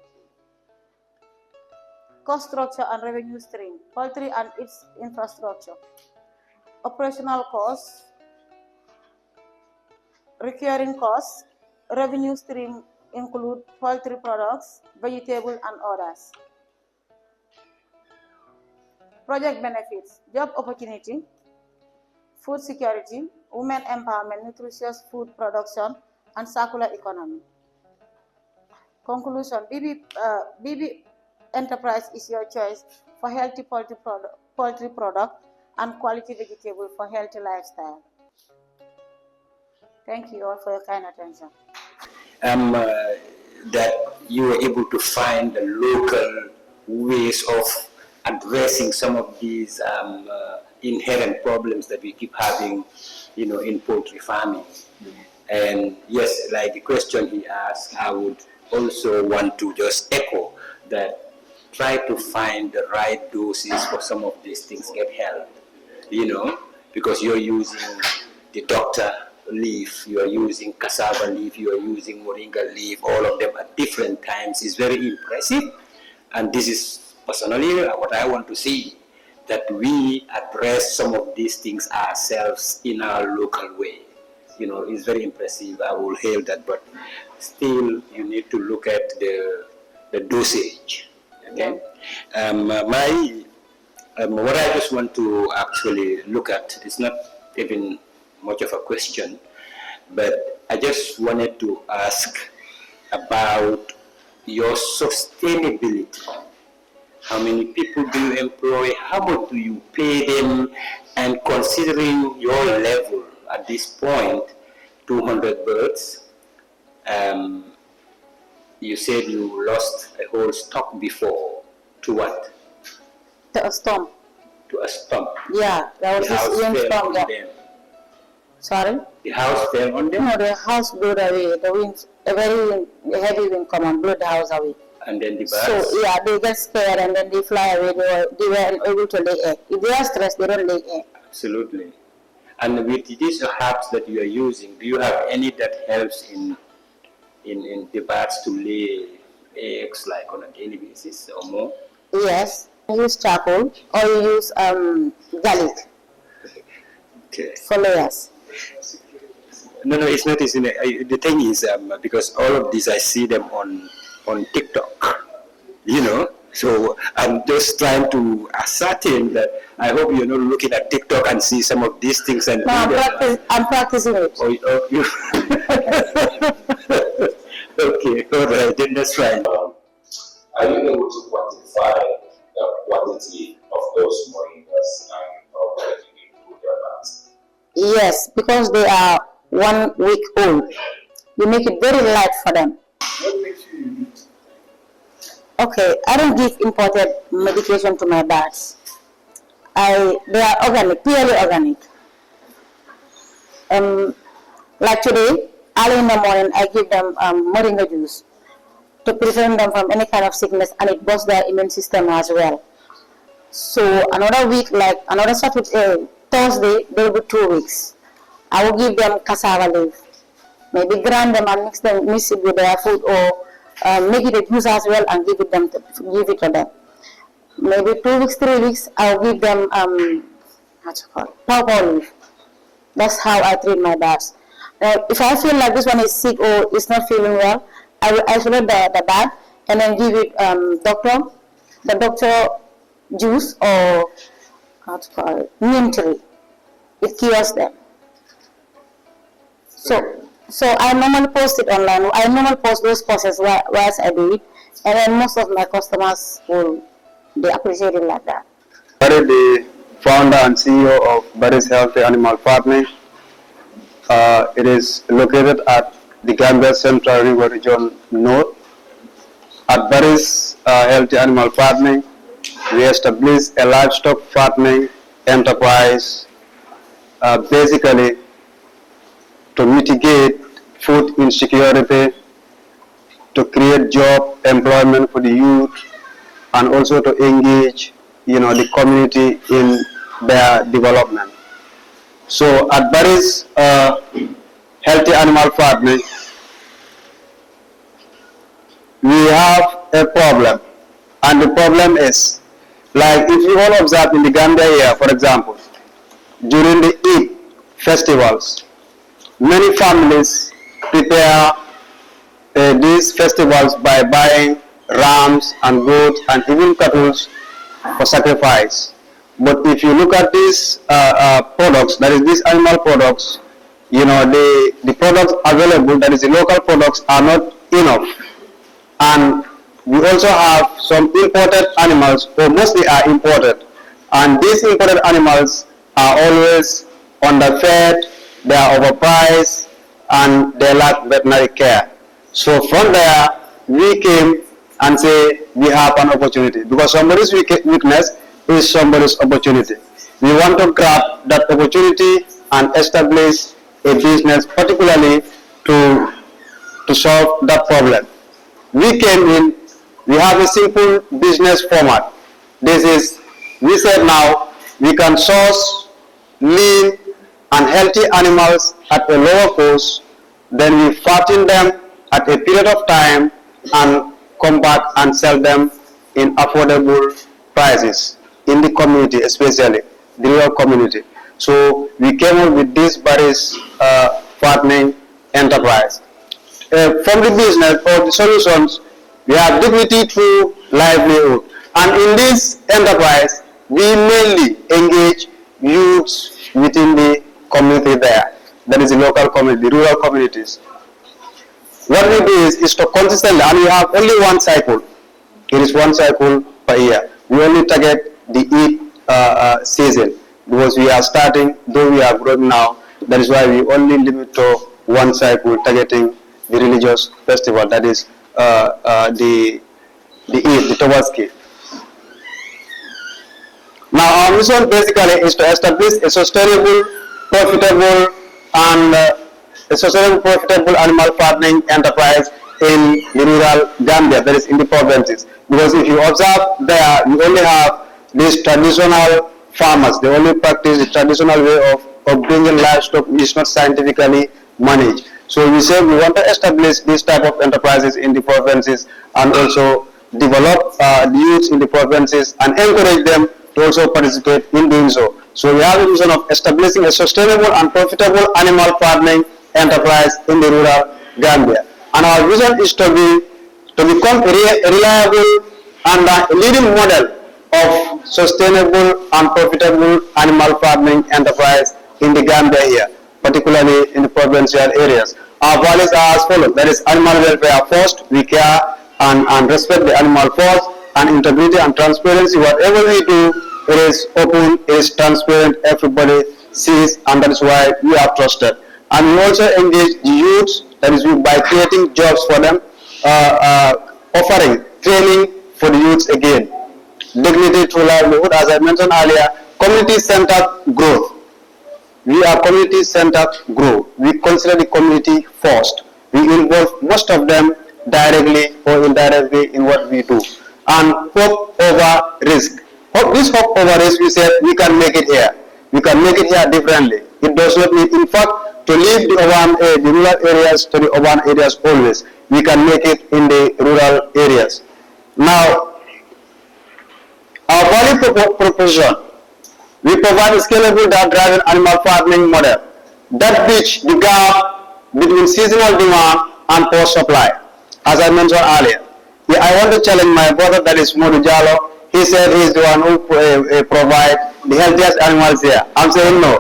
Cost structure and revenue stream, poultry and its infrastructure. Operational costs, recurring costs, revenue stream include poultry products, vegetable and others. Project benefits, job opportunity, food security, women empowerment, nutritious food production, and circular economy. Conclusion, BB Enterprise is your choice for healthy poultry product and quality vegetable for healthy lifestyle. Thank you all for your kind attention. That you were able to find the local ways of addressing some of these inherent problems that we keep having, in poultry farming. And yes, like the question he asked, I would also want to just echo that try to find the right doses for some of these things get held, because you're using the doctor leaf, you are using cassava leaf, you are using moringa leaf, all of them at different times is very impressive. And this is personally what I want to see, that we address some of these things ourselves in our local way. It's very impressive. I will hail that, but still you need to look at the dosage. Okay. What I just want to actually look at is not even much of a question, but I just wanted to ask about your sustainability. How many people do you employ? How much do you pay them? And considering your level at this point, 200 birds, you said you lost a whole stock before. To what? To a storm. To a storm. Yeah, there was this wind storm. Them. Sorry? The house fell on them? No, the house blew away. The wind, a very heavy wind come and blew the house away. And then the birds? So, yeah, they get scared and then they fly away. They were unable to lay egg. If they are stressed, they don't lay egg. Absolutely. And with these herbs that you are using, do you have any that helps in the birds to lay eggs like on a daily basis or more? Yes. You use charcoal or you use garlic for layers. No, it's not. The thing is, because all of these I see them on TikTok, So I'm just trying to ascertain that. I hope you're not looking at TikTok and see some of these things and. No, I'm practicing it. Okay, all right, then that's fine. Are you able to quantify the quantity of those moringas and how well you improve their plants? Yes, because they are 1 week old. You make it very light for them. What makes you unique? Okay, I don't give imported medication to my birds. They are organic, purely organic. Like today, early in the morning, I give them moringa juice to prevent them from any kind of sickness, and it boosts their immune system as well. So another week, like another Saturday, Thursday, they will be 2 weeks. I will give them cassava leaf. Maybe grind them and mix it with their food, or make it a juice as well and give it to them. Maybe 2 weeks, 3 weeks, I'll give them pawpaw leaf. That's how I treat my birds. If I feel like this one is sick or is not feeling well, I will isolate the bird and then give it the doctor juice or neem tree. It cures them. So I normally post it online. I normally post those posts whilst I do it, and then most of my customers they appreciate it like that. Barry, the founder and CEO of Barry's Healthy Animal Farming. It is located at the Gambia Central River Region North. At Barry's Healthy Animal Farming, we established a livestock farming enterprise basically to mitigate food insecurity, to create job employment for the youth, and also to engage the community in their development. So at Barry's Healthy Animal Farming, we have a problem, and the problem is, like if you all observe in the Gambia here, for example, during the Eid festivals, many families prepare these festivals by buying rams and goats and even cattle for sacrifice. But if you look at these products, that is these animal products, the products available, that is the local products, are not enough. And we also have some imported animals, or mostly are imported. And these imported animals are always underfed, they are overpriced, and they lack veterinary care. So from there, we came and say we have an opportunity, because somebody's weakness is somebody's opportunity. we want to grab that opportunity and establish a business particularly to solve that problem. We came in, we have a simple business format. We said now we can source lean and healthy animals at a lower cost, then we fatten them at a period of time and come back and sell them in affordable prices in the community, especially the rural community. So we came up with this various fattening enterprise. From the business or the solutions, we have dignity through livelihood. And in this enterprise, we mainly engage youths within the community there. That is the local community, the rural communities. What we do is to consistently, and we have only one cycle. It is one cycle per year. We only target the Eid season because we are starting, though we are growing now. That is why we only limit to one cycle targeting the religious festival. That is the Eid, the Tabaski. Now our mission basically is to establish a sustainable, profitable animal farming enterprise in the rural Gambia, that is in the provinces. Because if you observe there, you only have these traditional farmers. They only practice the traditional way of bringing livestock, which is not scientifically managed. So we say we want to establish this type of enterprises in the provinces and also develop the youth in the provinces and encourage them to also participate in doing so. So we have a vision of establishing a sustainable and profitable animal farming enterprise in the rural Gambia. And our vision is to become a reliable and a leading model of sustainable and profitable animal farming enterprise in the Gambia here, particularly in the provincial areas. Our values are as follows. That is animal welfare first. We care and respect the animal first, and integrity and transparency. Whatever we do, it is open, it is transparent, everybody sees, and that is why we are trusted. And we also engage the youth, that is by creating jobs for them, offering training for the youths again. Dignity through livelihood, as I mentioned earlier, community-centered growth. We are community-centered growth. We consider the community first. We involve most of them directly or indirectly in what we do. And hope over risk. This hope over risk, we said we can make it here. We can make it here differently. It does not mean, in fact, to leave the rural areas to the urban areas always. We can make it in the rural areas. Now, our value proposition, we provide a scalable data-driven animal farming model that bridge the gap between seasonal demand and post supply. As I mentioned earlier, I want to challenge my brother, that is Modu Jallo. He said he is the one who provide the healthiest animals here. I'm saying no.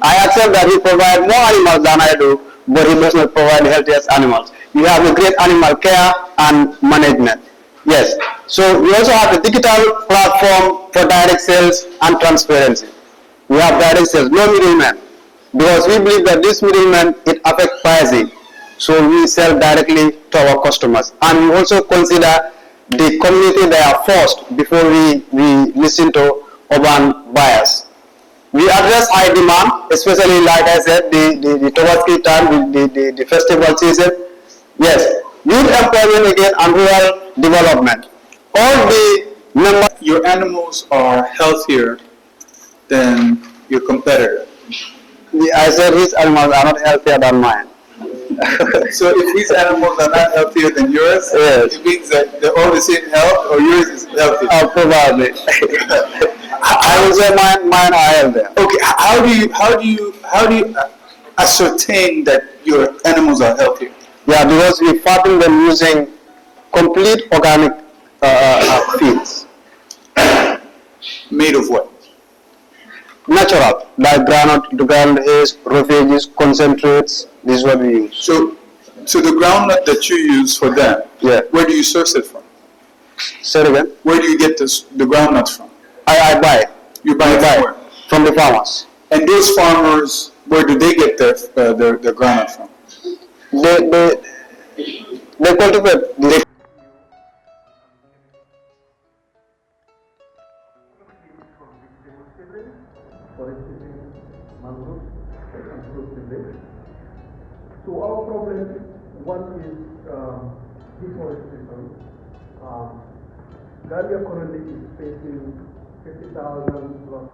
I accept that he provides more animals than I do, but he does not provide the healthiest animals. We have a great animal care and management. Yes. So we also have a digital platform for direct sales and transparency. We have direct sales, no middlemen, because we believe that this middleman, it affects pricing. So we sell directly to our customers. And we also consider the community there first before we listen to urban buyers. We address high demand, especially like I said, the Tabaski time, the festival season. Yes, youth employment again and rural development. All the members. Your animals are healthier than your competitor. I said his animals are not healthier than mine. So if these animals are not healthier than yours, yes, it means that they're all the same health, or yours is healthy. Probably. I would say mine are healthier. Okay, how do you ascertain that your animals are healthy? Yeah, because we fatten them using complete organic feeds. Made of what? Natural, like ground haze, refuges, concentrates. This is what we use. So the groundnut that you use for them, yeah, where do you source it from? Say it again. Where do you get the groundnuts from? I buy. You buy it from where? From the farmers. And those farmers, where do they get their groundnut from? They cultivate. forest shipping, mangroves, and fruit building. So our problem, one is deforestation. Gambia currently is facing 50,000 plus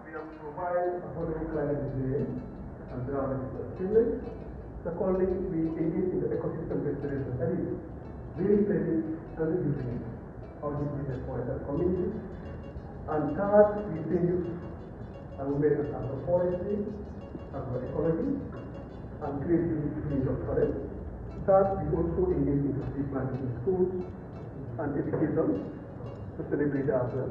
we have to provide affordable climate resilience and drought resilience. Secondly, we engage in the ecosystem restoration, that is, replacing and reducing our depleted forests and communities. And third, we reduce and we make agroforestry, agroecology, and create unit of forest. Third, we also engage in tree planting in schools and education, sustainability as well.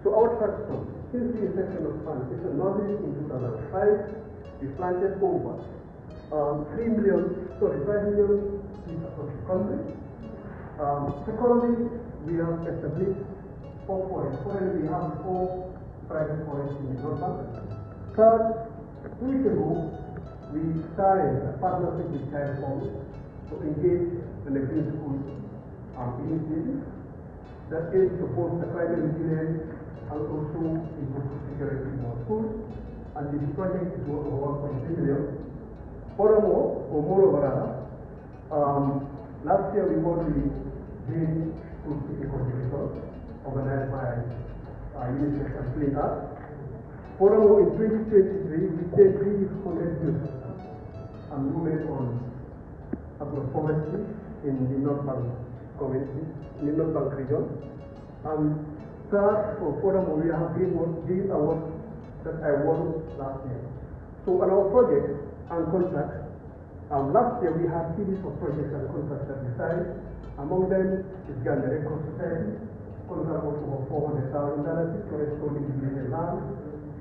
So our transform, since the inception of funds, it's another in 2005, we planted over 5 million trees across the country. Secondly, we have established 4 forests. Currently, we have 4 private forests in the north. Third, 2 weeks ago, we signed a partnership with Child Homes to engage in the green school initiative that aims to support the climate resilience and also improve security in our schools. And this project is worth over 1.3 million. Furthermore, or moreover, last year we won the Green School City Competition organized by UNICEF and Clean Earth. Furthermore, in 2023, we did 300 youth and women on agroforestry in the North Bank community, in the North Bank region. And third, furthermore, we have Green Award that I won last year. So on our project and contracts, last year we had series of projects and contracts that we signed. Among them is Gambia Red Cross Society, contract of over $400,000 to restore the land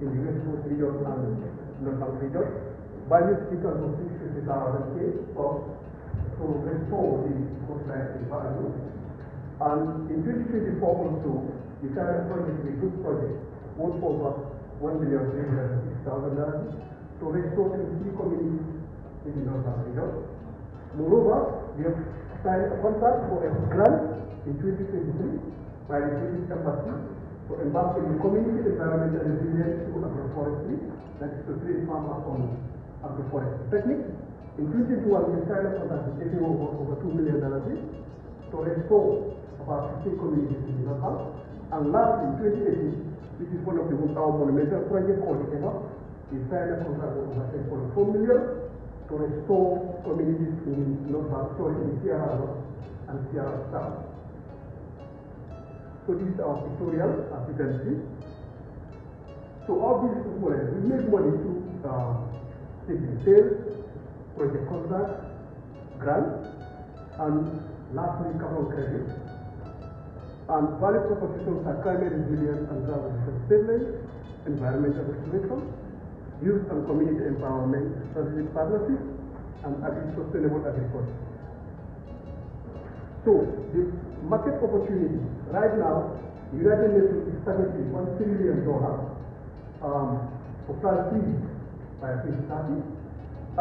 in the West Coast region and North Bank region. Value speakers of $650,000 to restore the coastline in Banjul. And in 2024 also, we signed a project, a good project, worth over $1,306,000 to restore 23 communities in the Northern region. Moreover, we have signed a contract for a grant in 2023 by the British Embassy to embark in community environmental resilience through agroforestry, that is to train farmers on agroforestry techniques. In 2021, we signed a contract with FAO worth over $2 million to restore about 50 communities in the North. And lastly, in 2018, which is one of our monumental projects called GTECH, we signed a contract with over $10.4 million to restore communities in North in Sierra North and Sierra South. So this is our pictorial, as you can see. So our business model, we make money through taking sales, project contracts, grants, and lastly, carbon credit. And value propositions are climate resilience and drought resistance, environmental restoration, youth and community empowerment, strategic partnerships, and sustainable agriculture. So the market opportunity right now, the United Nations is targeting $1 trillion for plant trees by 2030.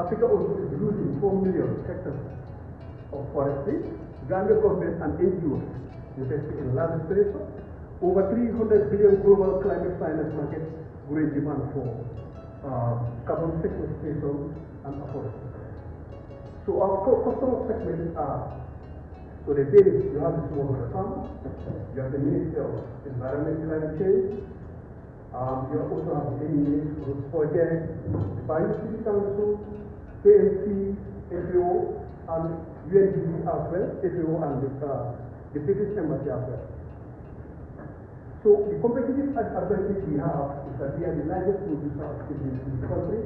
Africa also is losing 4 million hectares of forestry. Gambia government and NGOs investing in land restoration. Over 300 billion global climate finance market growing demand for carbon sequestration and afforestation. So our customer segments are, so the base, you have the smallholder farmers, you have the Ministry of Environment and Climate Change, you also have the NEA, Roots Project, the Biodiversity Council, KMC, FAO, and UNDP as well, FAO and the British Embassy as well. So the competitive advantage we have is that we are the largest producer of seedlings in the country.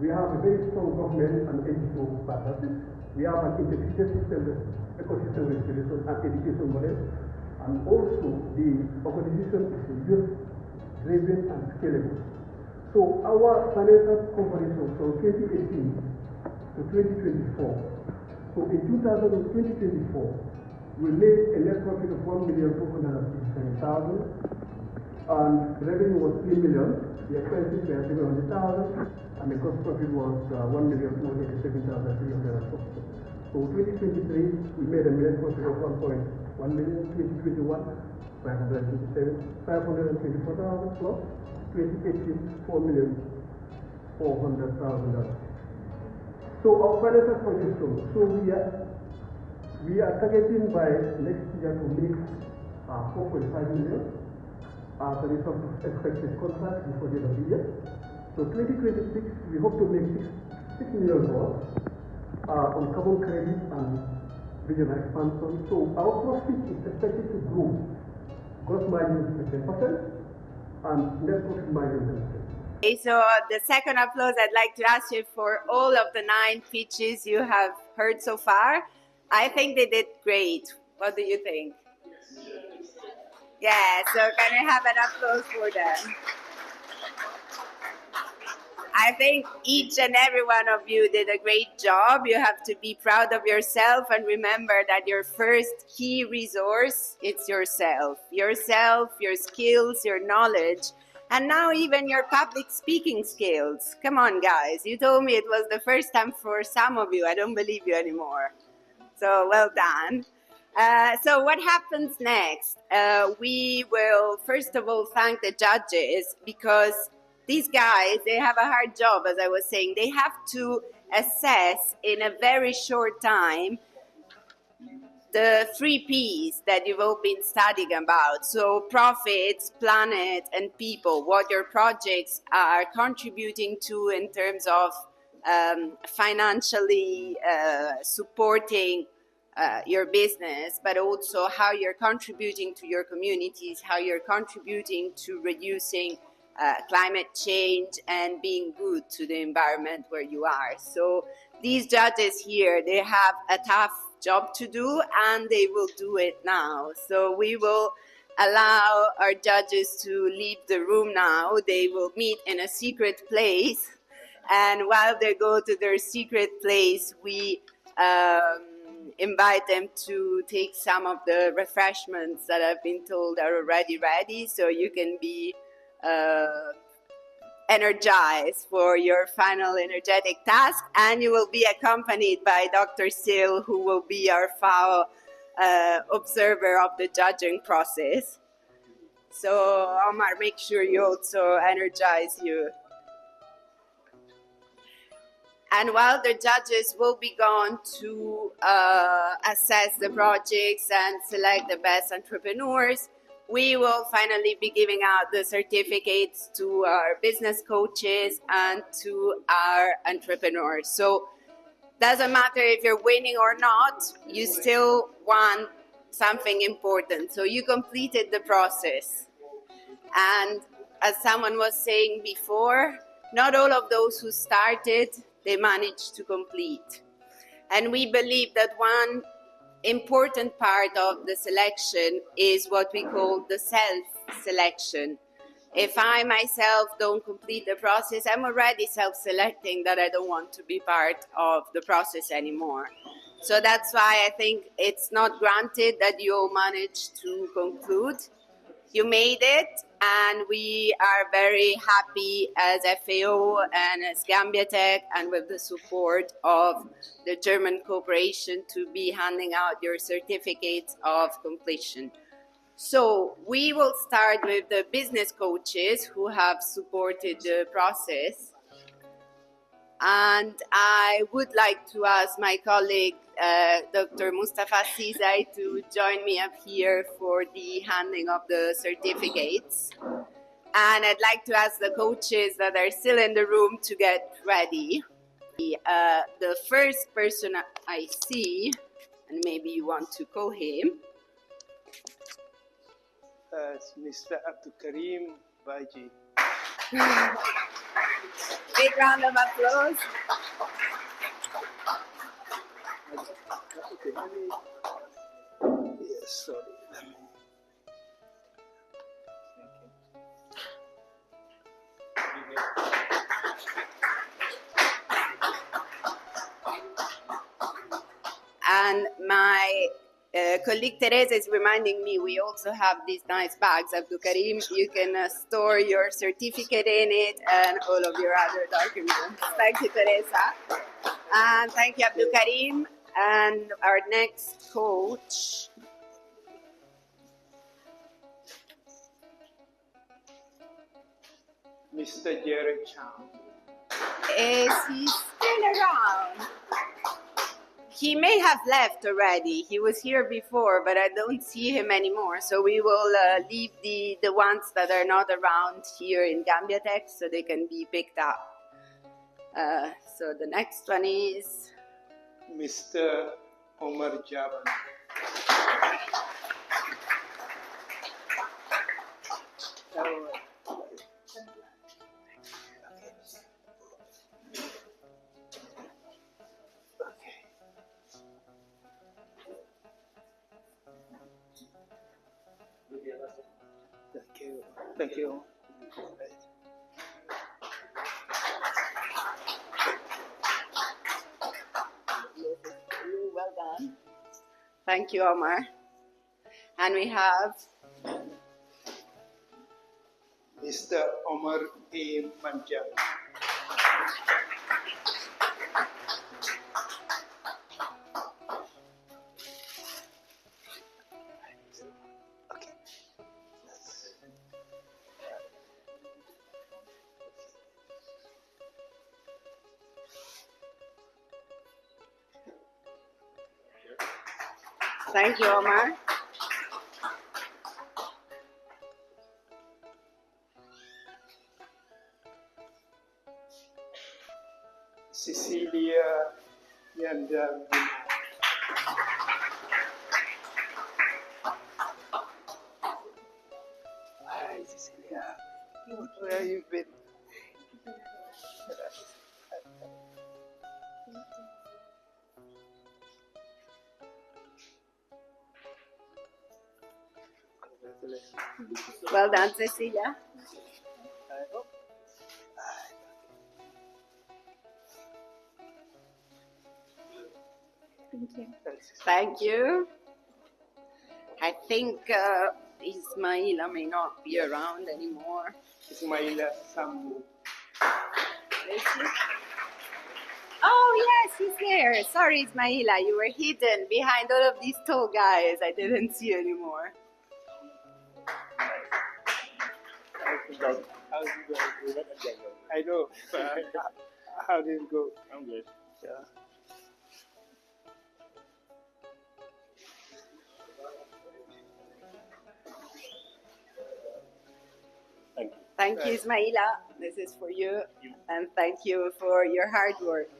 We have a very strong government and NGO partnership. We have an integrated system, ecosystem restoration and education model. And also the organization is youth driven and scalable. So our financial comparison from 2018 to 2024. So in 2024, we made a net profit of 1,457,000, and the revenue was 3 million. The expenses were 700,000, and the gross profit was 1,287,340. So 2023, we made a net profit of 1.1 million. 2021, 524,000 plus. 2018, $4,400,000. So our financial projection. So we are targeting by next year to make 4.5 million as a result of expected contracts before the end of the year. So 2026, we hope to make 6 million more on carbon credit and regional expansion. So our profit is expected to grow. Gross margin is 10%. And net profit margin. Okay, so the second applause, I'd like to ask you for all of the 9 pitches you have heard so far. I think they did great. What do you think? Yeah, so can we have an applause for them? I think each and every one of you did a great job. You have to be proud of yourself and remember that your first key resource is yourself. Yourself, your skills, your knowledge, and now even your public speaking skills. Come on, guys. You told me it was the first time for some of you. I don't believe you anymore. So well done. So what happens next? We will first of all thank the judges because these guys, they have a hard job, as I was saying. They have to assess in a very short time the 3 Ps that you've all been studying about. So profits, planet, and people, what your projects are contributing to in terms of financially supporting your business, but also how you're contributing to your communities, how you're contributing to reducing climate change and being good to the environment where you are. So these judges here, they have a tough job to do and they will do it now. So we will allow our judges to leave the room now. They will meet in a secret place, and while they go to their secret place, we invite them to take some of the refreshments that I've been told are already ready, so you can be energized for your final energetic task, and you will be accompanied by Dr. Sil, who will be our FAO observer of the judging process. So Omar, make sure you also energize you. And while the judges will be gone to assess the projects and select the best entrepreneurs, we will finally be giving out the certificates to our business coaches and to our entrepreneurs. So doesn't matter if you're winning or not, you still want something important. So you completed the process. And as someone was saying before, not all of those who started, they managed to complete. And we believe that one important part of the selection is what we call the self-selection. If I myself don't complete the process, I'm already self-selecting that I don't want to be part of the process anymore. So that's why I think it's not granted that you all managed to conclude. You made it, and we are very happy as FAO and as Gambia-Tech and with the support of the German cooperation to be handing out your certificates of completion. So we will start with the business coaches who have supported the process. And I would like to ask my colleague, Dr. Mustafa Sizai, to join me up here for the handing of the certificates. And I'd like to ask the coaches that are still in the room to get ready. The first person I see, and maybe you want to call him. Mr. Abdul Karim Baji. Big round of applause. Yes, sorry. And my colleague Teresa is reminding me we also have these nice bags. Abdul Karim, you can store your certificate in it and all of your other documents. Thank you, Teresa. And thank you, Abdul Karim. And our next coach. Mr. Jerry Chang. Is he still around? He may have left already. He was here before, but I don't see him anymore. So we will leave the ones that are not around here in Gambia-Tech so they can be picked up. So the next one is Mr. Omar Jaban. Thank you. well done. Thank you, Omar. And we have Mr. Omar A. Manjab. Thank you, Omar. Cecilia Yanda. Hi, Cecilia. Where have you been? Well done, Cecilia. Thank you. Thank you. I think Ismaila may not be around anymore. Ismaila Sambu. Is he? Oh, yes, he's there. Sorry, Ismaila, you were hidden behind all of these tall guys. I didn't see you anymore. How's it going? I know. How did it go? I'm good. Yeah. Thank you, Ismaila. This is for you. And thank you for your hard work.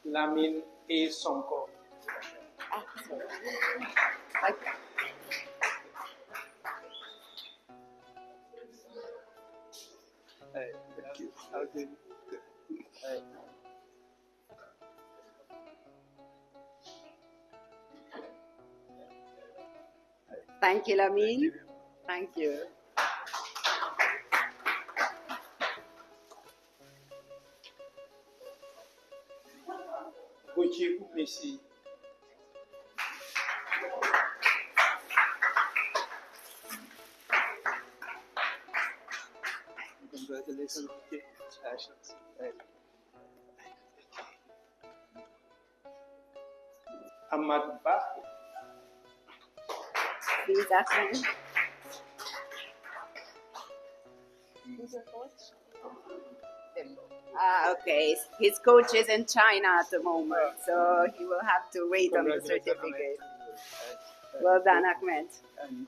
Lamin A. Sonko. Hey, thank you. How did it go? Hey. Thank you, Lamin. Thank you. Gucci Messi. Congratulations, Gucci. Hey. Ahmad Ba. Please, Ahmed. Who's your coach? Okay. His coach is in China at the moment, so he will have to wait on the certificate. Well done, Ahmed. And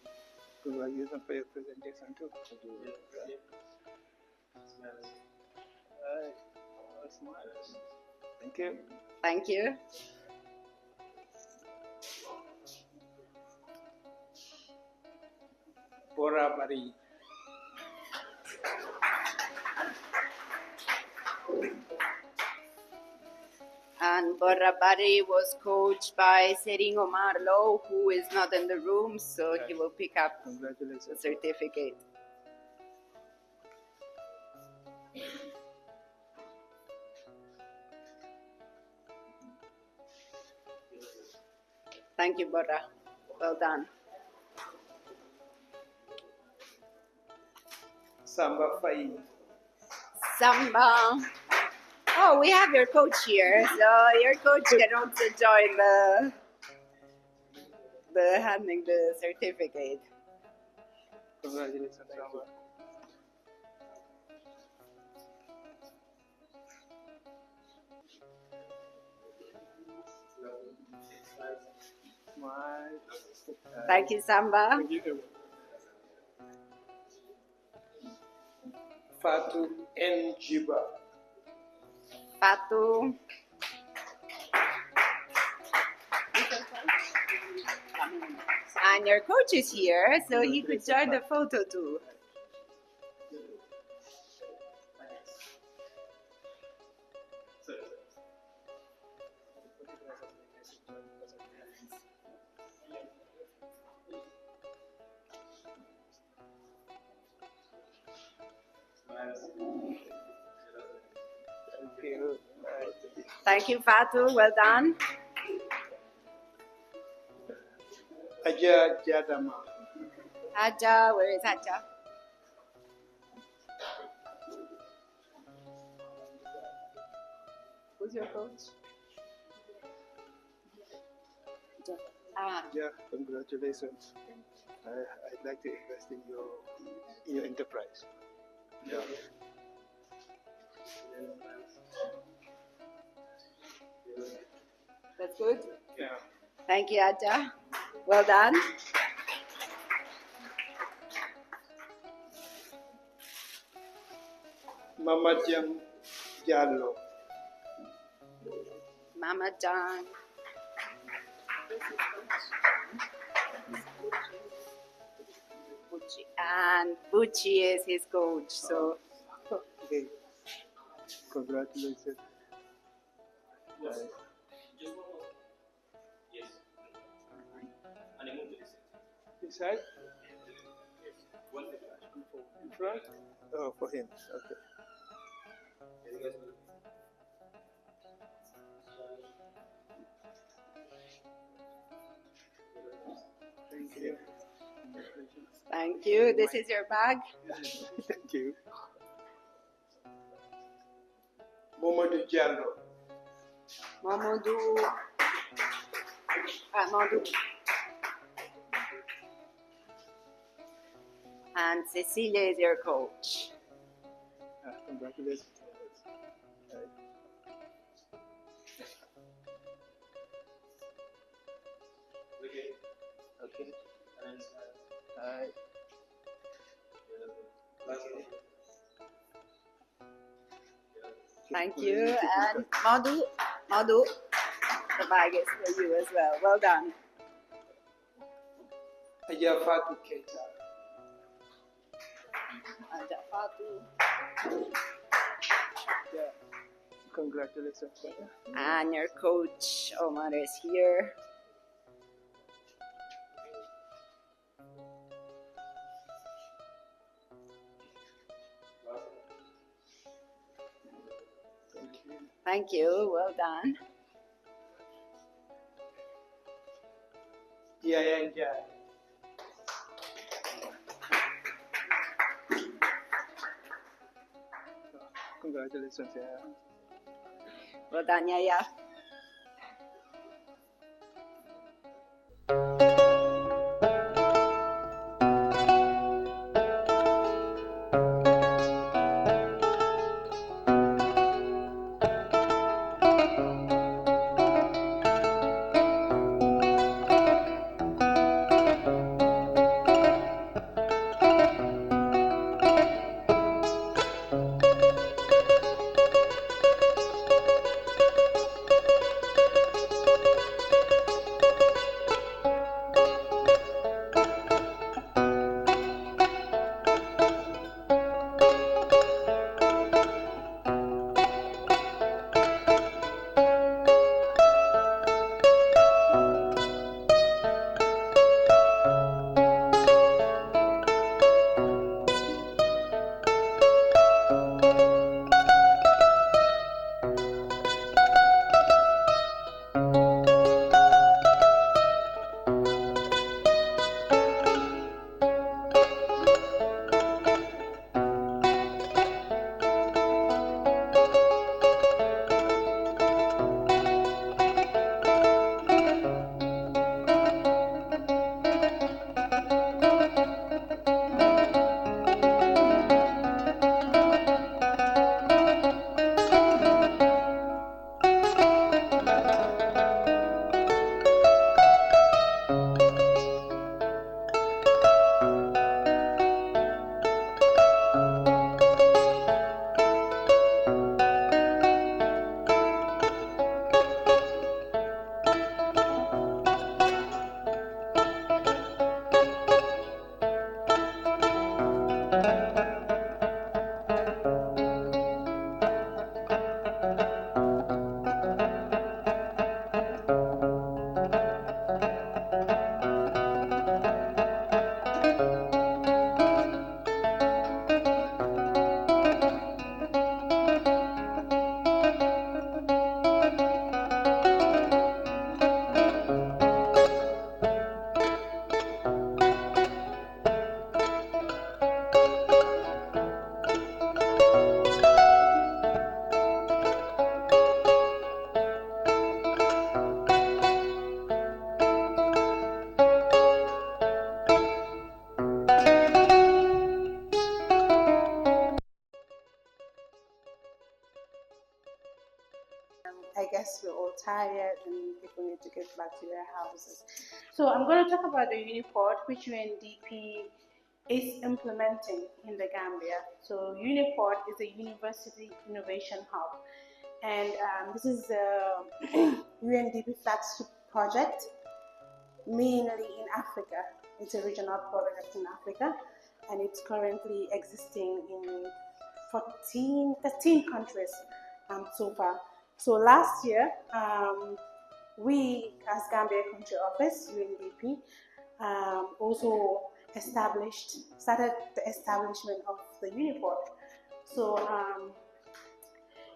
congratulations for your presentation too. Thank you. Thank you. Bora Bari. And Borrabari was coached by Sering Omar Low, who is not in the room, so he will pick up the certificate. Thank you, Bora. Well done. Samba Fai. Samba. Oh, we have your coach here, so your coach can also join the handing the certificate. Congratulations, Samba. Thank you, Samba. Thank you. Fatu Njiba. Fatu. And your coach is here, so he could join the photo too. Thank you, Fatu. Well done. Aja Jadama. Aja, where is Aja? Who's your coach? Yeah, congratulations. I'd like to invest in your enterprise. Yeah. That's good. Yeah. Thank you, Aja. Well done. Mama Jam Jallo. Mama John. And Bucci is his coach, so. Okay. Congratulations. This side? In front? Oh, for him. Okay. Thank you. Thank you. This is your bag. Thank you. Mamadou Diallo. Mamadou. Mamadou. And Cecilia is your coach. Congratulations. Okay. Hi. Thank you. And Madhu, the bag is for you as well. Well done. Ajafatu Keita. Ajafatu. Yeah. Congratulations. And your coach, Omar, is here. Thank you. Well done. Yeah. Congratulations. Yeah. Well done, Yaya. to get back to their houses. So I'm going to talk about the Uniport, which UNDP is implementing in the Gambia. So Uniport is a university innovation hub, and this is a UNDP flagship project, mainly in Africa. It's a regional project in Africa, and it's currently existing in 13 countries so far. So last year, we as Gambia Country Office, UNDP, also started the establishment of the Uniport. So,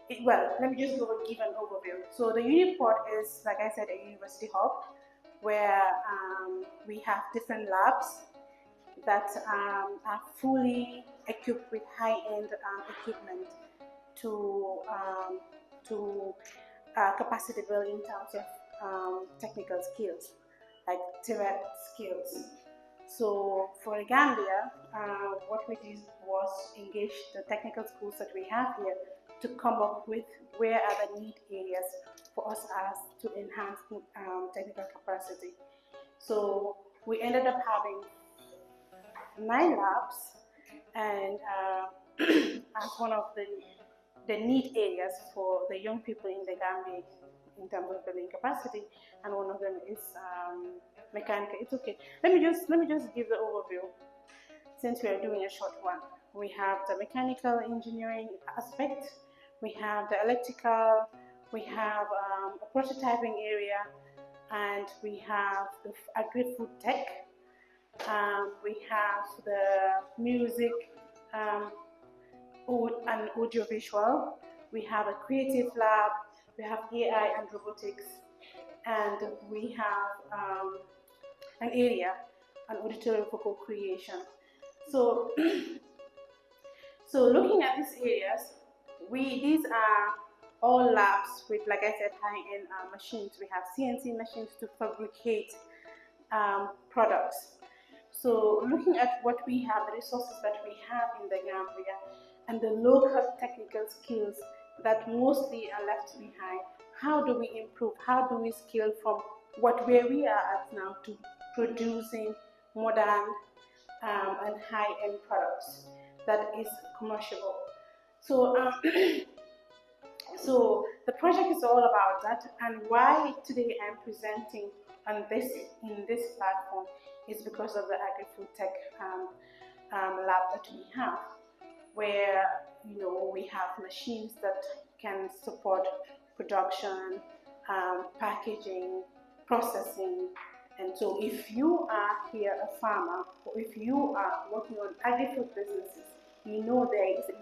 let me just give an overview. So the Uniport is, like I said, a university hub where we have different labs that are fully equipped with high-end equipment to capacity build in terms of technical skills, like TVET skills. So for Gambia, what we did was engage the technical schools that we have here to come up with where are the need areas for us as to enhance technical capacity. So we ended up having 9 labs, and as one of the need areas for the young people in the Gambia in terms of building capacity, and one of them is mechanical. It's okay. Let me just give the overview, since we are doing a short one. We have the mechanical engineering aspect, we have the electrical, we have a prototyping area, and we have the agri-food tech. We have the music and audiovisual. We have a creative lab. We have AI and robotics, and we have an area, an auditorium for co-creation. So, so looking at these areas, these are all labs with, like I said, high-end machines. We have CNC machines to fabricate products. So looking at what we have, the resources that we have in the Gambia, and the local technical skills that mostly are left behind, how do we improve? How do we scale from where we are at now to producing modern and high-end products that is commercial? So, so the project is all about that, and why today I'm presenting on in this platform is because of the agri-food tech lab that we have, where we have machines that can support production, packaging, processing. And so if you are here a farmer, or if you are working on agri-food businesses, you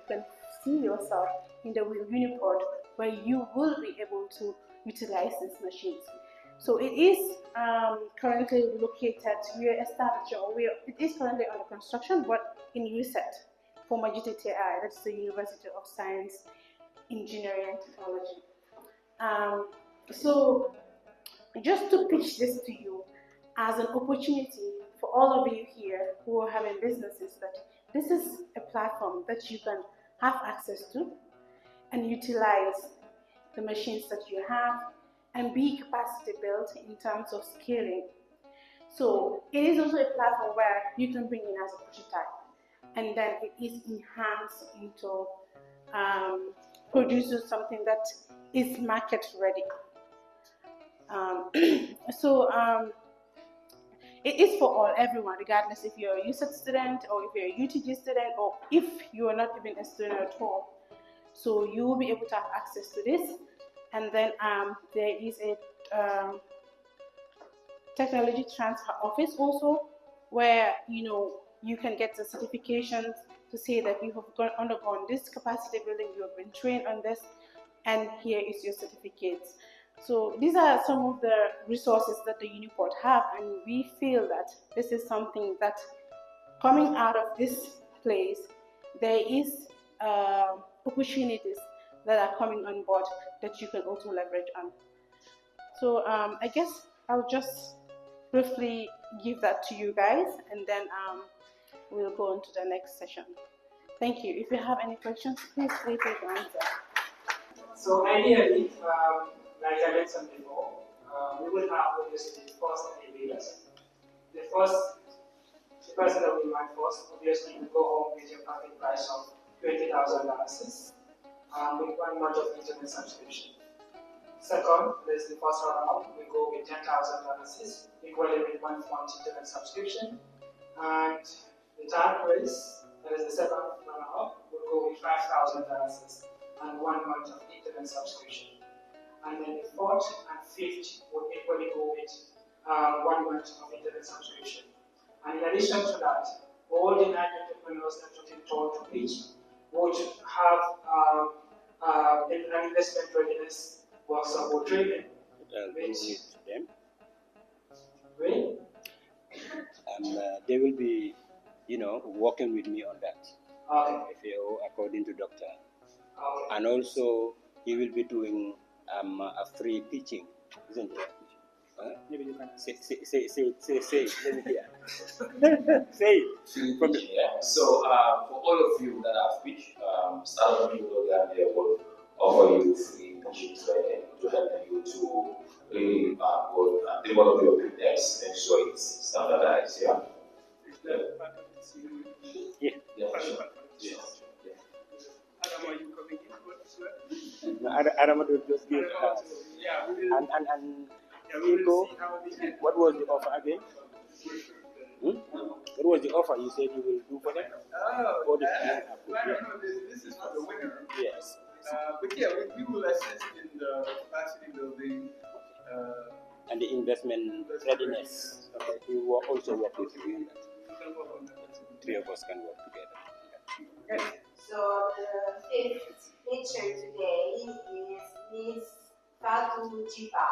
can see yourself in the Uniport, where you will be able to utilize these machines. So it is currently located, it is currently under construction, but in USET, former GTECH, that's the University of Science, Engineering and Technology. So just to pitch this to you as an opportunity for all of you here who are having businesses, that this is a platform that you can have access to and utilize the machines that you have and be capacity built in terms of scaling. So it is also a platform where you can bring in as a prototype, and then it is enhanced into produces something that is market ready. It is for everyone, regardless if you're a USET student or if you're a UTG student, or if you are not even a student at all. So you will be able to have access to this. And then there is a technology transfer office also, where you can get the certifications to say that you have undergone this capacity building, you have been trained on this, and here is your certificates. So these are some of the resources that the Uniport have, and we feel that this is something that, coming out of this place, there is opportunities that are coming on board that you can also leverage on. So I guess I'll just briefly give that to you guys, and then we'll go on to the next session. Thank you. If you have any questions, please feel free to answer. So ideally, like I mentioned before, we will have obviously first enablers. The person that we might first, obviously, will go home with your packet price of $20,000 with 1 month of internet subscription. Second, there's the first round, we go with $10,000, equivalent with 1 month internet subscription. And the third place, that is the second runner-up, will go with $5,000 and 1 month of internet subscription. And then the fourth and fifth will equally go with 1 month of internet subscription. And in addition to that, all the 9 entrepreneurs that took it to pitch would have an investment readiness workshop or training. Them. Really? And they will be, working with me on that. Okay. According to doctor. Okay. And also, he will be doing a free pitching, isn't it? Maybe you can say it. Let me hear. Say it. From the, So, for all of you that have pitched, Startup Gambia will offer you free pitching training to help you to really develop your pitch decks, make sure it's standardized. Yeah. Yeah, for sure. Yeah. Adam, are you coming in? No, Adam will just give and Nico, what was the offer again? What was the offer you said you will do for them? Oh, I don't know. This is for the winner. Yes. But yeah, we will assist in the capacity building. And the investment readiness. Okay, we will also work with you on that. 3 of us can work together. Okay. So the fifth pitcher today is Miss Fatu Jipa.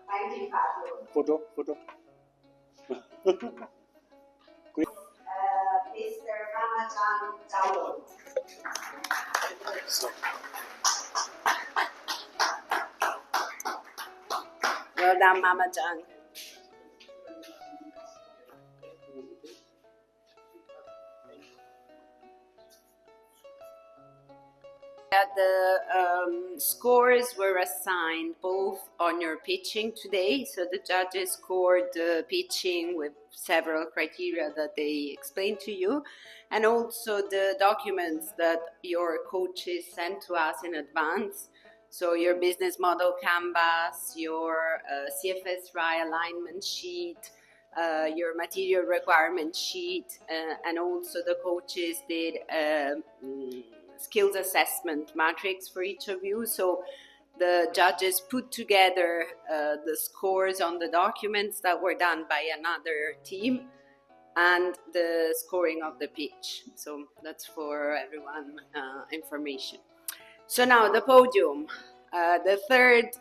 Thank you, Fatu. Photo. Mr. Ramajan Jallo. Well done, Mama Jang. The scores were assigned both on your pitching today. So the judges scored the pitching with several criteria that they explained to you, and also the documents that your coaches sent to us in advance. So your business model canvas, your CFSRI alignment sheet, your material requirement sheet, and also the coaches did skills assessment matrix for each of you. So the judges put together the scores on the documents that were done by another team and the scoring of the pitch. So that's for everyone information. So now the podium. The third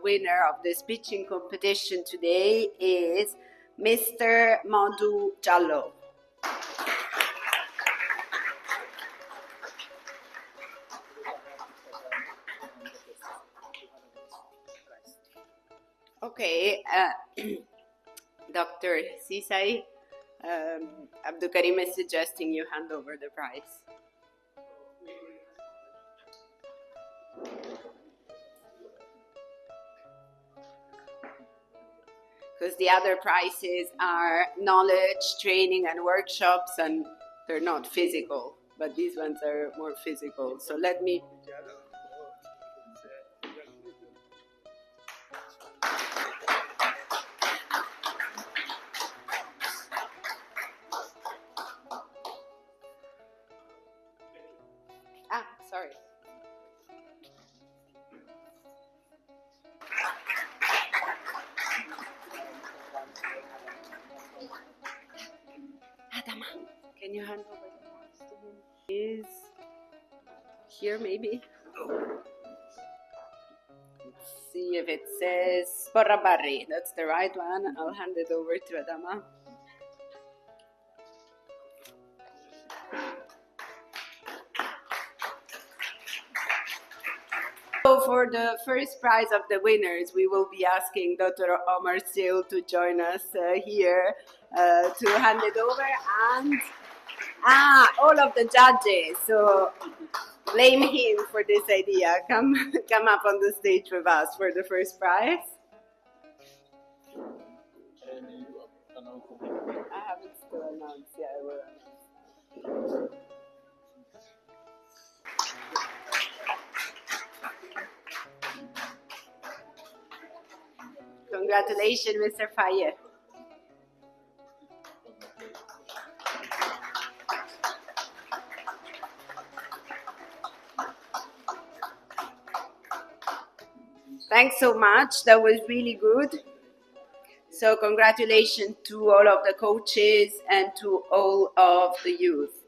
winner of this pitching competition today is Mr. Madhu Jallo. Okay, Dr. Sisai, Abdul Karim is suggesting you hand over the prize. Because the other prizes are knowledge, training, and workshops, and they're not physical, but these ones are more physical. So let me... Sorry. Adama, can you hand over the mouse to him? Is here maybe? Let's see if it says Porrabarri. That's the right one. I'll hand it over to Adama. So for the first prize of the winners, we will be asking Dr. Omar Sil to join us here. to hand it over, and all of the judges. So blame him for this idea. Come up on the stage with us for the first prize. I haven't still announced. Yeah, I will. Congratulations, Mr. Faye. Thanks so much. That was really good. So congratulations to all of the coaches and to all of the youth.